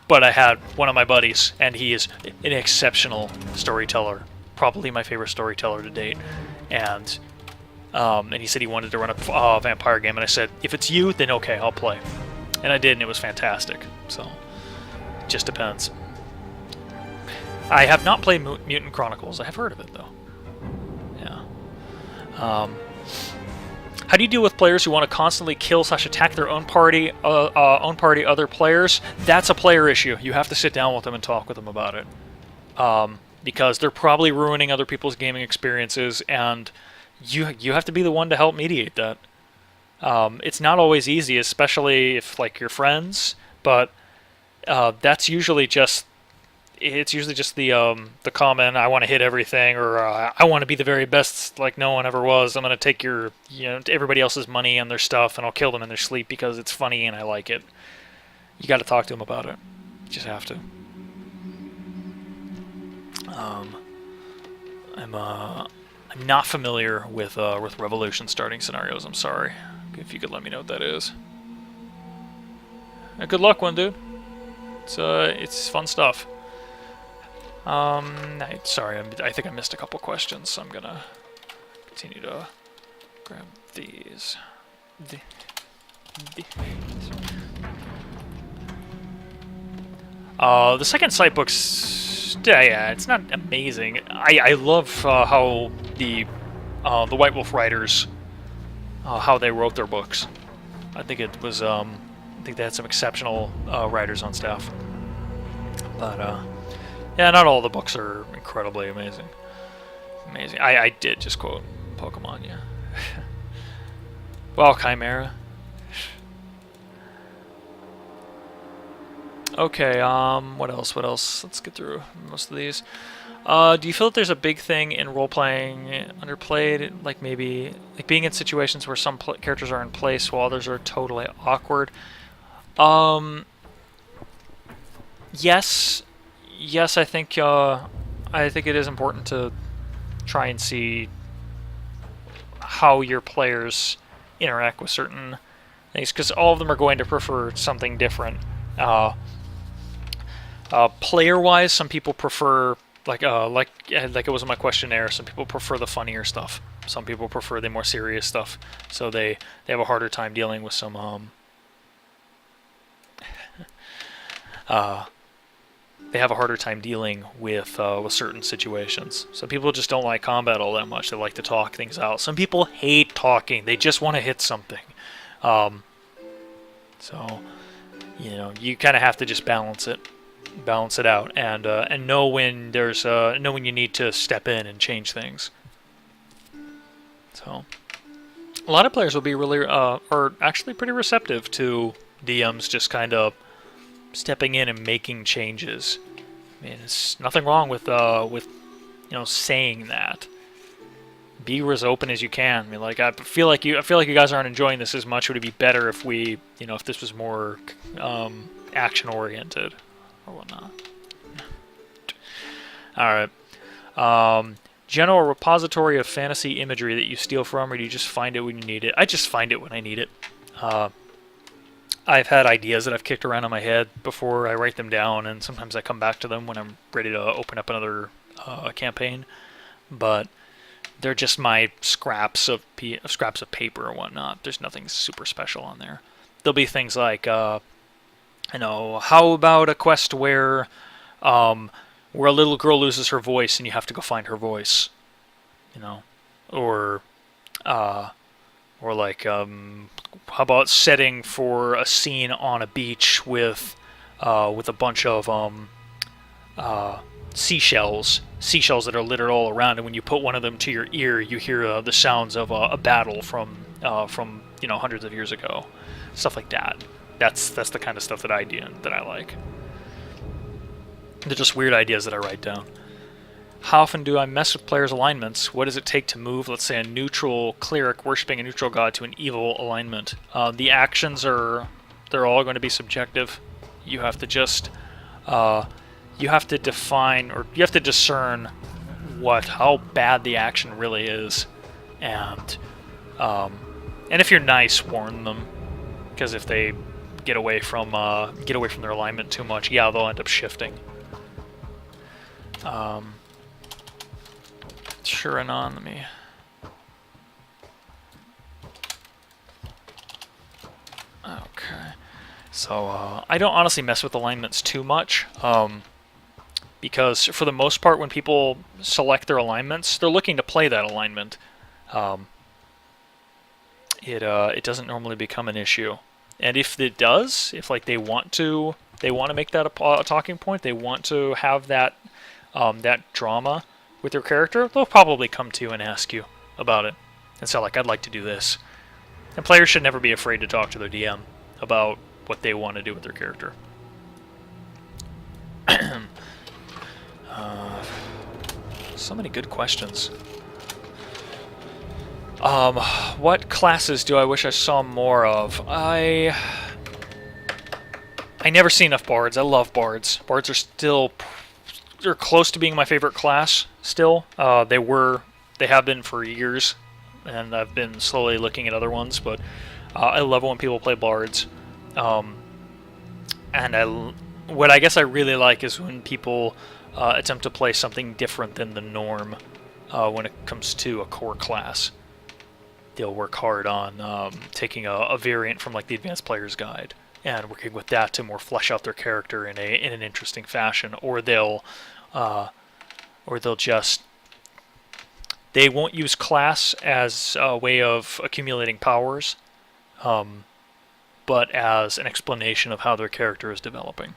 But I had one of my buddies, and he is an exceptional storyteller. Probably my favorite storyteller to date. And he said he wanted to run a vampire game, and I said, if it's you, then okay, I'll play. And I did, and it was fantastic. So, it just depends. I have not played Mutant Chronicles. I have heard of it, though. Yeah. How do you deal with players who want to constantly kill/attack their own party other players? That's a player issue. You have to sit down with them and talk with them about it. Because they're probably ruining other people's gaming experiences, and you have to be the one to help mediate that. It's not always easy, especially if like you're friends, but that's usually just the common I want to hit everything, or I want to be the very best like no one ever was. I'm going to take everybody else's money and their stuff, and I'll kill them in their sleep because it's funny and I like it. You got to talk to them about it. You just have to. I'm not familiar with Revolution starting scenarios. I'm sorry. If you could let me know what that is. Good luck, one dude. It's fun stuff. Sorry, I think I missed a couple questions, so I'm gonna continue to grab these. The second sight book's yeah, it's not amazing. I love how the White Wolf writers how they wrote their books. I think it was I think they had some exceptional writers on staff. But yeah, not all the books are incredibly amazing. I did just quote Pokemon, yeah. Well, Chimera. Okay, what else? What else? Let's get through most of these. Do you feel that there's a big thing in role-playing underplayed, like maybe like being in situations where some characters are in place while others are totally awkward? Um, yes, yes, I think it is important to try and see how your players interact with certain things, because all of them are going to prefer something different. Uh, Player-wise, some people prefer like it was in my questionnaire. Some people prefer the funnier stuff. Some people prefer the more serious stuff. So they have a harder time dealing with some uh, they have a harder time dealing with certain situations. Some people just don't like combat all that much. They like to talk things out. Some people hate talking. They just want to hit something. Um, so you kind of have to just balance it out, and know when know when you need to step in and change things. So a lot of players will be really are actually pretty receptive to DMs just kind of stepping in and making changes. I mean, it's nothing wrong with saying that. Be as open as you can. I mean, like I feel like you guys aren't enjoying this as much. Would it be better if if this was more action oriented or whatnot? All right. General repository of fantasy imagery that you steal from, or do you just find it when you need it? I just find it when I need it. I've had ideas that I've kicked around in my head before. I write them down, and sometimes I come back to them when I'm ready to open up another campaign. But they're just my scraps of paper or whatnot. There's nothing super special on there. There'll be things like, how about a quest where a little girl loses her voice and you have to go find her voice, or like, how about setting for a scene on a beach with a bunch of seashells that are littered all around, and when you put one of them to your ear, you hear the sounds of a battle from hundreds of years ago, stuff like that. That's the kind of stuff that I like. They're just weird ideas that I write down. How often do I mess with players' alignments? What does it take to move, let's say, a neutral cleric worshipping a neutral god to an evil alignment? The actions they're all going to be subjective. You have to just you have to define, or you have to discern how bad the action really is, and if you're nice, warn them, because if they get away from their alignment too much, yeah, they'll end up shifting. Sure and on, let me. Okay, so I don't honestly mess with alignments too much, because for the most part, when people select their alignments, they're looking to play that alignment. It doesn't normally become an issue, and if it does, if like they want to make that a talking point, they want to have that drama with their character, they'll probably come to you and ask you about it. And so, like, I'd like to do this. And players should never be afraid to talk to their DM about what they want to do with their character. So many good questions. What classes do I wish I saw more of? I never see enough bards. I love bards. Bards are they're close to being my favorite class still. They have been for years, and I've been slowly looking at other ones, but I love it when people play bards. And what I guess I really like is when people attempt to play something different than the norm when it comes to a core class. They'll work hard on taking a variant from like the Advanced Player's Guide and working with that to more flesh out their character in an interesting fashion, or they'll just they won't use class as a way of accumulating powers, but as an explanation of how their character is developing.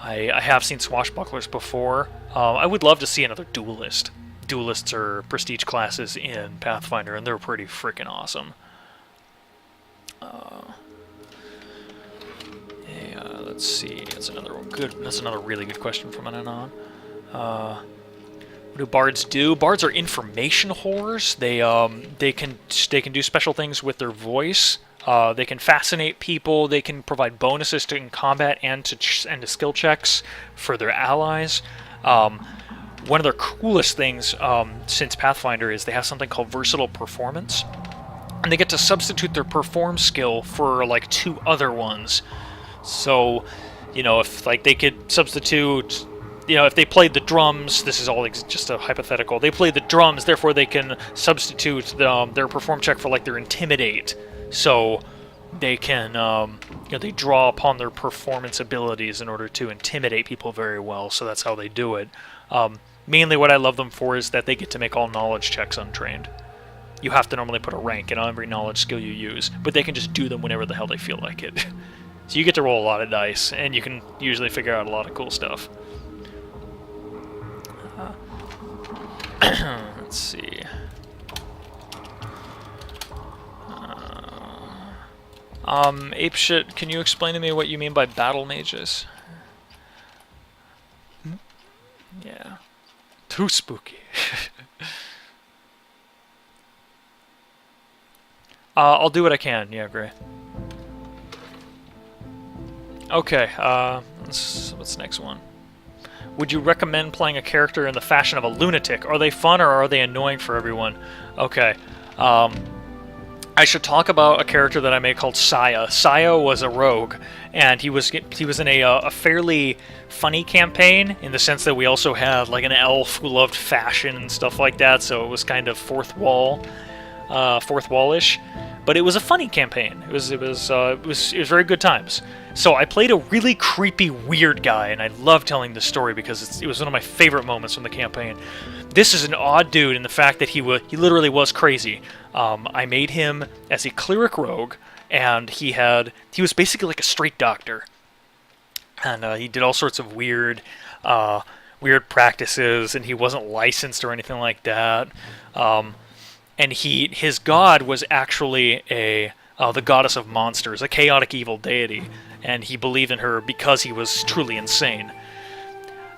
I have seen swashbucklers before. I would love to see another duelist. Duelists are prestige classes in Pathfinder, and they're pretty freaking awesome. Let's Let's see. That's another one. Good. That's another really good question from an anon. What do bards do? Bards are information whores. They can do special things with their voice. They can fascinate people. They can provide bonuses in combat and to skill checks for their allies. One of their coolest things since Pathfinder is they have something called versatile performance, and they get to substitute their perform skill for like 2 other ones. So, if like they could substitute, if they played the drums, this is all just a hypothetical. They played the drums, therefore they can substitute their perform check for like their intimidate. So they can, they draw upon their performance abilities in order to intimidate people very well. So that's how they do it. Mainly what I love them for is that they get to make all knowledge checks untrained. You have to normally put a rank in every knowledge skill you use, but they can just do them whenever the hell they feel like it. So you get to roll a lot of dice, and you can usually figure out a lot of cool stuff. Let's see. Apeshit, can you explain to me what you mean by battle mages? Yeah. Too spooky. I'll do what I can. Yeah, Gray. Okay, what's the next one? Would you recommend playing a character in the fashion of a lunatic? Are they fun or are they annoying for everyone? Okay, I should talk about a character that I made called Saya. Saya was a rogue, and he was in a fairly funny campaign in the sense that we also had like an elf who loved fashion and stuff like that. So it was kind of fourth wall-ish, but it was a funny campaign. It was very good times. So I played a really creepy, weird guy, and I love telling this story because it was one of my favorite moments from the campaign. This is an odd dude in the fact that he literally was crazy. I made him as a cleric rogue, and he was basically like a street doctor, and he did all sorts of weird practices, and he wasn't licensed or anything like that. And his god was actually the goddess of monsters, a chaotic evil deity, and he believed in her because he was truly insane.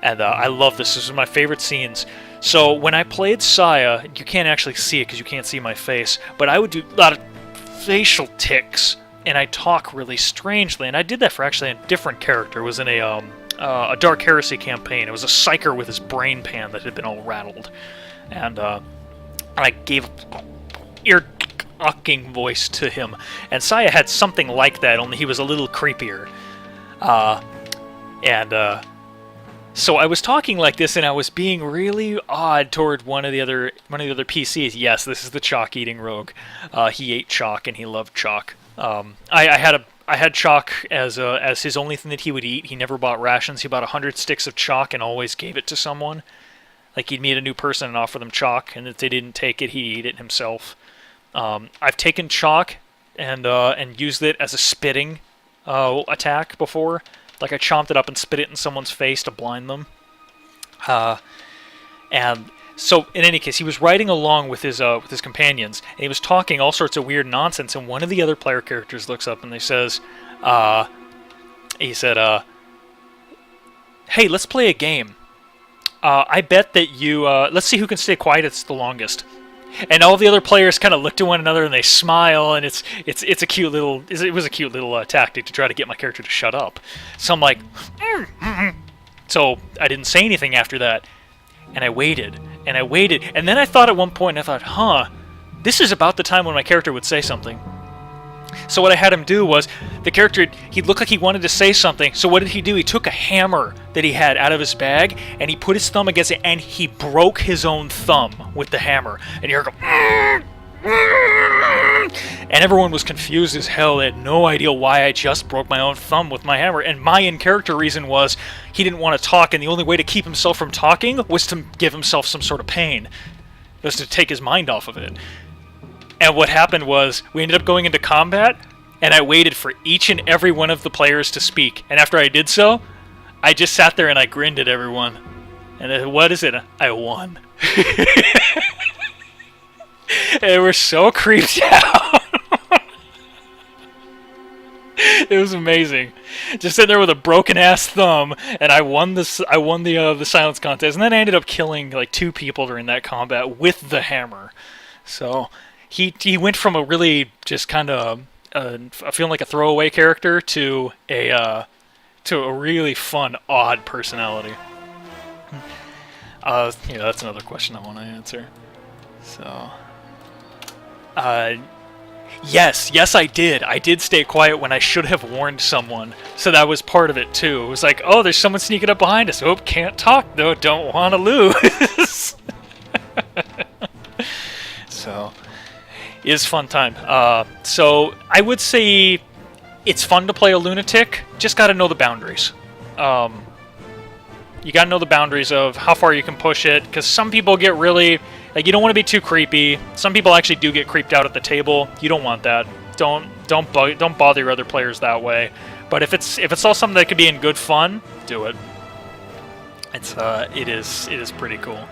And I love this. This is one of my favorite scenes. So when I played Saya, you can't actually see it because you can't see my face, but I would do a lot of facial tics, and I talk really strangely. And I did that for actually a different character. It was in a Dark Heresy campaign. It was a psyker with his brain pan that had been all rattled. And I gave ear-ucking voice to him. And Saya had something like that, only he was a little creepier. So I was talking like this, and I was being really odd toward one of the other PCs. Yes, this is the chalk-eating rogue. He ate chalk, and he loved chalk. I had chalk as his only thing that he would eat. He never bought rations. He bought 100 sticks of chalk and always gave it to someone. Like, he'd meet a new person and offer them chalk, and if they didn't take it, he'd eat it himself. I've taken chalk and used it as a spitting attack before. Like, I chomped it up and spit it in someone's face to blind them. And so, in any case, he was riding along with his companions, and he was talking all sorts of weird nonsense, and one of the other player characters looks up and he said, hey, let's play a game. I bet that you, let's see who can stay quiet the longest. And all the other players kind of look to one another and they smile, and it was a cute little tactic to try to get my character to shut up. So I'm like, so I didn't say anything after that, and I waited, and then I thought at one point, this is about the time when my character would say something. So what I had him do was, the character, he looked like he wanted to say something, so what did he do? He took a hammer that he had out of his bag, and he put his thumb against it, and he broke his own thumb with the hammer. And you heard him go, and everyone was confused as hell. They had no idea why I just broke my own thumb with my hammer, and my in-character reason was, he didn't want to talk, and the only way to keep himself from talking was to give himself some sort of pain. Was to take his mind off of it. And what happened was, we ended up going into combat, and I waited for each and every one of the players to speak. And after I did so, I just sat there and I grinned at everyone. And what is it? I won. They were so creeped out. It was amazing. Just sitting there with a broken ass thumb, and I won this. I won the silence contest, and then I ended up killing like 2 people during that combat with the hammer. So he went from a really just kind of feeling like a throwaway character to a really fun, odd personality. That's another question I want to answer. So, yes, I did. I did stay quiet when I should have warned someone. So that was part of it too. It was like, oh, there's someone sneaking up behind us. Oh, can't talk though. Don't want to lose. So, it is fun time. So I would say it's fun to play a lunatic. Just got to know the boundaries. You got to know the boundaries of how far you can push it, because some people get really, like, you don't want to be too creepy. Some people actually do get creeped out at the table. You don't want that. Don't bother your other players that way. But if it's all something that could be in good fun, do it. It is pretty cool.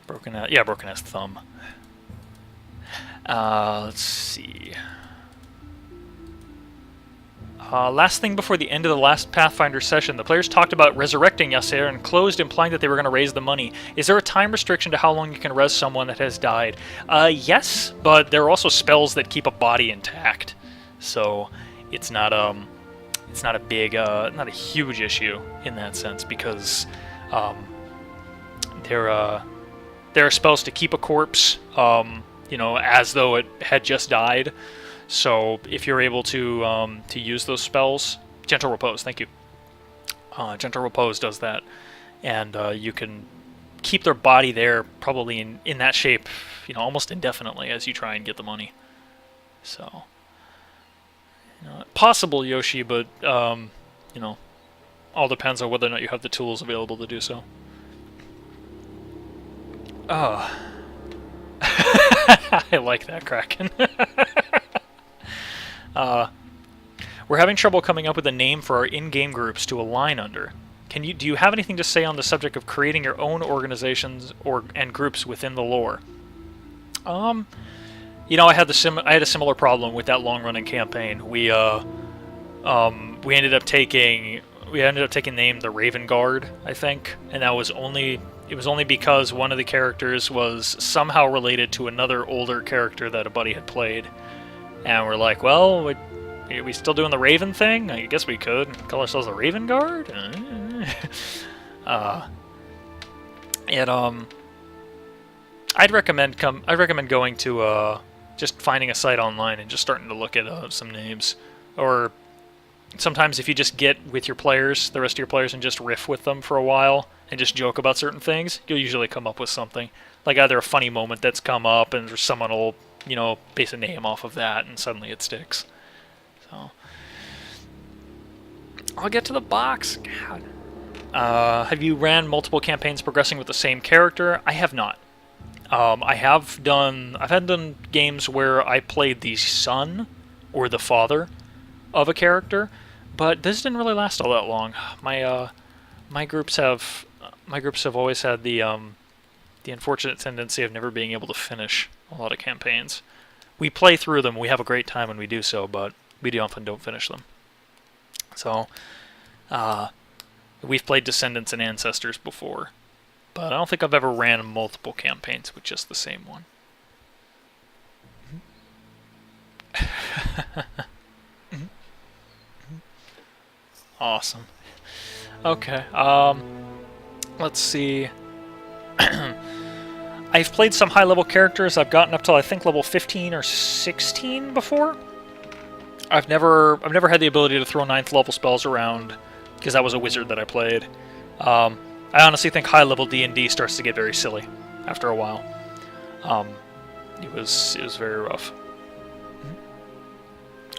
broken ass thumb. Let's see. Last thing before the end of the last Pathfinder session, the players talked about resurrecting Yasser and closed, implying that they were going to raise the money. Is there a time restriction to how long you can res someone that has died? Yes, but there are also spells that keep a body intact, so it's not a big, not a huge issue in that sense, because there are spells to keep a corpse, as though it had just died. So if you're able to use those spells, Gentle Repose, thank you. Gentle Repose does that, and you can keep their body there probably in that shape, almost indefinitely as you try and get the money. So, possible, Yoshi, but all depends on whether or not you have the tools available to do so. Oh. I like that, Kraken. We're having trouble coming up with a name for our in-game groups to align under. Do you have anything to say on the subject of creating your own organizations and groups within the lore? I had a similar problem with that long-running campaign. We ended up taking the name the Raven Guard, I think, and it was only because one of the characters was somehow related to another older character that a buddy had played. And we're like, well, are we still doing the Raven thing? I guess we could call ourselves the Raven Guard. I'd recommend going to just finding a site online and just starting to look at some names. Or sometimes if you just get with the rest of your players, and just riff with them for a while and just joke about certain things, you'll usually come up with something. Like either a funny moment that's come up and someone will base a name off of that, and suddenly it sticks. So, I'll get to the box. God. Have you ran multiple campaigns progressing with the same character? I have not. I've had done games where I played the son or the father of a character, but this didn't really last all that long. My groups have always had the unfortunate tendency of never being able to finish a lot of campaigns. We play through them, we have a great time when we do so, but we often don't finish them. So, we've played Descendants and Ancestors before, but I don't think I've ever ran multiple campaigns with just the same one. Awesome. Okay, let's see. I've played some high-level characters. I've gotten up till I think level 15 or 16 before. I've never had the ability to throw 9th level spells around, because that was a wizard that I played. I honestly think high-level D&D starts to get very silly after a while. It was very rough.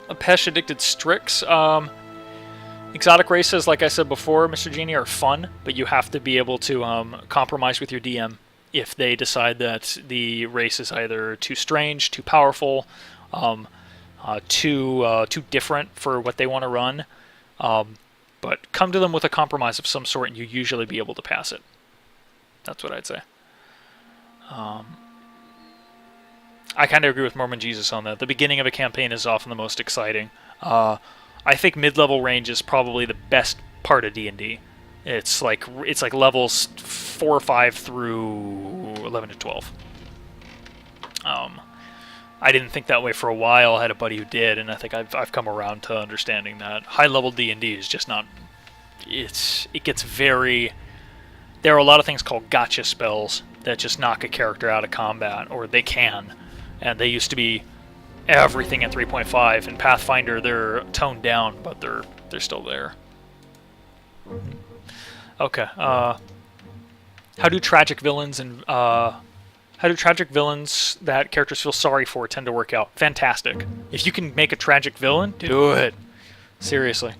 A Pesh-addicted Strix. Exotic races, like I said before, Mr. Genie, are fun, but you have to be able to compromise with your DM if they decide that the race is either too strange, too powerful, too different for what they want to run. But come to them with a compromise of some sort, and you usually be able to pass it. That's what I'd say. I kind of agree with Mormon Jesus on that. The beginning of a campaign is often the most exciting. I think mid-level range is probably the best part of D&D. It's like levels 4 or 5 through 11 to 12. I didn't think that way for a while. I had a buddy who did, and I think I've come around to understanding that high-level D&D is just not. It gets very. There are a lot of things called gotcha spells that just knock a character out of combat, or they can, and they used to be everything at 3.5. In Pathfinder, they're toned down, but they're still there. Okay. How do tragic villains that characters feel sorry for tend to work out? Fantastic. If you can make a tragic villain, do it. Seriously.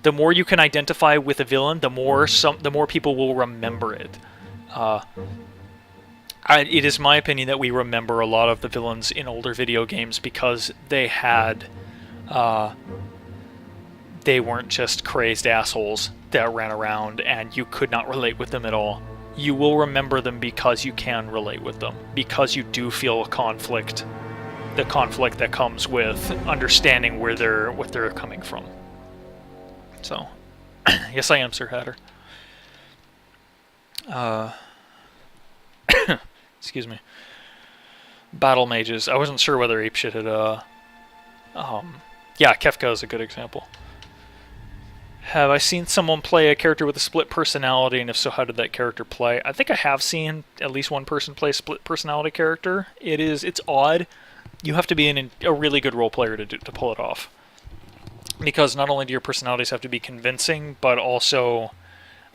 The more you can identify with a villain, the more people will remember it. It is my opinion that we remember a lot of the villains in older video games because they weren't just crazed assholes that ran around and you could not relate with them at all. You will remember them because you can relate with them, because you do feel a conflict, the conflict that comes with understanding what they're coming from. So, yes, I am Sir Hatter. Excuse me. Battle mages. I wasn't sure whether Apeshit had. Yeah, Kefka is a good example. Have I seen someone play a character with a split personality, and if so, how did that character play? I think I have seen at least one person play a split personality character. It's odd. You have to be a really good role player to pull it off. Because not only do your personalities have to be convincing, but also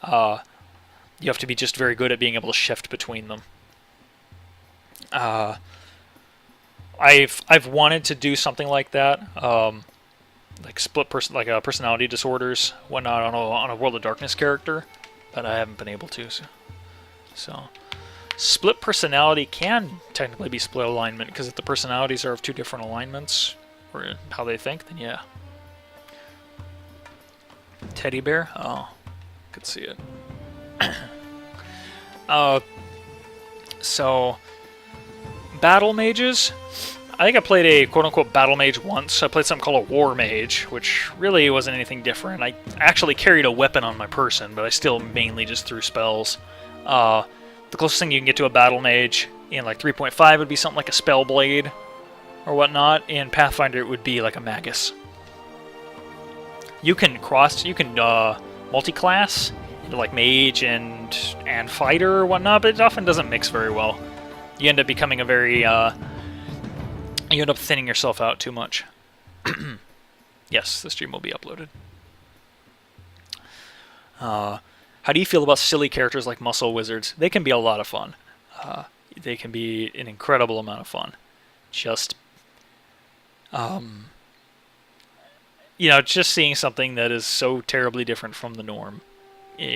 you have to be just very good at being able to shift between them. I've wanted to do something like that, like personality disorders, whatnot on a World of Darkness character, but I haven't been able to. So split personality can technically be split alignment, because if the personalities are of two different alignments or how they think, then yeah. Teddy bear? Oh, could see it. So, battle mages. I think I played a quote-unquote battle mage once. I played something called a war mage, which really wasn't anything different. I actually carried a weapon on my person, but I still mainly just threw spells. The closest thing you can get to a battle mage in like 3.5 would be something like a spell blade or whatnot. In Pathfinder, it would be like a magus. You can multi-class into like mage and fighter or whatnot, but it often doesn't mix very well. You end up becoming you end up thinning yourself out too much. Yes, the stream will be uploaded. How do you feel about silly characters like muscle wizards? They can be a lot of fun. They can be an incredible amount of fun. Just just seeing something that is so terribly different from the norm,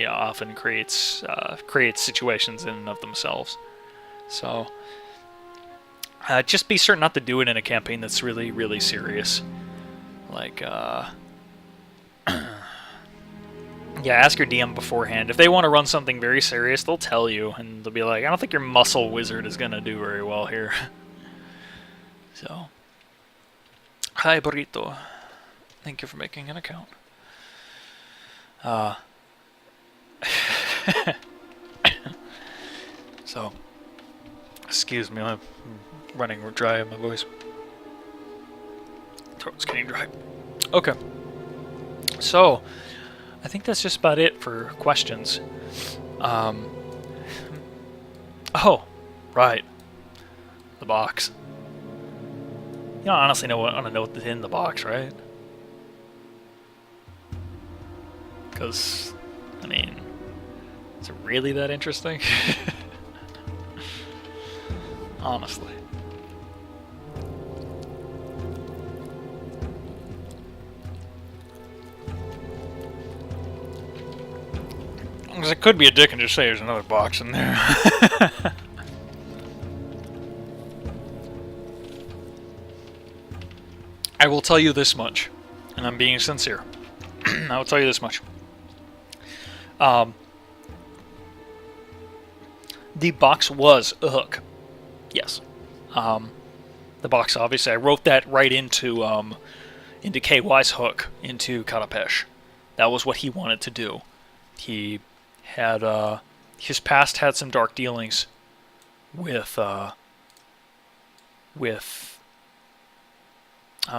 often creates situations in and of themselves. So, just be certain not to do it in a campaign that's really, really serious. Like, yeah, ask your DM beforehand. If they want to run something very serious, they'll tell you, and they'll be like, I don't think your muscle wizard is going to do very well here. So, hi, Burrito. Thank you for making an account. So, excuse me, I'm running dry on my voice. Throat's getting dry. Okay. So, I think that's just about it for questions. Oh, right. The box. You don't honestly want to know what's in the box, right? Because, I mean, is it really that interesting? Honestly. Because I could be a dick and just say there's another box in there. I will tell you this much, and I'm being sincere. I will tell you this much. The box was a hook. Yes. The box, obviously, I wrote that right into KY's hook into Karapesh. That was what he wanted to do. He had his past had some dark dealings with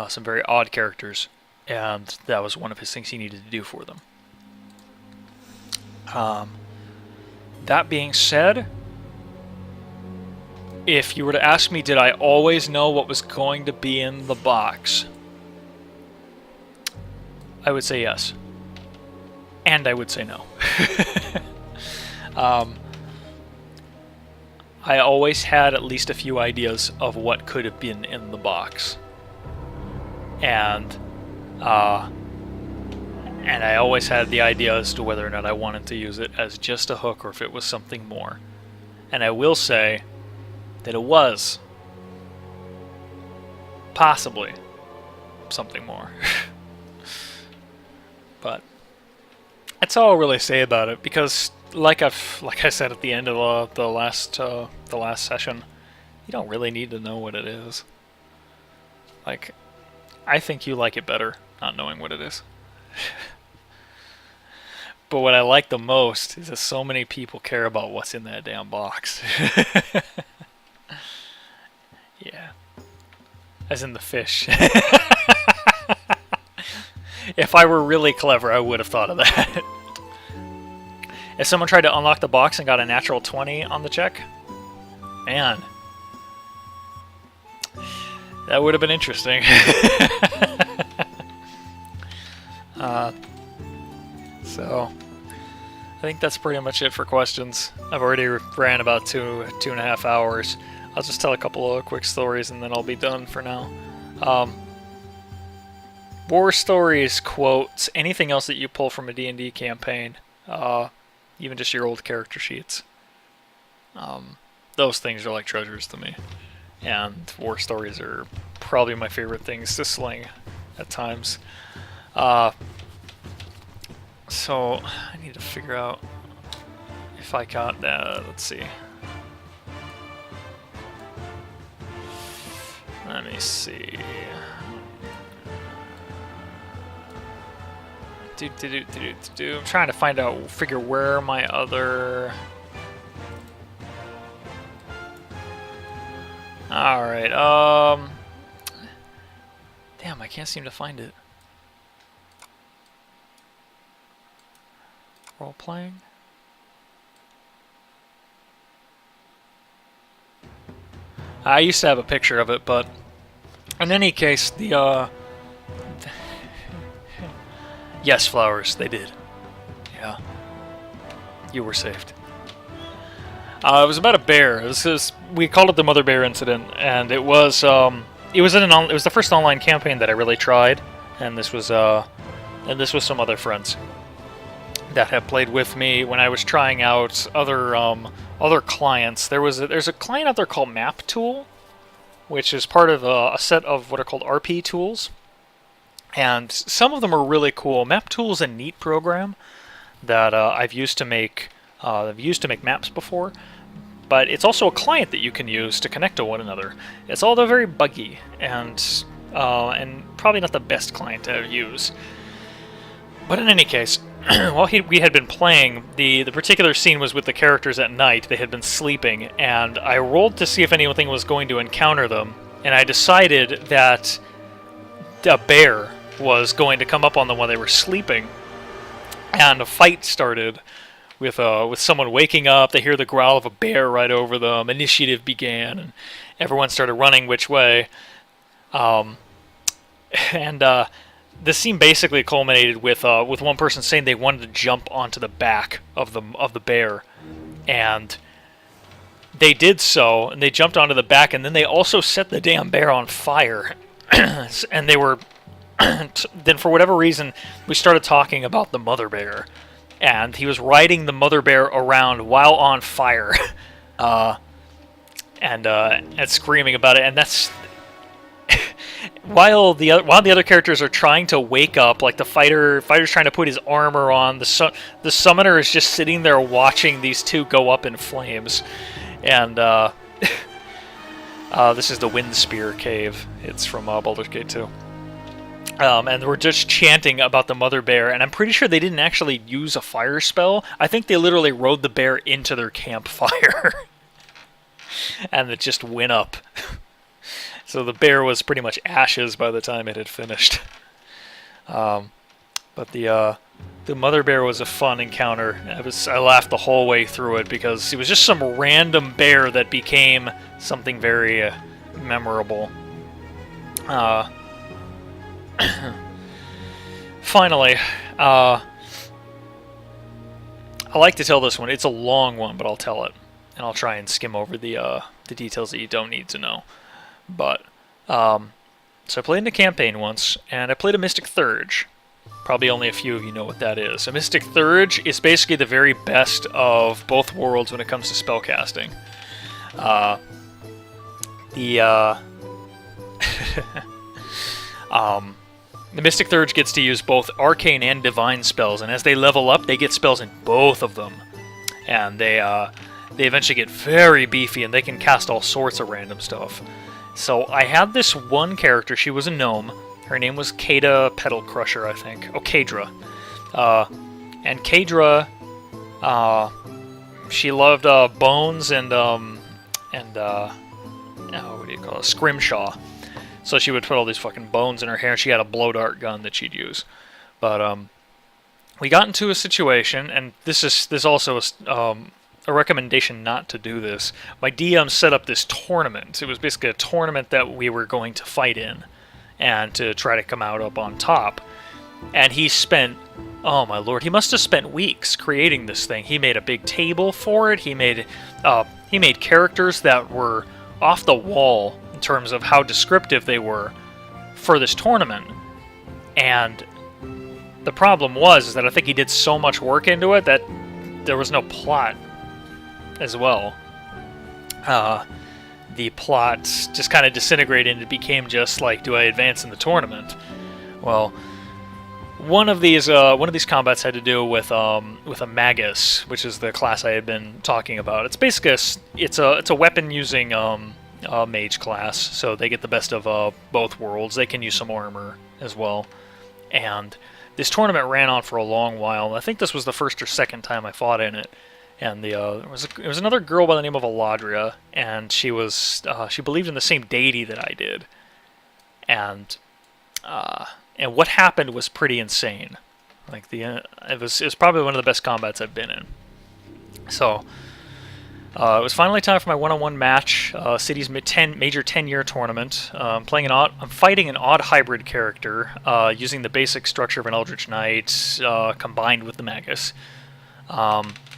some very odd characters, and that was one of his things he needed to do for them. That being said, if you were to ask me, did I always know what was going to be in the box? I would say yes. And I would say no. I always had at least a few ideas of what could have been in the box. And I always had the idea as to whether or not I wanted to use it as just a hook or if it was something more. And I will say that it was possibly something more. But that's all I'll really say about it, because like I said at the end of the last session, you don't really need to know what it is. Like, I think you like it better not knowing what it is. But what I like the most is that so many people care about what's in that damn box. Yeah. As in the fish. If I were really clever, I would have thought of that. If someone tried to unlock the box and got a natural 20 on the check, man, that would have been interesting. So, I think that's pretty much it for questions. I've already ran about 2.5 hours. I'll just tell a couple of quick stories and then I'll be done for now. War stories, quotes, anything else that you pull from a D&D campaign, even just your old character sheets. Those things are like treasures to me. And war stories are probably my favorite things to sling at times. So, I need to figure out if I got that. Let's see. Let me see. I'm trying to figure where my other... Alright, damn, I can't seem to find it. Role-playing? I used to have a picture of it, but in any case, yes, flowers, they did. Yeah. You were saved. It was about a bear. We called it the Mother Bear Incident, and it was the first online campaign that I really tried, and this was some other friends that had played with me when I was trying out other clients. There's a client out there called Map Tool, which is part of a set of what are called RP tools, and some of them are really cool. Map Tool is a neat program that I've used to make maps before, but it's also a client that you can use to connect to one another. It's although very buggy and probably not the best client to use. But in any case, while we had been playing, the particular scene was with the characters at night. They had been sleeping, and I rolled to see if anything was going to encounter them, and I decided that a bear was going to come up on them while they were sleeping, and a fight started with someone waking up. They hear the growl of a bear right over them. Initiative began, and everyone started running which way. The scene basically culminated with one person saying they wanted to jump onto the back of the bear, and they did so, and they jumped onto the back, and then they also set the damn bear on fire. And they were then for whatever reason we started talking about the mother bear, and he was riding the mother bear around while on fire, and screaming about it, and that's. While the other characters are trying to wake up, like the fighter's trying to put his armor on, the summoner is just sitting there watching these two go up in flames, and This is the Wind Spear Cave. It's from Baldur's Gate 2. And we're just chanting about the mother bear, and I'm pretty sure they didn't actually use a fire spell. I think they literally rode the bear into their campfire. And it just went up. So the bear was pretty much ashes by the time it had finished. But the mother bear was a fun encounter. I laughed the whole way through it because it was just some random bear that became something very memorable. Finally, I like to tell this one. It's a long one, but I'll tell it, and I'll try and skim over the details that you don't need to know. But so I played in a campaign once, and I played a Mystic Thurge. Probably only a few of you know what that is. A Mystic Thurge is basically the very best of both worlds when it comes to spellcasting. The Mystic Thurge gets to use both arcane and divine spells, and as they level up, they get spells in both of them. And they eventually get very beefy, and they can cast all sorts of random stuff. So I had this one character. She was a gnome. Her name was Kada Petal Crusher, I think. Oh, Kadra. And Kadra, she loved bones and what do you call it? Scrimshaw. So she would put all these fucking bones in her hair. She had a blow dart gun that she'd use. But we got into a situation, and this also is a recommendation not to do this. My DM set up this tournament. It was basically a tournament that we were going to fight in, and to try to come out up on top. And he spent, oh my lord, he must have spent weeks creating this thing. He made a big table for it. He made characters that were off the wall in terms of how descriptive they were for this tournament. And the problem was that I think he did so much work into it that there was no plot as well. The plot just kind of disintegrated and it became just like, do I advance in the tournament? Well, one of these combats had to do with a magus, which is the class I had been talking about. It's basically it's a weapon using mage class, so they get the best of both worlds. They can use some armor as well, and this tournament ran on for a long while. I think this was the first or second time I fought in it. And it was another girl by the name of Aladria, and she believed in the same deity that I did, and what happened was pretty insane. Like it was probably one of the best combats I've been in. So it was finally time for my one-on-one match, City's major 10-year tournament. I'm fighting an odd hybrid character using the basic structure of an Eldritch Knight combined with the Magus.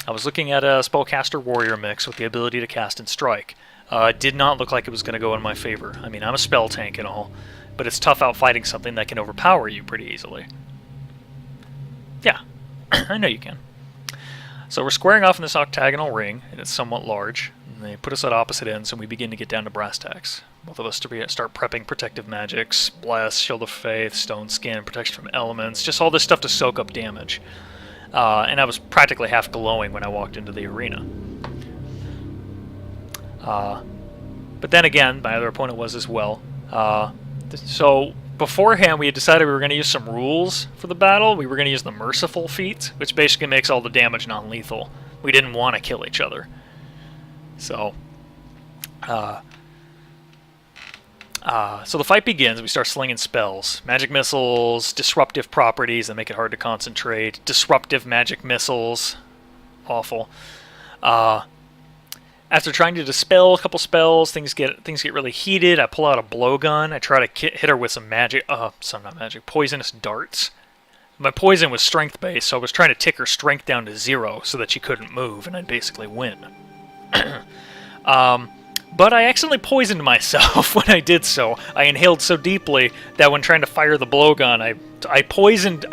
I was looking at a Spellcaster Warrior mix with the ability to cast and strike. It did not look like it was going to go in my favor. I mean, I'm a spell tank and all, but it's tough out fighting something that can overpower you pretty easily. Yeah, I know you can. So we're squaring off in this octagonal ring, and it's somewhat large. And they put us at opposite ends, and we begin to get down to brass tacks. Both of us start prepping protective magics, Bless, Shield of Faith, Stone Skin, Protection from Elements, just all this stuff to soak up damage. And I was practically half glowing when I walked into the arena. But then again, my other opponent was as well. So beforehand, we had decided we were going to use some rules for the battle. We were going to use the Merciful feat, which basically makes all the damage non-lethal. We didn't want to kill each other. So the fight begins. We start slinging spells. Magic missiles, disruptive properties that make it hard to concentrate. Disruptive magic missiles. Awful. After trying to dispel a couple spells, things get really heated. I pull out a blowgun. I try to hit her with some poisonous darts. My poison was strength-based, so I was trying to tick her strength down to 0 so that she couldn't move, and I'd basically win. But I accidentally poisoned myself when I did so. I inhaled so deeply that when trying to fire the blowgun, I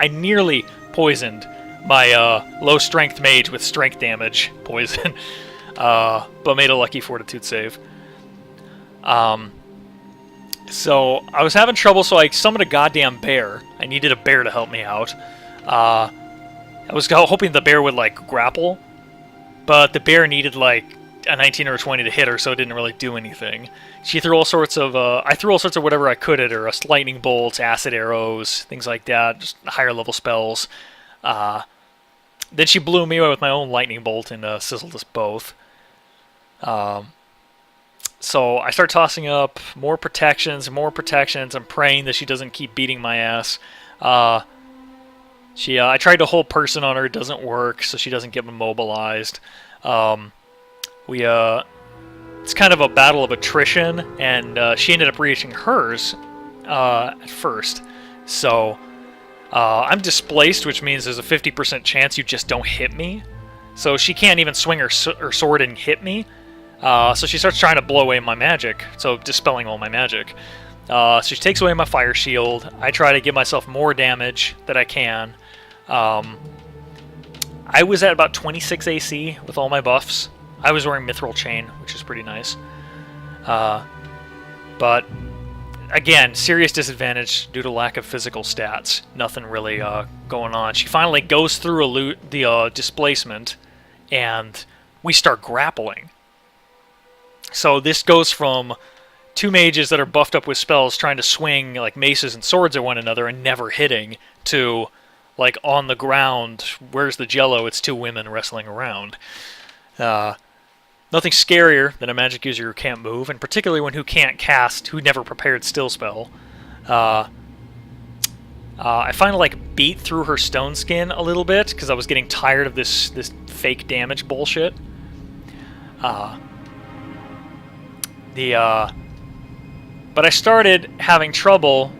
nearly poisoned my low-strength mage with strength damage poison, but made a lucky fortitude save. So I was having trouble, so I summoned a goddamn bear. I needed a bear to help me out. I was hoping the bear would, grapple, but the bear needed, a 19 or a 20 to hit her, so it didn't really do anything. She threw all sorts of, I threw all sorts of whatever I could at her, lightning bolts, acid arrows, things like that, just higher level spells. Then she blew me away with my own lightning bolt and sizzled us both. So I start tossing up more protections. I'm praying that she doesn't keep beating my ass. I tried to hold person on her, it doesn't work, so she doesn't get immobilized. It's kind of a battle of attrition, and she ended up reaching hers at first. So I'm displaced, which means there's a 50% chance you just don't hit me. So she can't even swing her sword and hit me. So she starts trying to blow away my magic, so dispelling all my magic. So she takes away my fire shield. I try to give myself more damage that I can. I was at about 26 AC with all my buffs. I was wearing Mithril Chain, which is pretty nice. But, again, serious disadvantage due to lack of physical stats. Nothing really going on. She finally goes through the displacement, and we start grappling. So this goes from two mages that are buffed up with spells trying to swing like maces and swords at one another and never hitting, to like on the ground, where's the jello? It's two women wrestling around. Nothing scarier than a magic user who can't move, and particularly one who can't cast, who never prepared still spell. I finally like beat through her stone skin a little bit because I was getting tired of this fake damage bullshit. But I started having trouble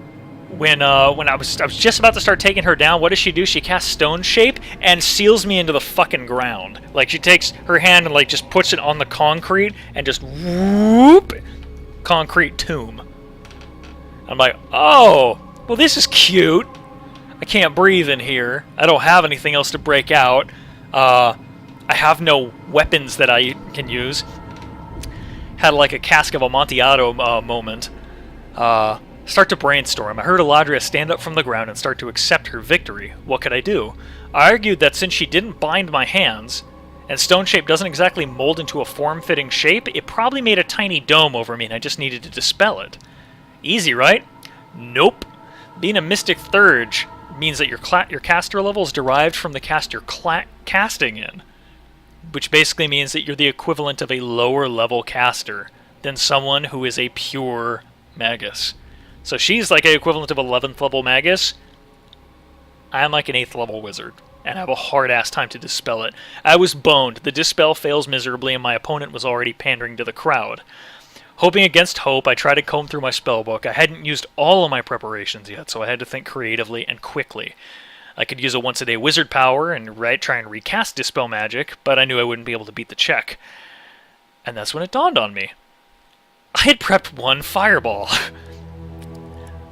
when I was just about to start taking her down. What does she do? She casts Stone Shape and seals me into the fucking ground. Like, she takes her hand and like just puts it on the concrete and just whoop, concrete tomb. I'm like, oh, well, this is cute. I can't breathe in here. I don't have anything else to break out. I have no weapons that I can use. Had like a Cask of Amontillado moment. Start to brainstorm. I heard Eladria stand up from the ground and start to accept her victory. What could I do? I argued that since she didn't bind my hands, and Stone Shape doesn't exactly mold into a form-fitting shape, it probably made a tiny dome over me and I just needed to dispel it. Easy, right? Nope. Being a Mystic Thurge means that your caster level is derived from the cast you're casting in, which basically means that you're the equivalent of a lower level caster than someone who is a pure magus. So she's like an equivalent of 11th level magus. I'm like an 8th level wizard, and I have a hard ass time to dispel it. I was boned. The dispel fails miserably, and my opponent was already pandering to the crowd. Hoping against hope, I tried to comb through my spellbook. I hadn't used all of my preparations yet, so I had to think creatively and quickly. I could use a once-a-day wizard power and try and recast Dispel Magic, but I knew I wouldn't be able to beat the check. And that's when it dawned on me. I had prepped one fireball.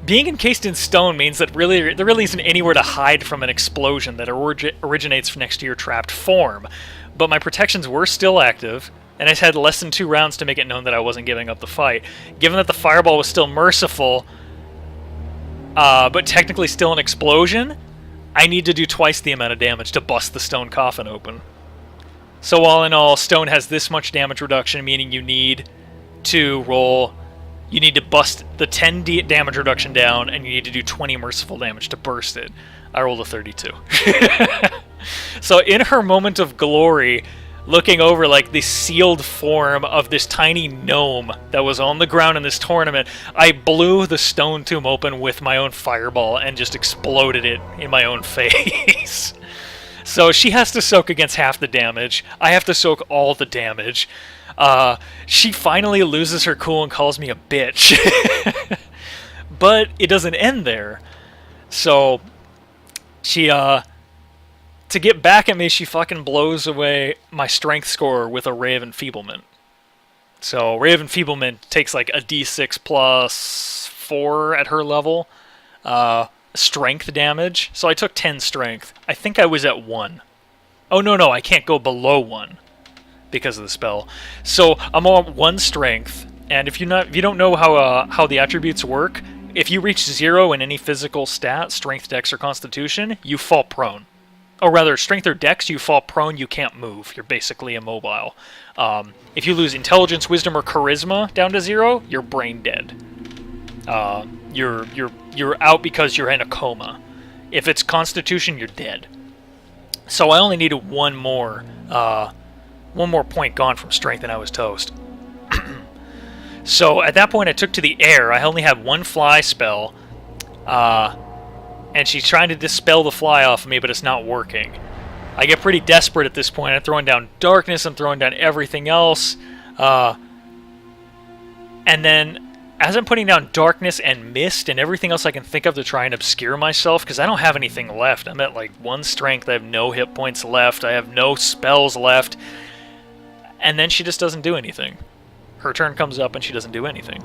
Being encased in stone means that there really isn't anywhere to hide from an explosion that originates next to your trapped form. But my protections were still active, and I had less than 2 rounds to make it known that I wasn't giving up the fight. Given that the fireball was still merciful, but technically still an explosion, I need to do twice the amount of damage to bust the stone coffin open. So all in all, stone has this much damage reduction, meaning you need to bust the 10 damage reduction down, and you need to do 20 merciful damage to burst it. I rolled a 32. So in her moment of glory, looking over like the sealed form of this tiny gnome that was on the ground in this tournament, I blew the stone tomb open with my own fireball and just exploded it in my own face. So she has to soak against half the damage. I have to soak all the damage. She finally loses her cool and calls me a bitch. But it doesn't end there. So she, to get back at me, she fucking blows away my strength score with a Ray of Enfeeblement. So Ray of Enfeeblement takes like a d6 plus 4 at her level. Strength damage. So I took 10 strength. I think I was at 1. Oh, no, I can't go below 1 because of the spell. So I'm on 1 strength, and if you don't know how the attributes work, if you reach 0 in any physical stat, strength, dex, or constitution, you fall prone. or rather, strength or dex, you fall prone, you can't move. You're basically immobile. If you lose intelligence, wisdom, or charisma down to 0, you're brain dead. You're out because you're in a coma. If it's constitution, you're dead. So I only needed one more point gone from strength, and I was toast. So at that point, I took to the air. I only had one fly spell, and she's trying to dispel the fly off of me, but it's not working. I get pretty desperate at this point. I'm throwing down darkness. I'm throwing down everything else. And then, as I'm putting down darkness and mist and everything else I can think of to try and obscure myself, because I don't have anything left. I'm at like 1 strength. I have no hit points left. I have no spells left. And then she just doesn't do anything. Her turn comes up and she doesn't do anything.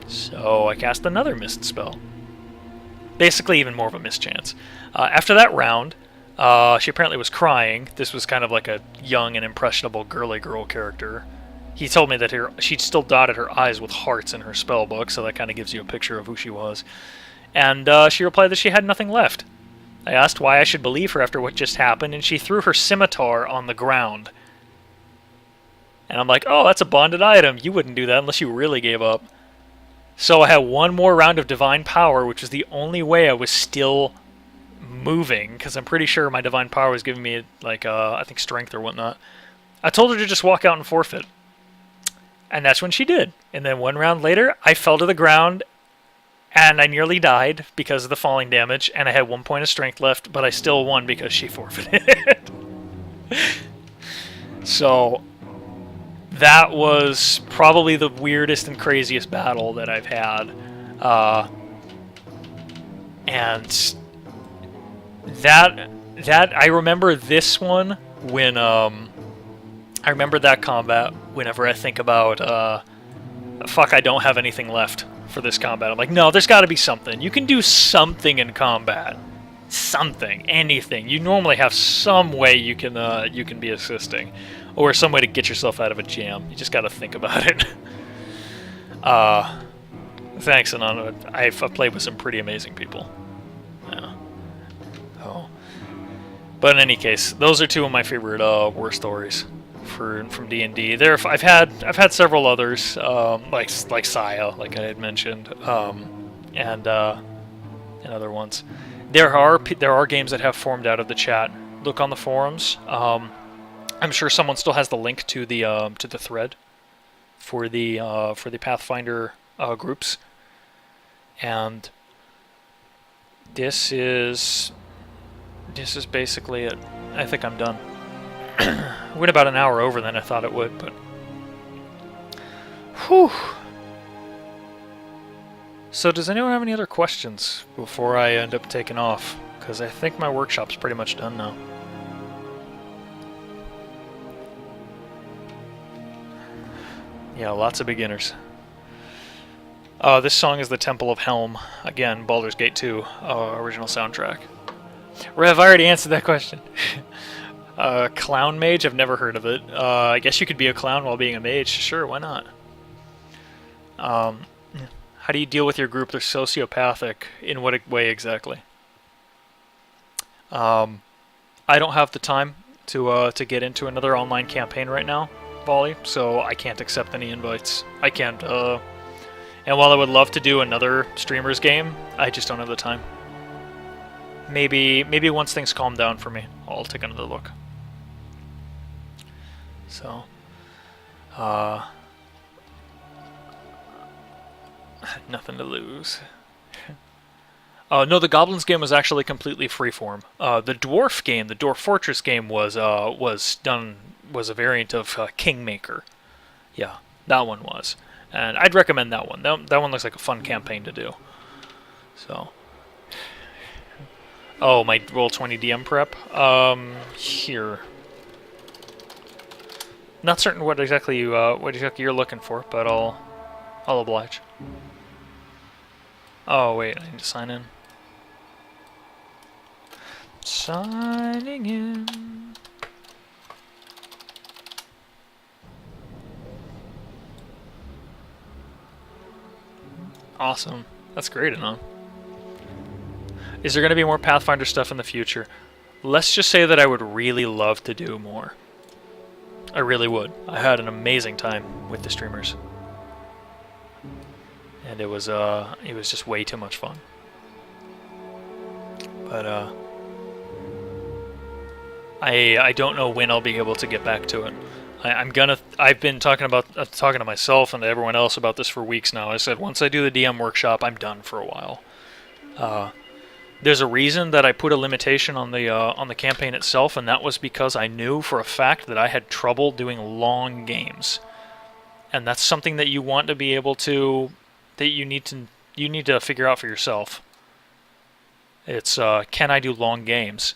So I cast another mist spell. Basically even more of a mischance. After that round, she apparently was crying. This was kind of like a young and impressionable girly girl character. He told me that she'd still dotted her eyes with hearts in her spell book, so that kind of gives you a picture of who she was. And she replied that she had nothing left. I asked why I should believe her after what just happened, and she threw her scimitar on the ground. And I'm like, oh, that's a bonded item. You wouldn't do that unless you really gave up. So I had one more round of divine power, which was the only way I was still moving, because I'm pretty sure my divine power was giving me, like, I think strength or whatnot. I told her to just walk out and forfeit. And that's when she did. And then one round later, I fell to the ground, and I nearly died because of the falling damage, and I had 1 point of strength left, but I still won because she forfeited. So that was probably the weirdest and craziest battle that I've had. And that I remember this one when I remember that combat whenever I think about fuck, I don't have anything left for this combat. I'm like, no, there's got to be something. You can do something in combat. Something, anything. You normally have some way you can be assisting, or some way to get yourself out of a jam. You just got to think about it. Thanks, Anon. I've played with some pretty amazing people. Yeah. Oh. But in any case, those are two of my favorite war stories from D&D. I've had several others, like Saya, like I had mentioned, and other ones. There are games that have formed out of the chat. Look on the forums. I'm sure someone still has the link to the thread for the Pathfinder groups. And this is basically it. I think I'm done. It went about an hour over than I thought it would, but whew. So does anyone have any other questions before I end up taking off? Because I think my workshop's pretty much done now. Yeah, lots of beginners. This song is the Temple of Helm. Again, Baldur's Gate 2 original soundtrack. Rev, I already answered that question. Clown mage? I've never heard of it. I guess you could be a clown while being a mage. Sure, why not? How do you deal with your group? They're sociopathic. In what way exactly? I don't have the time to get into another online campaign right now, Volley, so I can't accept any invites. I can't, and while I would love to do another streamer's game, I just don't have the time. Maybe once things calm down for me, I'll take another look. So, nothing to lose. No, the Goblins game was actually completely freeform. The Dwarf game, the Dwarf Fortress game, was a variant of Kingmaker. Yeah, that one was, and I'd recommend that one. That one looks like a fun campaign to do. So, oh, my Roll20 DM prep. Here. Not certain what exactly you're looking for, but I'll oblige. Oh wait, I need to sign in. Signing in. Awesome. That's great, Anon. Is there going to be more Pathfinder stuff in the future? let's just say that I would really love to do more. I really would. I had an amazing time with the streamers. And it was just way too much fun. But I don't know when I'll be able to get back to it. I've been talking to myself and to everyone else about this for weeks now. I said once I do the DM workshop, I'm done for a while. There's a reason that I put a limitation on the campaign itself, and that was because I knew for a fact that I had trouble doing long games, and that's something that you want to be able to, that you need to figure out for yourself. It's can I do long games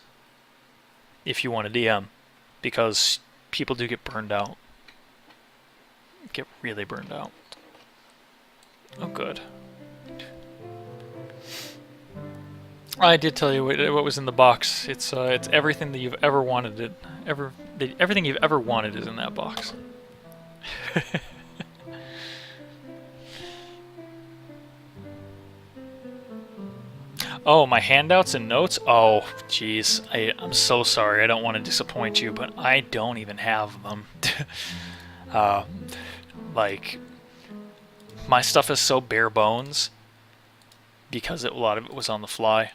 if you want to DM, because people do get burned out, get really burned out. Oh, good. I did tell you what was in the box. It's everything that you've ever wanted. Everything you've ever wanted is in that box. Oh, my handouts and notes? Oh, jeez. I'm so sorry. I don't want to disappoint you, but I don't even have them. Like, my stuff is so bare bones because a lot of it was on the fly.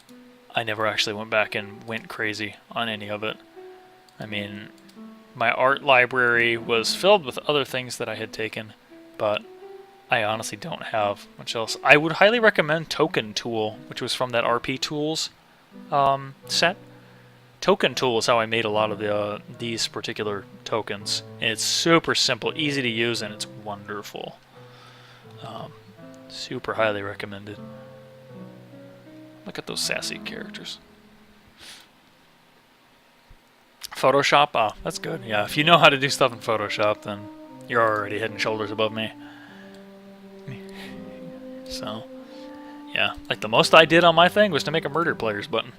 I never actually went back and went crazy on any of it. I mean, my art library was filled with other things that I had taken, but I honestly don't have much else. I would highly recommend Token Tool, which was from that RP Tools set. Token Tool is how I made a lot of these particular tokens. And it's super simple, easy to use, and it's wonderful. Super highly recommended. Look at those sassy characters. Photoshop? Oh, that's good. Yeah, if you know how to do stuff in Photoshop, then you're already head and shoulders above me. So, yeah. Like, the most I did on my thing was to make a murder players button.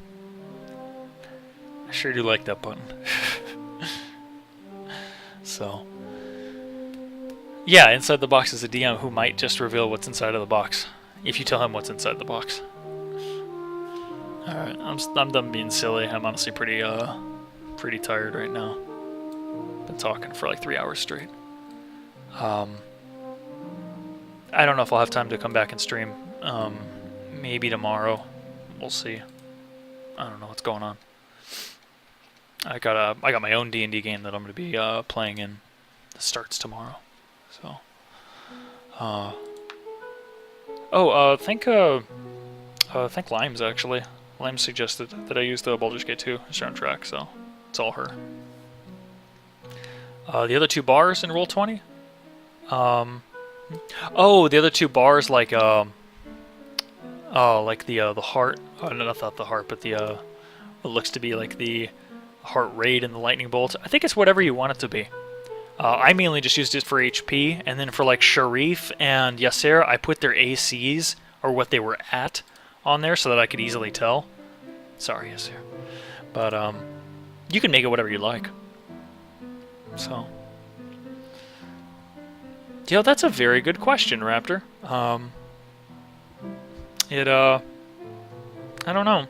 I sure do like that button. So, yeah, inside the box is a DM who might just reveal what's inside of the box, if you tell him what's inside the box. Alright, I'm done being silly. I'm honestly pretty tired right now. Been talking for like 3 hours straight. I don't know if I'll have time to come back and stream. Maybe tomorrow. We'll see. I don't know what's going on. I got my own D&D game that I'm going to be playing in. That starts tomorrow. So. Thank Limes actually. Limes suggested that I use the Baldur's Gate 2 soundtrack, so it's all her. The other two bars in Roll20. Oh, the other two bars, like the heart. Oh, no, not the heart, but what looks to be like the heart raid and the lightning bolt. I think it's whatever you want it to be. I mainly just used it for HP, and then for like Sharif and Yasser, I put their ACs or what they were at on there so that I could easily tell. Sorry, Yasser, but you can make it whatever you like. So. Yeah, that's a very good question, Raptor. I don't know.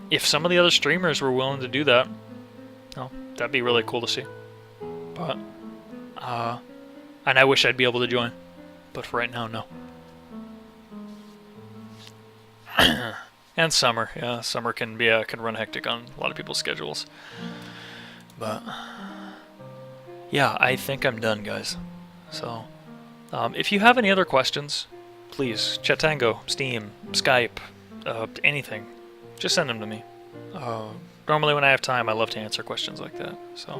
If some of the other streamers were willing to do that, oh, that'd be really cool to see. But, and I wish I'd be able to join. But for right now, no. And summer, yeah, summer can run hectic on a lot of people's schedules. But yeah, I think I'm done, guys. So, if you have any other questions, please, Chatango, Steam, Skype, anything, just send them to me. Normally when I have time, I love to answer questions like that. So,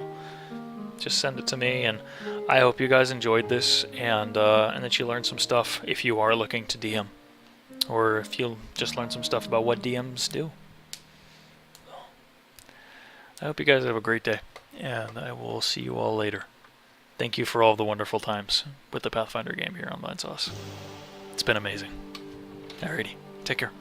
just send it to me, and I hope you guys enjoyed this, and that you learned some stuff if you are looking to DM. Or if you'll just learn some stuff about what DMs do. So, I hope you guys have a great day, and I will see you all later. Thank you for all the wonderful times with the Pathfinder game here on Vinesauce. It's been amazing. Alrighty, take care.